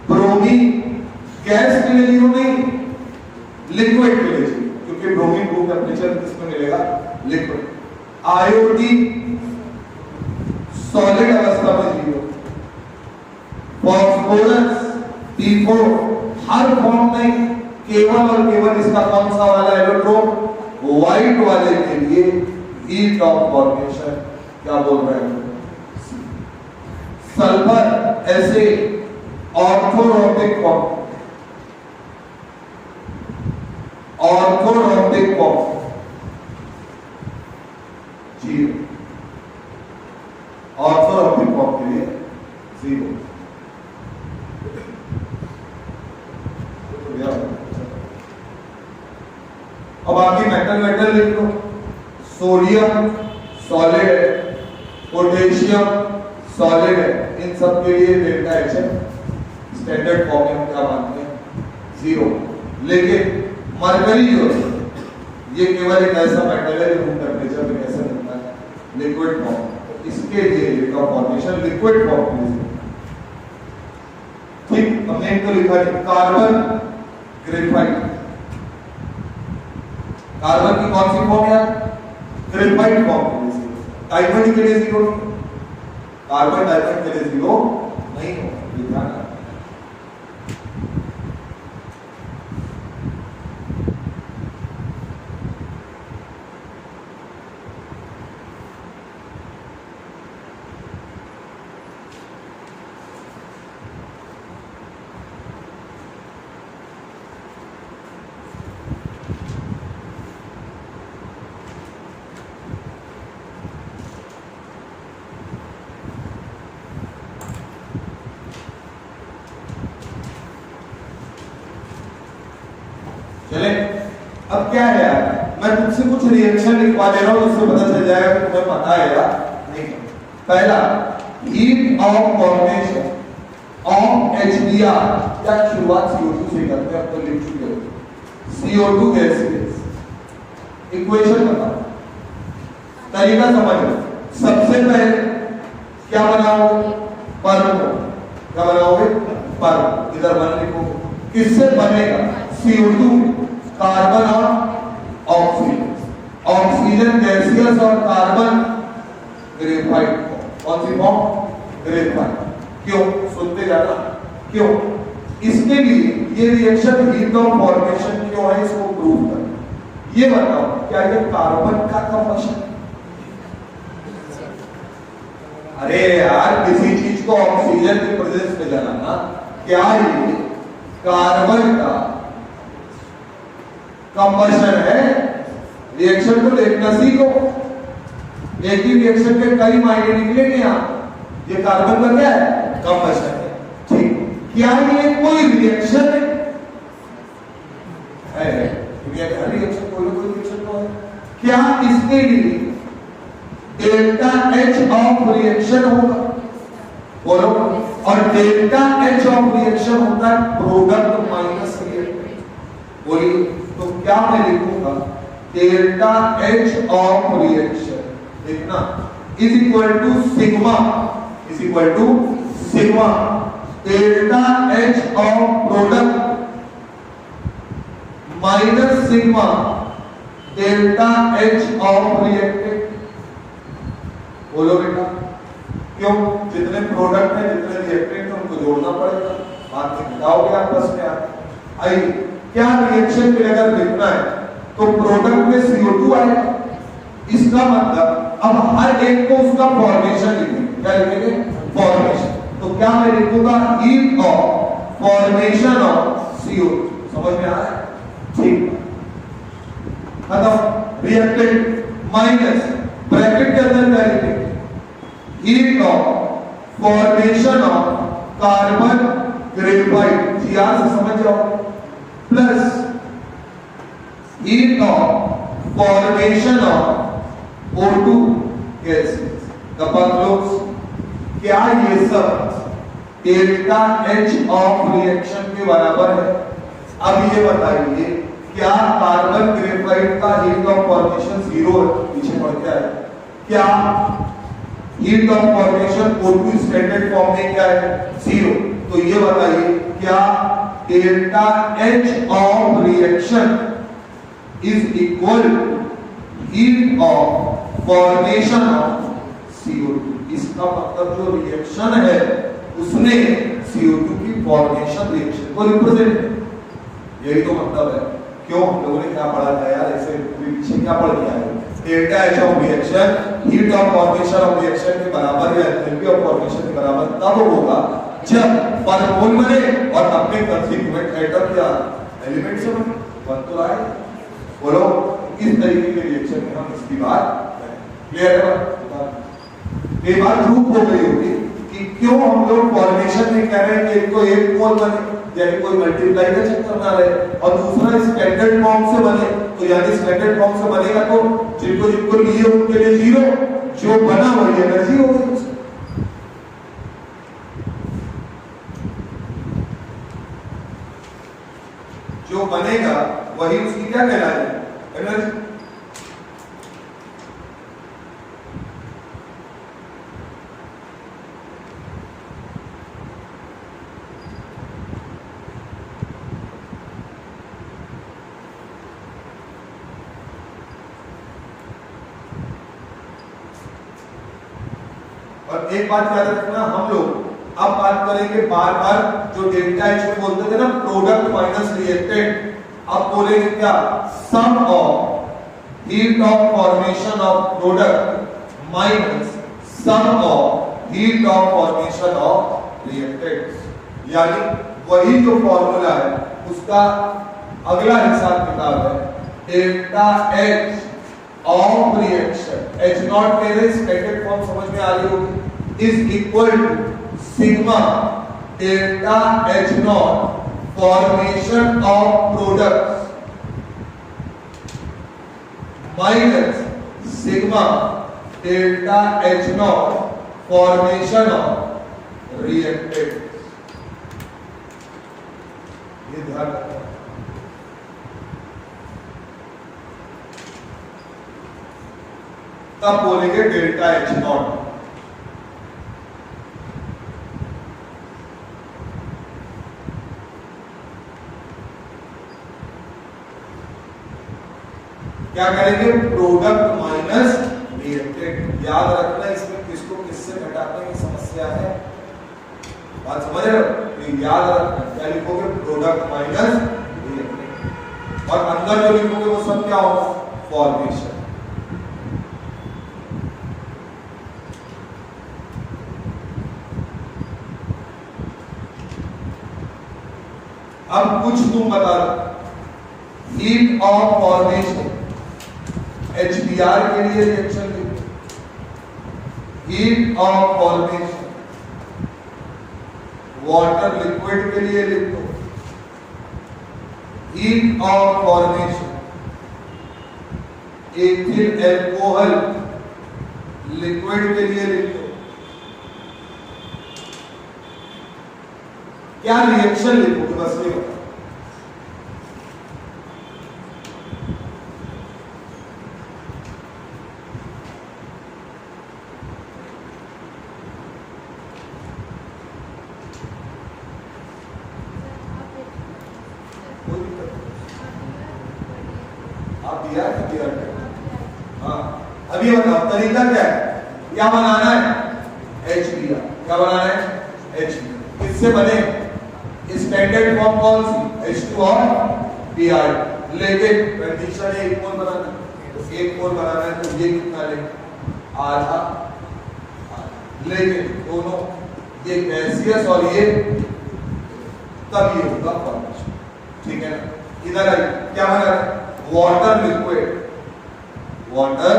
ब्रोमीन गैस के लिए 0 नहीं, लिक्विड के लिए, क्योंकि ब्रोमीन रूम टेंपरेचर किसमें मिलेगा लिक्विड। आयोडीन सॉलिड अवस्था में 0, फॉस्फोरस P4 हर फॉर्म में केवल और केवल इसका कौन सा वाला इलेक्ट्रॉन व्हाइट वाले के लिए हीट ऑफ फॉर्मेशन क्या बोल रहे हैं। सल्फर ऐसे ऑर्थोरोपिक फॉर्म, ऑर्थोरोपिक फॉर्म 0, ऑर्थोरोपिक फॉर्म के लिए 0। अब आगे मेटल लिख लो, सोडियम सॉलिड है, पोटेशियम सॉलिड है, इन सब के लिए डेल्टा एच स्टैंडर्ड फॉर्म में क्या मानते हैं 0। लेकिन मरकरी जो है ये केवल एक ऐसा मेटल है जो रूम टेंपरेचर पे कैसे मिलता है लिक्विड फॉर्म, इसके लिए heat of formation liquid form में। ठीक हमने इनको लिखा है कार्बन ग्रेफाइट, कार्बन की कौन सी फॉर्म है ग्रेफाइट फॉर्म के लिए, डायमंड के लिए 0, कार्बन डायमंड के लिए 0 नहीं होगा, ध्यान रखना। चले अब क्या है यार, मैं तुमसे कुछ रिएक्शन लिखवा दे रहा हूं जिससे पता चल जाएगा कि तुम्हें पता है या नहीं। पहला heat of formation of HBr, या शुरुआत CO2 से करते हैं, अब तो लिख चुके हो CO2 गैस, इक्वेशन बताओ, तरीका समझ लो। सबसे पहले क्या बनाओगे परम, क्या बनाओगे परम, इधर बन लिखो, किससे बनेगा CO2 कार्बन और ऑक्सीजन, ऑक्सीजन गैसियस और कार्बन ग्रेफाइट, कौन सी फॉर्म ग्रेफाइट। क्यों सुनते जाना क्यों, इसके लिए ये रिएक्शन हीट ऑफ फॉर्मेशन क्यों है इसको प्रूव कर। ये बताओ क्या ये कार्बन का कंबशन, अरे यार किसी चीज को ऑक्सीजन की प्रेजेंस में जलाना, क्या ये कार्बन का कंबशन है। रिएक्शन तो देखना सीखो, एक ही रिएक्शन के कई मायने निकलेंगे। यहाँ ये कार्बन का क्या है कम बचत है। ठीक, क्या ये कोई रिएक्शन है? रिएक्शन कोई ना कोई रिएक्शन तो है। क्या इसके लिए डेल्टा एच ऑफ रिएक्शन होगा? बोलो। और डेल्टा एच ऑफ रिएक्शन होता है प्रोडक्ट माइनस रिएक्टेंट। बोलिए, तो क्या मैं लिखूंगा? डेल्टा एच ऑफ रिएक्शन देखना is equal to sigma, is equal to sigma delta H of product minus sigma delta H of reactant. बोलो बेटा, क्यों? जितने प्रोडक्ट है जितने रिएक्टेंट है उनको जोड़ना पड़ेगा, बात में घटाओगे आपस में। आइए, क्या रिएक्शन के अगर लिखना है तो प्रोडक्ट में CO2 आएगा। इसका मतलब अब हर एक को उसका फॉर्मेशन लिखेंगे। क्या लिखेंगे? फॉर्मेशन। तो क्या मैं लिखूंगा? Heat of formation of CO2। समझ में आ रहा है? ठीक, खत्म। रिएक्टेंट माइनस ब्रैकेट के अंदर क्या लिखेंगे? Heat of formation of carbon graphite, GR से समझ जाओ, plus heat of formation of O2 gases. क्या ये सब डेल्टा एच ऑफ रिएक्शन के बराबर है? अब ये बताइए, क्या कार्बन ग्रेफाइट का हीट ऑफ फॉर्मेशन 0 है? पीछे पड़ गया है। क्या heat of formation O2 standard form में क्या है? 0। तो ये बताइए, क्या delta H of reaction is equal heat of formation of CO2? इसका मतलब जो रिएक्शन है उसने CO2 की फॉर्मेशन रिएक्शन को रिप्रेजेंट है। यही तो मतलब है। क्यों हम लोगों ने क्या पढ़ा था यार? ऐसे पीछे क्या पढ़ दिया है? Delta H of reaction heat of formation of reaction के बराबर या एंथैल्पी ऑफ फॉर्मेशन के बराबर तब होगा जब परमोल बने और अपने कंस्टिट्यूएंट एटम या एलिमेंट से बने। बन तो रहा है? बोलो, इस तरीके के रिएक्शन में हम इसकी बात क्लियर है? ये बात प्रूफ हो गई होगी कि क्यों हम लोग फॉर्मेशन में कह रहे हैं कि एक तो एक मोल बने, यानी कोई मल्टीप्लाई का चक्कर ना रहे, और दूसरा स्टैंडर्ड फॉर्म से बने। तो यानी स्टैंडर्ड फॉर्म से बनेगा तो जिनको जिनको लिए उनके लिए 0, जो बना वही एनर्जी होगी। जो बनेगा वही उसकी क्या कहलाएगी? एनर्जी। और एक बात याद रखना, हम लोग अब बात करेंगे बार बार जो डेल्टा एच में बोलते थे ना प्रोडक्ट माइनस रिएक्टेंट, अब बोलेंगे क्या? Sum of heat of formation of product minus sum of heat of formation of reactant. यानी वही जो फॉर्मूला है उसका अगला हिसाब किताब है delta H of reaction, H nought मेरे स्टैंडर्ड फॉर्म समझ में आ रही होगी, is equal to sigma delta H nought formation of products minus sigma delta H nought formation of reactant. ये ध्यान रखना। तब बोलेंगे डेल्टा H नॉट। क्या करेंगे? Product minus reactant. याद रखना, इसमें किसको किससे घटाते हैं समस्या है, बात समझ रहे हो? याद रखना, क्या लिखोगे? प्रोडक्ट माइनस रिएक्टेंट, और अंदर जो लिखोगे वो सब क्या होगा? फॉर्मेशन। अब कुछ तुम बता दो। हीट ऑफ फॉर्मेशन HBr के लिए रिएक्शन लिखो। Heat of formation water liquid के लिए लिख दो, heat of formation ethyl alcohol liquid के लिए लिख दो। क्या रिएक्शन लिखोगे बस ये बताओ। आप दिया है दिया है। हाँ अभी बताओ तरीका क्या है, क्या बनाना है, HBr। क्या बनाना है, HBr। किससे बने, स्टैंडर्ड फॉर्म कौन सी, H2 और Br। लेकिन कंडीशन है 1 मोल बनाना है, तो 1 मोल बनाना है तो ये कितना लेंगे, आधा। लेकिन दोनों ये गैसियस और ये तब ये होगा फॉर्मेशन, ठीक है ना। इधर आइए क्या बना है, वाटर लिक्विड, वाटर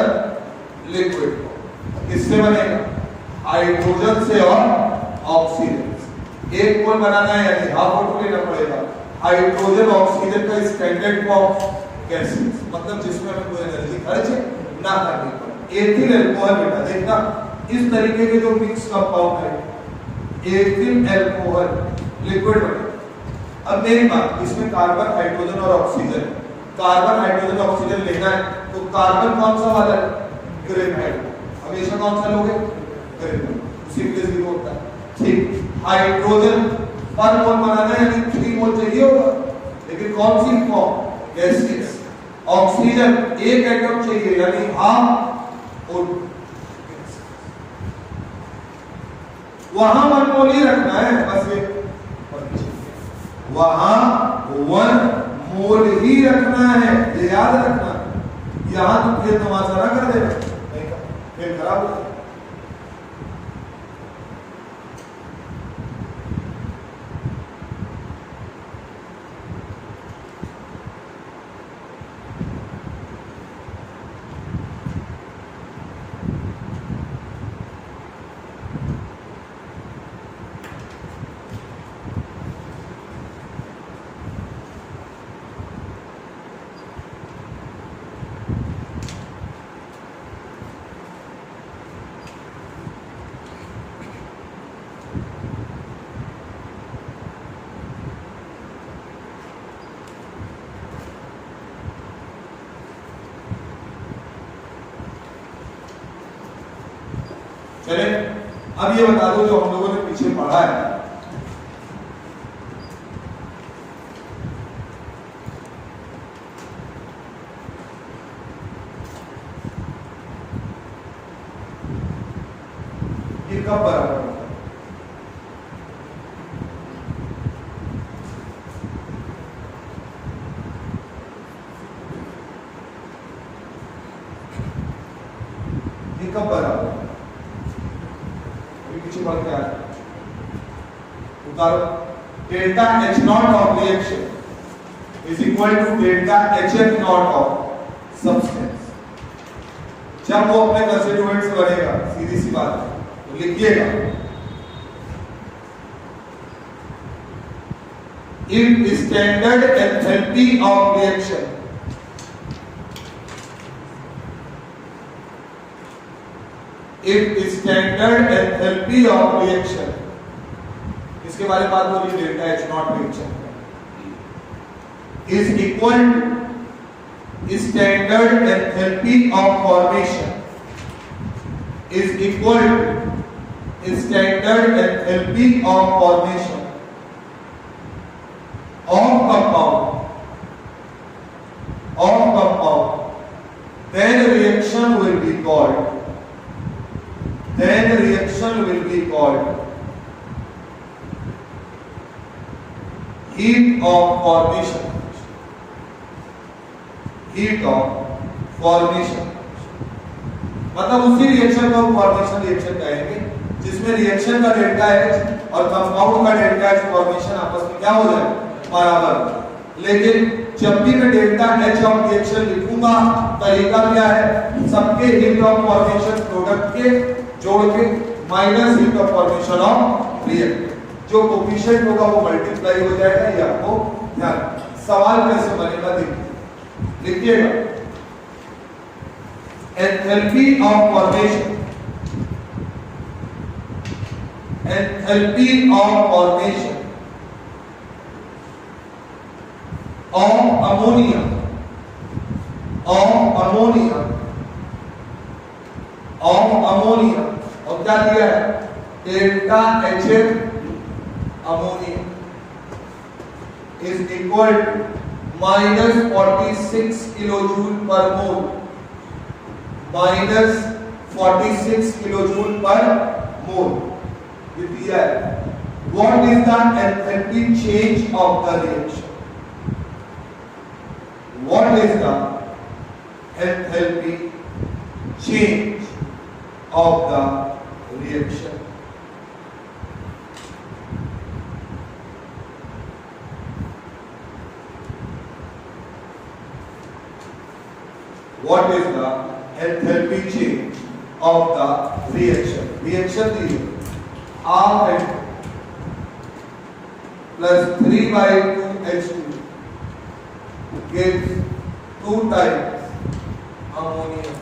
लिक्विड किससे बनेगा, हाइड्रोजन से और ऑक्सीजन। 1 मोल बनाना है यानी हाफ ऑटो लेना पड़ेगा। हाइड्रोजन ऑक्सीजन का स्टैंडर्ड फॉर्म गैसेस, मतलब जिसमें हमें कोई एनर्जी खर्च ना करनी पड़े। एथिल अल्कोहल बेटा देखना, इस तरीके के जो मिक्स कंपाउंड है एथिल अल्कोहल लिक्विड बनेगा। अब मेरी बात, इसमें कार्बन हाइड्रोजन और ऑक्सीजन, कार्बन हाइड्रोजन ऑक्सीजन लेना है तो कार्बन कौन सा वाला है, ग्रेफाइट। हमेशा कौन सा लोगे, ग्रेफाइट, सिंपल जीरो होता है, ठीक। हाइड्रोजन पर मोल बनाना है यानी 3 मोल चाहिए होगा, लेकिन कौन सी फॉर्म, गैसियस। ऑक्सीजन 1 एटम चाहिए यानी हाफ और वहां 1 मोल ही रखना है बस, ये वहां 1 मोल ही रखना है, ये याद रखना। यहां तो फिर तमाशा ना कर देना, फिर खराब हो। चले अब ये बता दो जो हम लोगों ने पीछे पढ़ा है, ये कब बराबर होता है, ये कब बराबर होता है, पीछे बढ़ के आ उतारो। Delta H nought of reaction is equal to delta HF nought of substance. जब वो अपने कंस्टिट्यूएंट से बनेगा, सीधी सी बात है, तो लिखिएगा if standard enthalpy of reaction if standard enthalpy of reaction, इसके बारे में बात हो रही है, delta H not reaction is equal to standard enthalpy of formation is equal to standard enthalpy of formation of compound, then reaction will be called heat of formation, heat of formation। मतलब उसी reaction को formation reaction कहेंगे जिसमें reaction का delta H और compound का delta H formation आपस में क्या हो जाए, बराबर। लेकिन जब भी मैं डेल्टा H ऑफ रिएक्शन लिखूंगा, तरीका क्या है, सबके हीट ऑफ फॉर्मेशन प्रोडक्ट के जोड़ के minus heat of formation of reactant. जो कोफिशिएंट होगा वो मल्टीप्लाई हो जाएगा। ये आपको ध्यान। सवाल कैसे बनेगा देखिए, लिखिएगा enthalpy of formation, enthalpy of formation of ammonia, और क्या दिया है delta HF ammonia is equal to -46 kilojoule per mole, -46 kilojoule per mole ये दिया है। What is the enthalpy change of the reaction? What is the enthalpy change of the reaction? What is the enthalpy change of the reaction? Reaction the half H plus 3/2 H2 gives 2 times ammonia.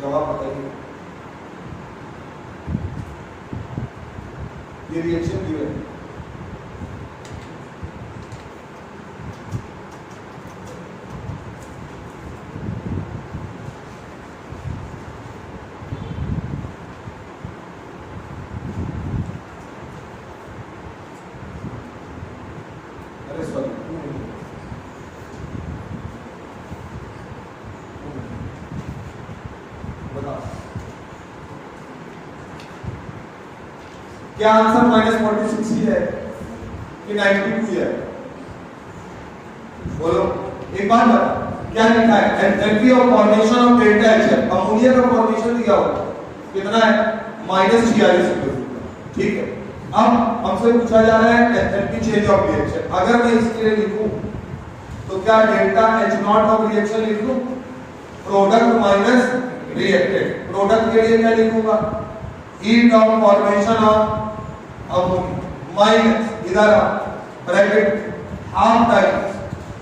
जवाब बताइए। ये reaction दी है। क्या answer -46 ही है कि 92 है? बोलो एक बात बता, क्या लिखा है? Enthalpy of formation of delta HF, ammonia का फॉर्मेशन दिया हुआ कितना है -46 किलो। ठीक है, अब हमसे पूछा जा रहा है एंथैल्पी चेंज ऑफ रिएक्शन। अगर मैं इसके लिए लिखूं तो क्या डेल्टा H0 ऑफ रिएक्शन लिख लूं? Product minus reacted. प्रोडक्ट के लिए क्या लिखूंगा? Heat of formation of ammonia minus इधर bracket half times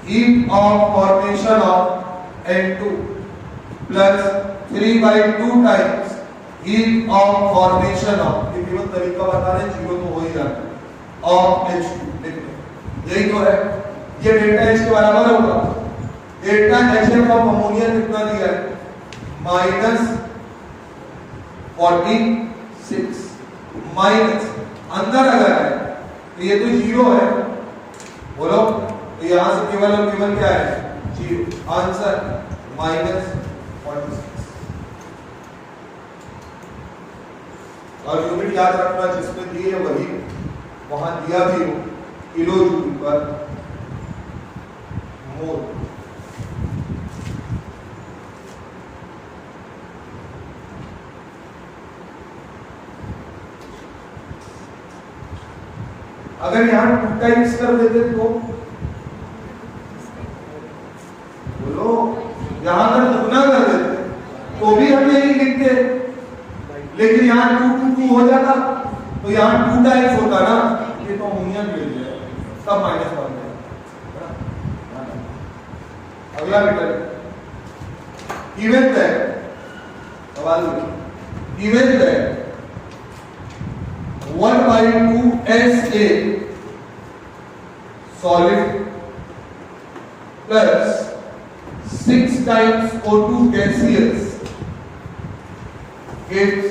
heat of formation of N2 plus 3/2 times heat of formation of, ये केवल तरीका बता रहे, जीरो तो हो ही जाता है, ऑफ H2 लिख लो। यही तो है, ये डेल्टा H के बराबर होगा। डेल्टा HF ऑफ अमोनिया कितना दिया है? -46 माइनस अंदर अगर है तो ये तो जीरो है, बोलो तो यहां से केवल और केवल क्या है? जीरो। आंसर -46। और यूनिट याद रखना, जिसमें दिए वही वहां दिया भी हो, किलो जूल पर मोल। अगर यहां 2 टाइम्स कर देते तो बोलो, यहां अगर दुगना कर देते तो भी हम यही लिखते, लेकिन यहां 2 हो जाता तो यहां 2 टाइम्स होता ना, ये तो अमोनिया मिल जाए तब -1 है। अगला बेटा गिवन है सवाल, गिवन है 1/2 SA solid plus 6 times O2 gaseous gives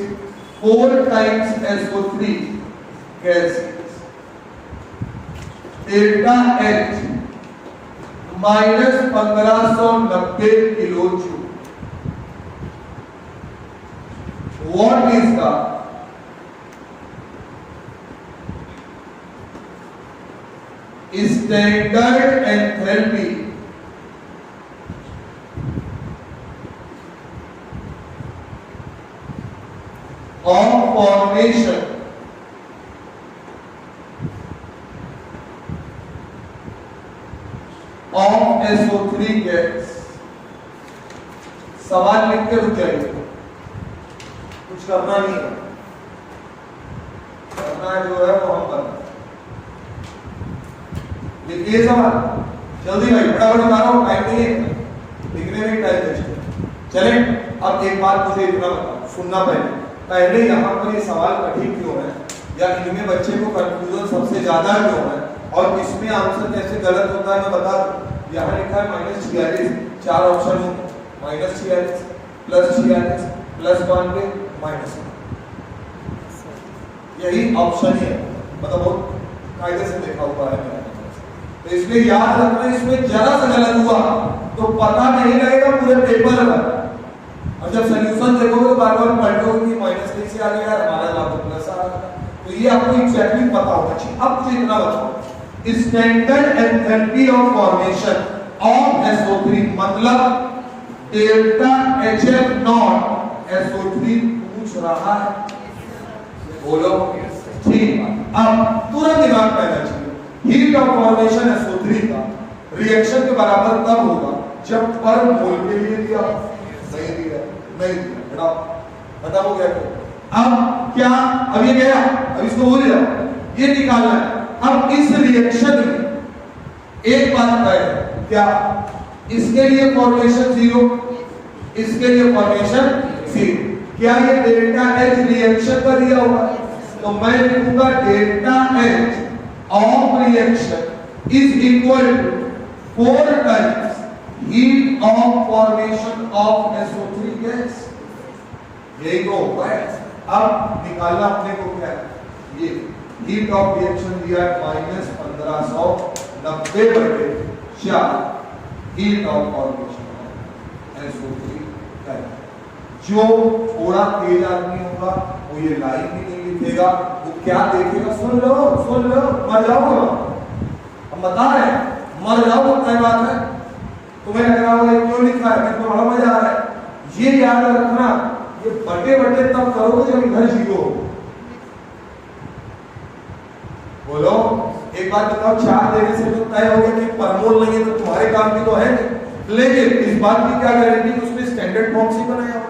4 times SO3 gaseous. Delta H -1590 kilojoule. What is the standard enthalpy of formation of SO3 gas? सवाल लिख के रुक जाइए, कुछ करना नहीं है, करना जो है वो हम करना। लिखिए सवाल जल्दी भाई, फटाफट बता रहा हूं, टाइम नहीं है, लिखने में टाइम वेस्ट है। चले अब एक बात मुझे इतना बताओ, सुनना पहले यहाँ पर ये सवाल कठिन क्यों है या इनमें बच्चे को कंफ्यूजन सबसे ज्यादा क्यों है और इसमें आंसर कैसे गलत होता है मैं बता दूं। यहाँ लिखा है -46, 4 ऑप्शन होंगे, -46 +46 +92 -1, यही ऑप्शन ही है, मतलब बहुत कायदे से देखा हुआ है मैंने। तो इसलिए याद रखना, इसमें जरा सा गलत हुआ तो पता नहीं रहेगा पूरे पेपर में, और जब सॉल्यूशन देखोगे तो बार बार पलटोगे कि माइनस कैसे आ गया, हमारा जवाब प्लस आ गया, तो ये आपको एग्जैक्टली पता होना चाहिए। अब मुझे इतना बताओ, standard enthalpy of formation of SO3 मतलब डेल्टा HF नॉट SO3 पूछ रहा है, बोलो ठीक। अब तुरंत दिमाग में आना चाहिए, हीट ऑफ फॉर्मेशन SO3 का रिएक्शन के बराबर तब होगा जब पर मोल के लिए दिया, नहीं दिया, नहीं दिया, खत्म हो गया। अब क्या, अब ये गया, अब इसको भूल जाओ, ये निकालना है। अब इस रिएक्शन में एक बात है, क्या इसके लिए फॉर्मेशन 0, इसके लिए फॉर्मेशन 0, क्या ये डेल्टा H रिएक्शन का दिया हुआ, तो मैं लिखूंगा delta H of reaction is equal to 4 times heat of formation of SO3 gas, यही तो होगा। अब निकालना अपने को क्या है, ये हीट ऑफ रिएक्शन दिया है -1590/4 heat of formation of SO3 gas। जो थोड़ा तेज आदमी होगा वो ये लाइन भी नहीं लिखेगा, वो क्या देखेगा, सुन लो मर जाओगे, हम बता रहे हैं मर जाओगे, क्या बात है, तुम्हें लग रहा होगा क्यों लिखा है, मेरे को बड़ा मजा आ रहा है। ये याद रखना, ये बटे तब करोगे जब इधर 0 हो। बोलो एक बात बताओ, 4 देने से तो तय हो गया कि परमोल नहीं है, तो तुम्हारे काम की तो है नहीं, लेकिन इस बात की क्या गारंटी कि उसने स्टैंडर्ड फॉर्म्स ही बनाया हो,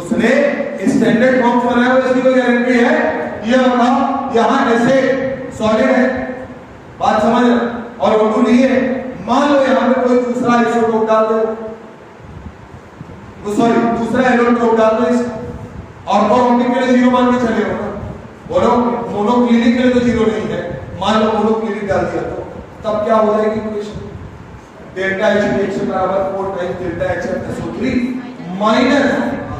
उसने स्टैंडर्ड फॉर्म्स बनाया हो, इसकी कोई गारंटी है? ये बताओ, यहां ऐसे सॉलिड है, बात समझ रहे, और O2 नहीं है, मान लो यहां पे कोई दूसरा आइसोटोप डाल दो, सॉरी दूसरा एलोट्रोप डाल दो, ऑर्थोगोनल के लिए 0 मान के चले हो ना, बोलो मोनोक्लिनिक के लिए तो 0 नहीं है, मान लो मोनोक्लिनिक डाल दिया तो तब क्या हो जाएगी इक्वेशन, डेल्टा H रिएक्शन बराबर 4 times delta HF SO3 minus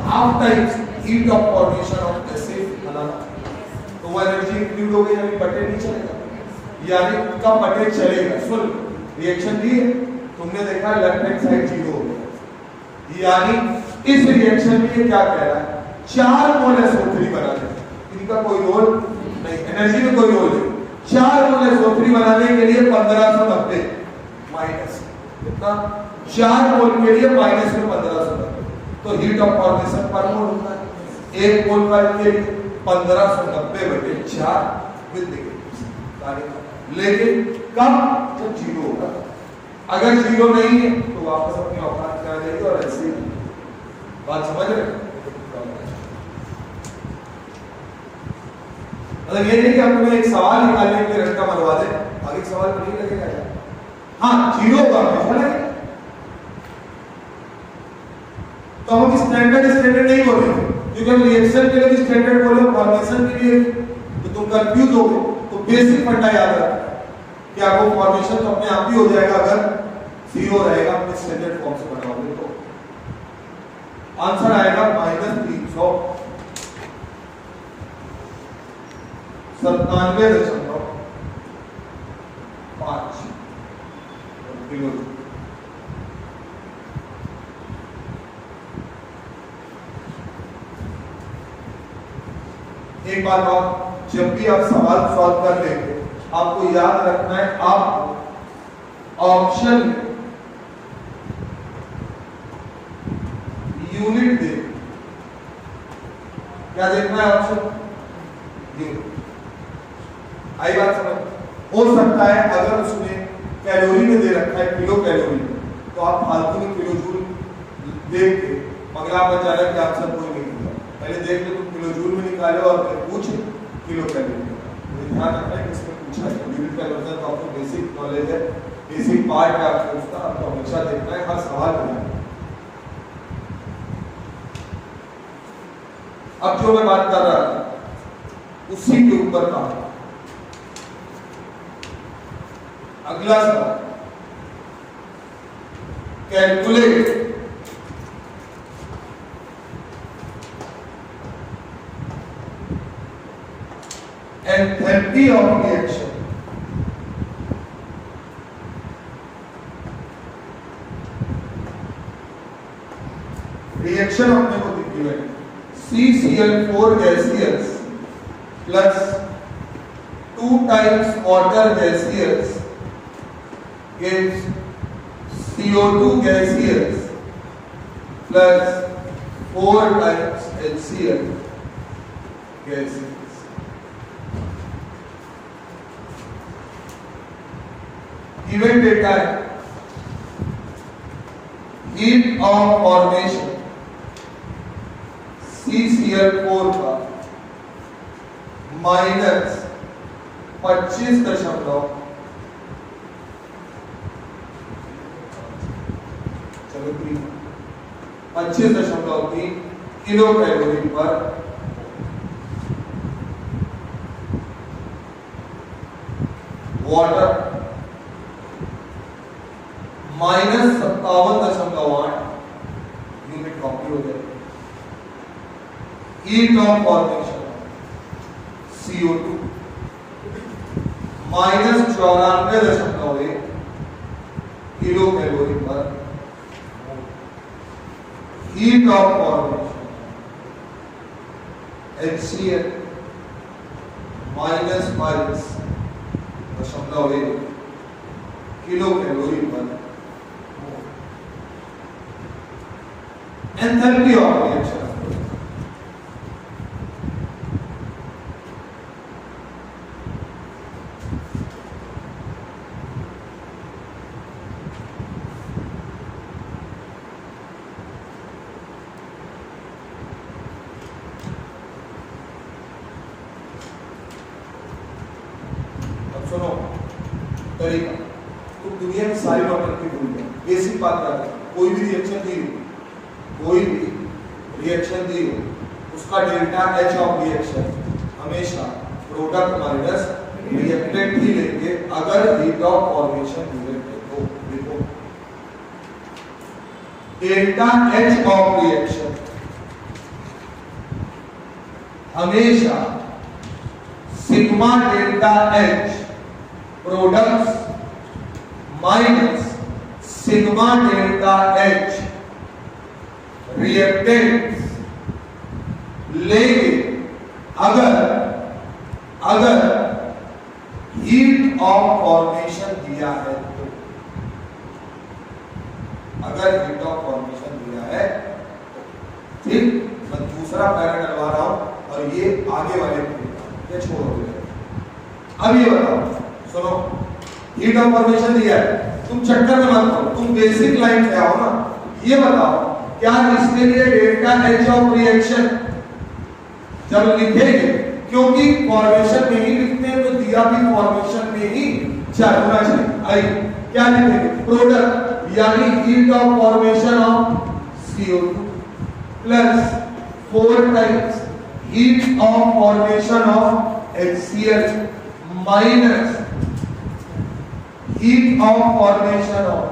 half times heat of formation of acid बनाना, तो वो एनर्जी इंक्लूड हो गई, यानी बटे नहीं चलेगा, यानी उसका बटे चलेगा। सुन रिएक्शन दी है तुमने देखा, लेफ्ट हैंड साइड 0 हो गया, यानी इस रिएक्शन में ये क्या कह रहा है, 4 मोल SO3 बना दे, इनका कोई रोल नहीं, एनर्जी में कोई रोल नहीं, 4 मोल SO3 बनाने के लिए 1590 माइनस कितना, 4 मोल के लिए माइनस में 1590, तो हीट ऑफ फॉर्मेशन पर मोल होता है, 1 मोल का के लिए 1590/4 विद डिग्री, लेकिन कब, जब 0 होगा, अगर 0 नहीं है तो वापस अपनी औकात में आ जाएगी, और ऐसे ही बात समझ रहे, मतलब ये नहीं कि आपको मैं एक सवाल निकालने के लिए रट्टा मरवा दे, आगे सवाल नहीं लगेगा यार, हाँ 0 का हमेशा, तो हम स्टैंडर्ड नहीं बोले, क्योंकि हम रिएक्शन के लिए भी स्टैंडर्ड बोले, फॉर्मेशन के लिए तो तुम कंफ्यूज हो गए। तो बेसिक फंडा याद रखना कि आपको फॉर्मेशन तो अपने आप ही हो जाएगा अगर 0 रहेगा, अपने स्टैंडर्ड फॉर्म से बनाओगे तो आंसर आएगा -397.5 किलो। एक बात और, जब भी आप सवाल सॉल्व कर लेंगे आपको याद रखना है, आप ऑप्शन में यूनिट दे, क्या देखना है ऑप्शन, यूनिट। आई बात समझ, हो सकता है अगर उसने कैलोरी में दे रखा है किलो कैलोरी, तो आप फालतू में किलो जूल देख के मगर आप अचानक कि आप सब कोई नहीं होगा, पहले देख लो तुम किलो जूल में निकालो और फिर पूछ किलो कैलोरी में। तो ध्यान रखना है किसमें पूछा है। यूनिट कन्वर्जन तो आपको बेसिक नॉलेज है, बेसिक पार्ट है आपको उसका, आपको हमेशा देखना है, हर सवाल करना है। अब जो मैं बात कर रहा था उसी के ऊपर का अगला सवाल, calculate enthalpy of reaction. Reaction अपने को दिखी है CCl4 gaseous plus 2 times water gaseous gives CO2 gaseous plus 4 times HCl gaseous. Given data है heat of formation CCl4 का minus 25.3 kilo calorie per water minus 57.8 unit copy हो जाएगी। Heat of formation CO2 minus 94.1 kilo calorie per heat of formation HCl minus 22.1 kilo calorie per. Enthalpy of reaction सुनो तरीका, तो दुनिया में सारी doctor की भूल है। बेसिक बात क्या है, कोई भी रिएक्शन दी हो उसका डेल्टा H ऑफ रिएक्शन हमेशा प्रोडक्ट माइनस रिएक्टेंट ही लेंगे अगर हीट ऑफ फॉर्मेशन रिएक्टेंट हो। देखो डेल्टा H ऑफ रिएक्शन हमेशा sigma delta H products minus sigma delta H reactants लेंगे अगर हीट ऑफ फॉर्मेशन दिया है तो। अगर हीट ऑफ फॉर्मेशन दिया है ठीक, मैं दूसरा पैरा डलवा रहा हूं और ये आगे वाले ये छोड़ दो। अब ये बताओ, सुनो, हीट ऑफ फॉर्मेशन दिया है, तुम चक्कर में मत पड़ो, तुम बेसिक लाइन पे आओ ना। ये बताओ क्या इसके लिए डेल्टा H ऑफ रिएक्शन जब लिखेंगे, क्योंकि फॉर्मेशन में ही लिखते हैं तो दिया भी फॉर्मेशन में ही होना चाहिए। आई क्या लिखेंगे, प्रोडक्ट यानी heat of formation of CO2 plus 4 times heat of formation of HCl minus heat of formation of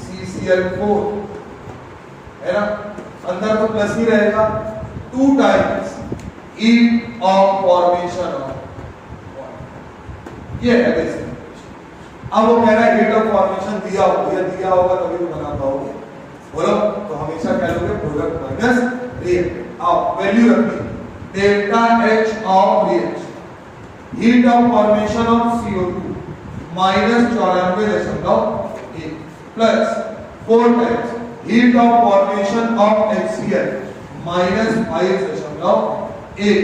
CCl4 है ना, अंदर तो प्लस ही रहेगा, 2 times heat of formation of, ये है बेसिक। अब वो कह रहा है हीट ऑफ फॉर्मेशन दिया होगा तभी तो बना पाओगे। बोलो तो हमेशा क्या लोगे, प्रोडक्ट माइनस रिएक्टेंट। आओ वैल्यू रखिए, delta H of reaction heat of formation of CO2 minus 94.1 plus 4 times heat of formation of HCl minus 5.1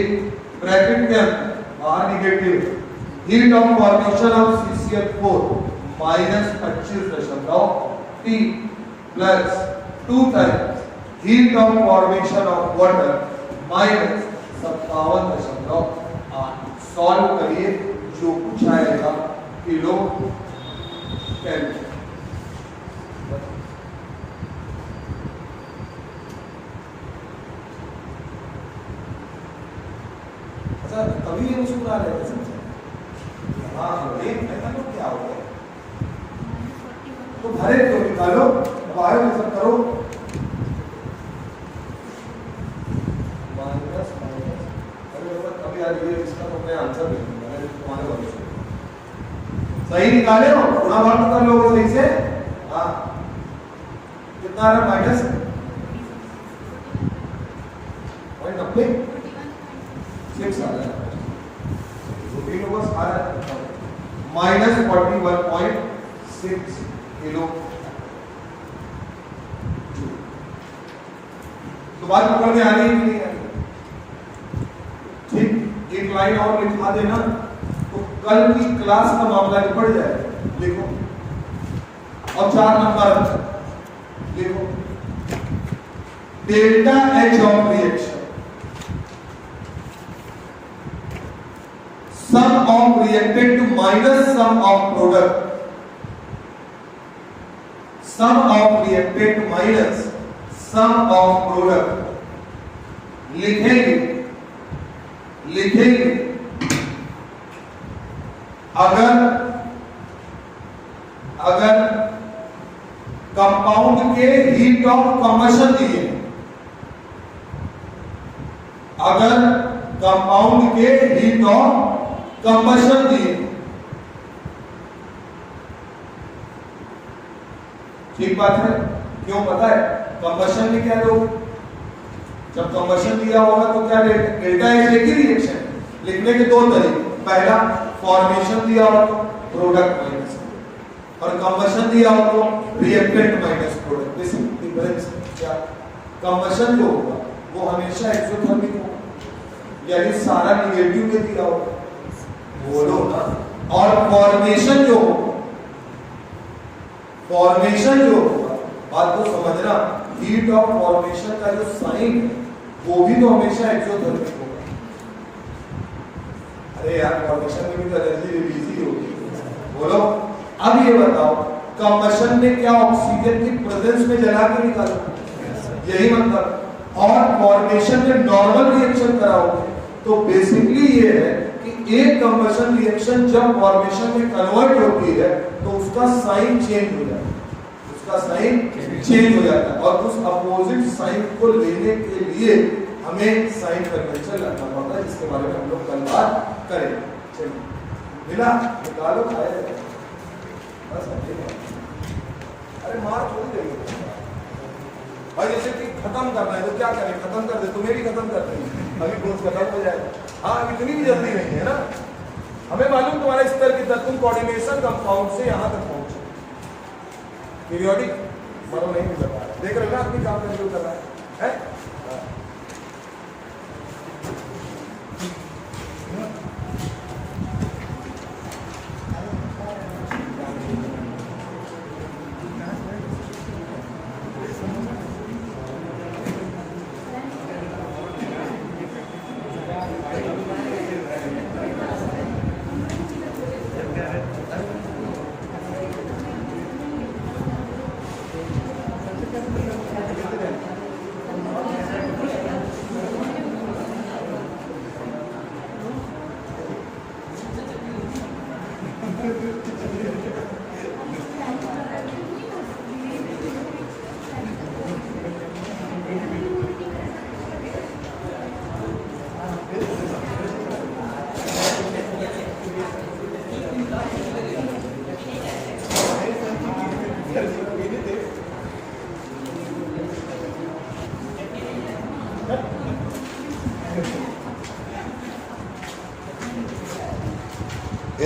bracket के अंदर बाहर negative heat of formation of CCl4 minus 25.3 plus 2 times heat of formation of water -57.8। Solve करिए, जो कुछ आएगा kilo kelvin. अच्छा, कभी ये मुस्कुरा रहे थे सबसे? हाँ, एक ऐसा तो क्या हो गया? तो भरे तो निकालो, बाहर में सब करो। माइनस माइनस, अरे कभी यार ये इसका तो मैं आंसर नहीं दूंगा, मैं तुम्हारे वाले से सही निकाले हो, गुणा भाग कर लोगे सही से। हाँ, कितना आ रहा है? माइनस 0.96 आ रहा है, बस आ रहा है -41.6 किलो। तो बात पकड़ में आ रही है कि नहीं आ रही? ठीक, एक लाइन और लिखा देना तो कल की क्लास का मामला निपट जाएगा। लिखो, और 4 नंबर लिखो, delta H of reaction, sum of reactant to minus sum of product, sum of reactant minus sum of product लिखेंगे अगर कंपाउंड के हीट ऑफ कंबशन दिए, अगर कंपाउंड के हीट ऑफ कंबशन दिए, ठीक बात है। क्यों पता है? कंबशन में क्या लोग, जब कंबशन दिया होगा तो क्या डेल्टा एच एक ही रिएक्शन लिखने के 2 तरीके। पहला, फॉर्मेशन दिया हो तो प्रोडक्ट माइनस, और कंबशन दिया हो तो reactant minus product. Basic difference क्या? कंबशन जो होगा वो हमेशा एक्सोथर्मिक होगा, यानी सारा निगेटिव में दिया होगा, बोलो ना। और फॉर्मेशन जो होगा, बात को समझना, हीट ऑफ फॉर्मेशन का जो साइन है वो भी तो हमेशा एक्सोथर्मिक होगा। अरे यार, फॉर्मेशन में भी तो एनर्जी रिलीज ही होगी, बोलो। अब ये बताओ, कंबशन में क्या ऑक्सीजन की प्रेजेंस में जला के निकालो, यही मतलब। और फॉर्मेशन में नॉर्मल रिएक्शन कराओगे, तो बेसिकली ये है कि एक कंबशन रिएक्शन जब फॉर्मेशन में कन्वर्ट होती है तो उसका साइन चेंज हो जाता है, और उस अपोजिट साइन को लेने के लिए हमें साइन कन्वेंशन लगना पड़ता है, जिसके बारे में हम लोग कल बात करेंगे। चलिए, मिला, निकालो, खाया बस। अरे मार थोड़ी देंगे भाई, जैसे कि खत्म करना है तो क्या करें? खत्म कर दे, तुम्हें भी खत्म कर देंगे, अभी कोर्स खत्म हो जाएगा। हाँ, इतनी भी जल्दी नहीं है ना, हमें मालूम तुम्हारा स्तर की तुम कोऑर्डिनेशन कंपाउंड से यहां तक पहुंचे, पीरियोडिक मरो नहीं मिल रहा है। देख रहे हो ना, अपनी काम करके कर रहा है?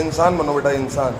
इंसान बनो बेटा, इंसान।